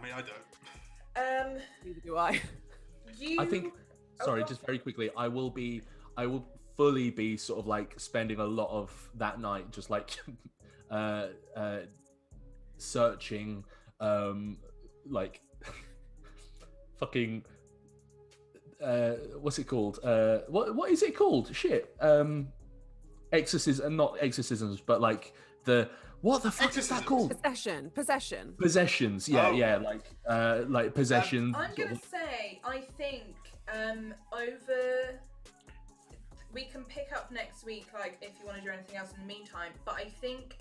S1: mean, I don't.
S3: Neither do I.
S2: I think. Sorry, just very quickly. I will fully be sort of like spending a lot of that night just like searching, like fucking. What's it called? What is it called? Shit. Exorcism, not exorcisms, but like what the fuck is that called?
S3: Possession.
S2: Possessions. Yeah, like possession.
S4: I'm gonna say, I think we can pick up next week, like if you want to do anything else in the meantime. But I think,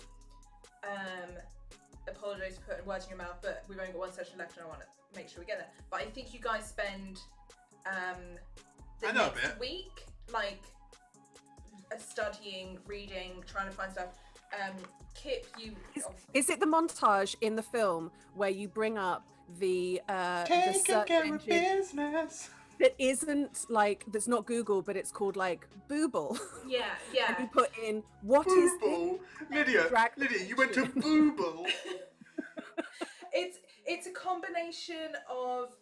S4: apologize for putting words in your mouth, but we've only got one session left, and I want to make sure we get there. But I think you guys spend the next week like studying, reading, trying to find stuff. Kip,
S3: is it the montage in the film where you bring up the search
S1: care of business
S3: that isn't like, that's not Google, but it's called like Booble?
S4: Yeah.
S3: And you put in what is
S1: Booble? Lydia, you went to Booble.
S4: It's a combination of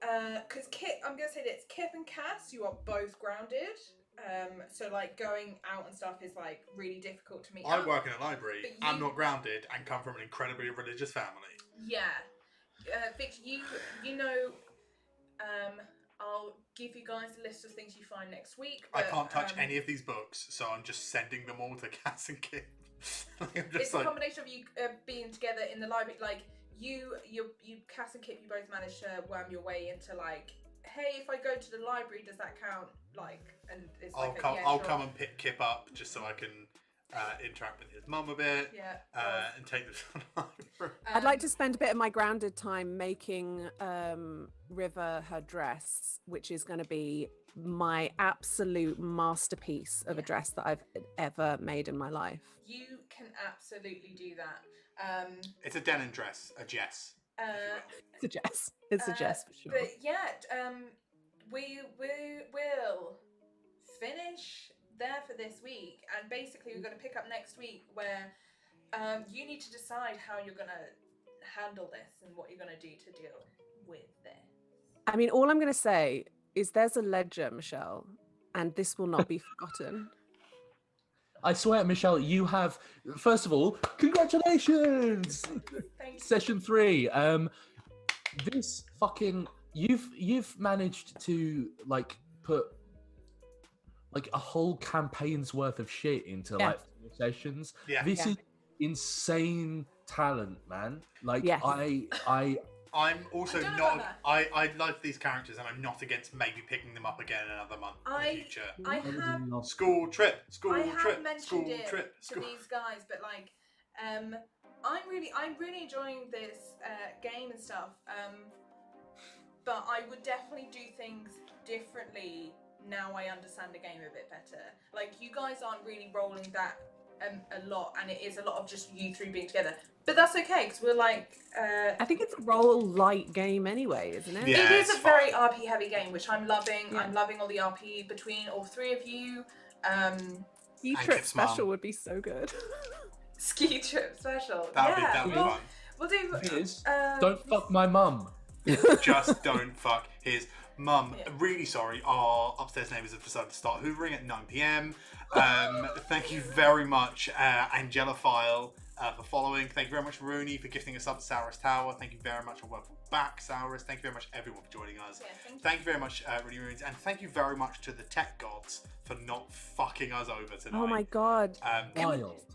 S4: because Kip, I'm gonna say this, Kip and Cass, you are both grounded. So like going out and stuff is like really difficult to me.
S1: I work in a library. I'm not grounded and come from an incredibly religious family.
S4: Yeah, Victor, you know, I'll give you guys a list of things you find next week. But,
S1: I can't touch any of these books, so I'm just sending them all to Cass and Kip.
S4: It's a combination of you being together in the library, like you, Cass and Kip, you both managed to worm your way into like, hey, if I go to the library, does that count? Like, and it's
S1: I'll come and pick Kip up just so I can interact with his mum a bit.
S4: Yeah.
S1: And take them to the library.
S3: I'd like to spend a bit of my grounded time making River her dress, which is going to be my absolute masterpiece of a dress that I've ever made in my life.
S4: You can absolutely do that.
S1: It's a denim dress, a Jess.
S3: It's a Jess. It's a Jess for sure.
S4: But yeah, we will finish there for this week, and basically we're going to pick up next week where you need to decide how you're going to handle this and what you're going to do to deal with this.
S3: I mean, all I'm going to say is there's a ledger, Michelle, and this will not be forgotten.
S2: I swear, Michelle, you have. First of all, congratulations!
S4: Thank you.
S2: Session 3. This fucking you've managed to like put like a whole campaign's worth of shit into like 4 sessions.
S1: Yeah.
S2: This is insane talent, man. Like
S1: I'm also not. I love these characters, and I'm not against maybe picking them up again in another month in the future.
S4: I have
S1: school trip.
S4: mentioned it to these guys, but like, I'm really enjoying this game and stuff. But I would definitely do things differently now I understand the game a bit better. Like, you guys aren't really rolling that a lot, and it is a lot of just you 3 being together. But that's okay, because we're like...
S3: I think it's a roll light game anyway, isn't it?
S1: Yeah,
S4: it is a very RP heavy game, which I'm loving.
S3: Yeah.
S4: I'm loving all the RP between all 3 of you.
S3: Ski trip special would be so good.
S4: Ski trip special.
S1: That'd be fun.
S4: We'll do...
S2: Don't fuck my mum.
S1: Just don't fuck his mum. Really sorry, our upstairs neighbours have decided to start hoovering at 9 p.m. Thank you very much, Angelaphile, for following. Thank you very much, Rooney, for gifting us up to Saurus Tower. Thank you very much, and welcome back, Saurus. Thank you very much, everyone, for joining us. Thank you very much, Rooney Runes, and thank you very much to the tech gods for not fucking us over tonight.
S3: Oh my god.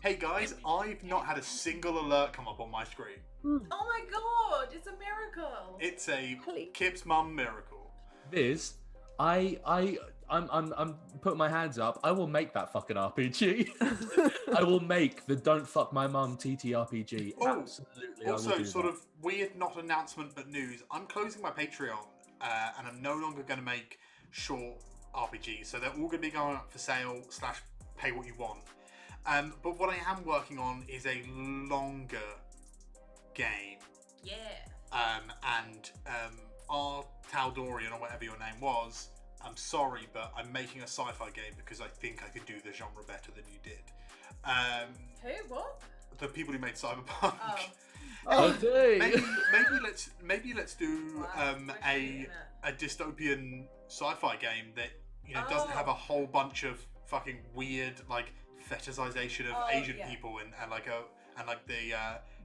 S1: Hey guys, I've not had a single alert come up on my screen.
S4: Oh my god, it's a miracle.
S1: It's a Kip's mum miracle.
S2: Viz, I'm putting my hands up. I will make that fucking RPG. I will make the Don't Fuck My Mum TTRPG. Absolutely.
S1: Also, sort of weird, not announcement, but news. I'm closing my Patreon, and I'm no longer going to make short RPGs. So they're all going to be going up for sale / pay what you want. But what I am working on is a longer game.
S4: Yeah.
S1: And our Taldorian, or whatever your name was, I'm sorry, but I'm making a sci-fi game because I think I could do the genre better than you did.
S4: Who? What?
S1: The people who made Cyberpunk. Maybe let's do a dystopian sci-fi game that doesn't have a whole bunch of fucking weird like fetishization of Asian people and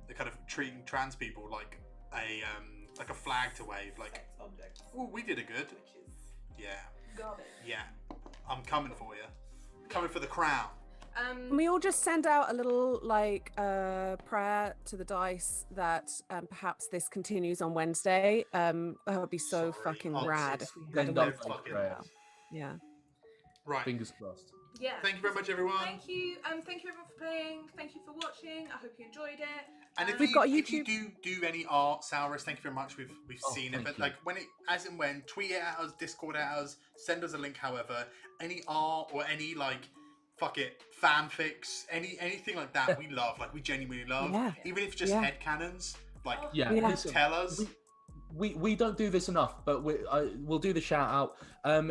S1: the kind of treating trans people like a flag to wave. Like,
S4: sex objects.
S1: oh, we did a good. Yeah.
S4: Got it.
S1: Yeah. I'm coming for you. Coming for the crown.
S3: Can we all just send out a little prayer to the dice that perhaps this continues on Wednesday? That would be so fucking rad if we had a Wednesday prayer. Yeah.
S1: Right.
S2: Fingers crossed.
S4: Yeah.
S1: Thank you very much, everyone.
S4: Thank you. Thank you everyone for playing. Thank you for watching. I hope you enjoyed it.
S1: And if
S3: we've got
S1: if
S3: YouTube.
S1: you do any art, Saurus, thank you very much. We've seen it, but
S2: you.
S1: like as and when, tweet it at us, Discord at us, send us a link. However, any art or any like fanfics, anything like that, we love. Like we genuinely love.
S3: Yeah.
S1: Even if it's just headcanons, like
S2: Listen,
S1: tell us.
S2: We don't do this enough, but we'll do the shout out.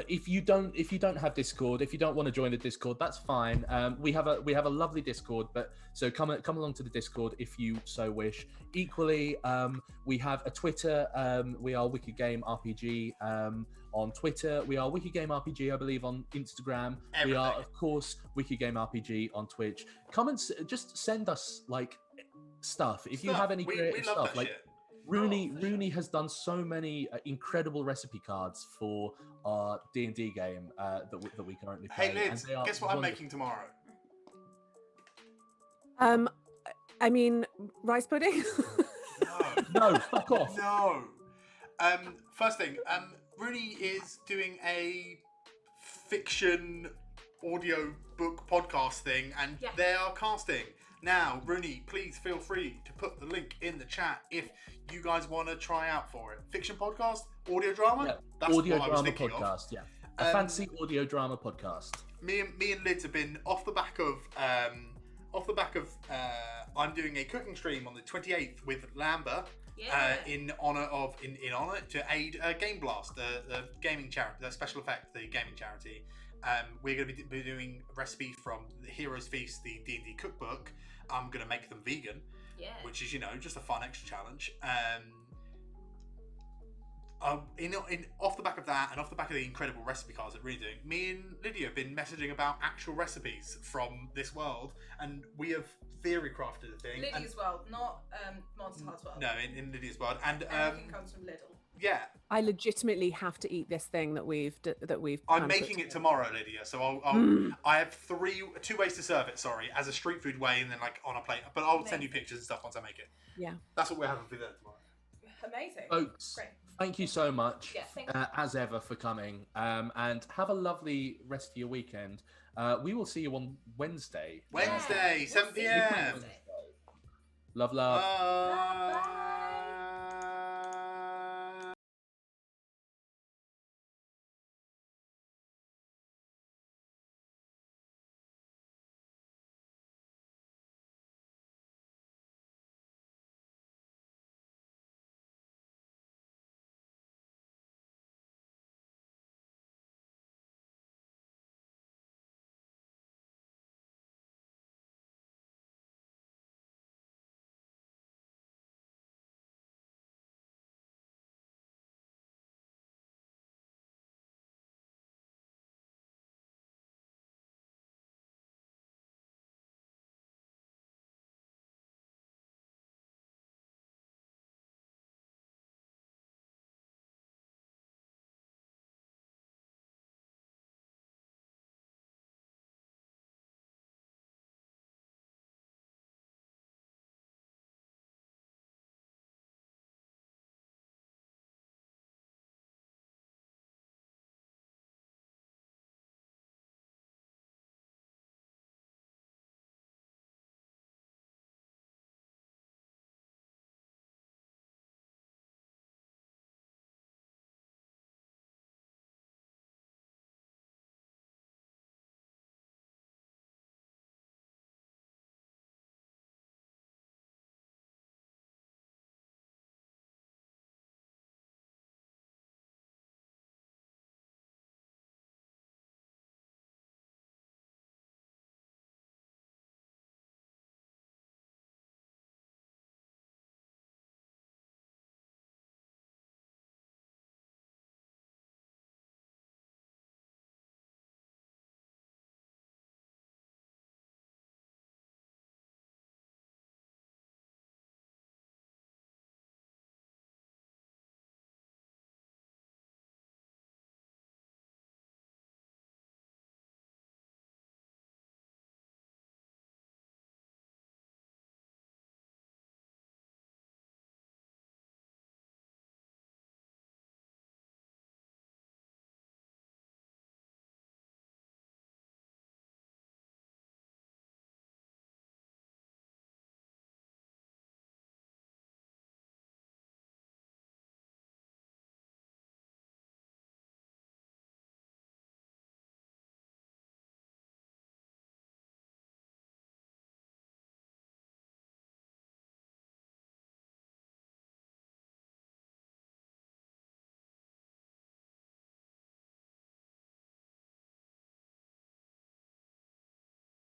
S2: If you don't have Discord, if you don't want to join the Discord, that's fine. We have a lovely Discord, but so come along to the Discord if you so wish. Equally, we have a Twitter. We are Wicked Game RPG on Twitter. We are Wicked Game RPG, I believe, on Instagram.
S1: Everything.
S2: We are, of course, Wicked Game RPG on Twitch. Come and just send us like stuff. If you have any creative stuff, like.
S1: Shit.
S2: Rooney has done so many incredible recipe cards for our D&D game that we currently play.
S1: Hey Liz, guess what I'm making tomorrow?
S3: I mean, rice pudding.
S1: No.
S2: No, fuck off.
S1: No. First thing, Rooney is doing a fiction audio book podcast thing, and they are casting. Now, Rooney, please feel free to put the link in the chat if you guys want to try out for it. Fiction podcast, audio drama.
S2: Yeah.
S1: That's
S2: audio
S1: what I was
S2: drama
S1: thinking
S2: podcast.
S1: of.
S2: Yeah, a fancy audio drama podcast.
S1: Me and Liz have been off the back of I'm doing a cooking stream on the 28th with Lamba.
S4: Yeah.
S1: In honor to aid Game Blast, the gaming charity, the special effect, the gaming charity. We're going to be doing a recipe from the Heroes Feast, the D&D cookbook. I'm going to make them vegan, which is just a fun extra challenge. Off the back of that, and off the back of the incredible recipe cards that we're doing, me and Lydia have been messaging about actual recipes from this world, and we have theory crafted a thing.
S4: Lydia's world, not Monsterhearts world.
S1: No, in Lydia's world, and
S4: everything comes from Lidl.
S1: Yeah.
S3: I legitimately have to eat this thing that we've.
S1: I'm making it tomorrow, Lydia. So I have two ways to serve it. Sorry, as a street food way, and then like on a plate. But I'll send you pictures and stuff once I make it.
S3: Yeah.
S1: That's what we're having for dinner tomorrow.
S4: Amazing.
S2: Folks,
S4: great.
S2: Thank you so much,
S4: thank you.
S2: as ever, for coming. And have a lovely rest of your weekend. We will see you on Wednesday.
S1: 7 p.m.
S2: Love.
S1: Bye.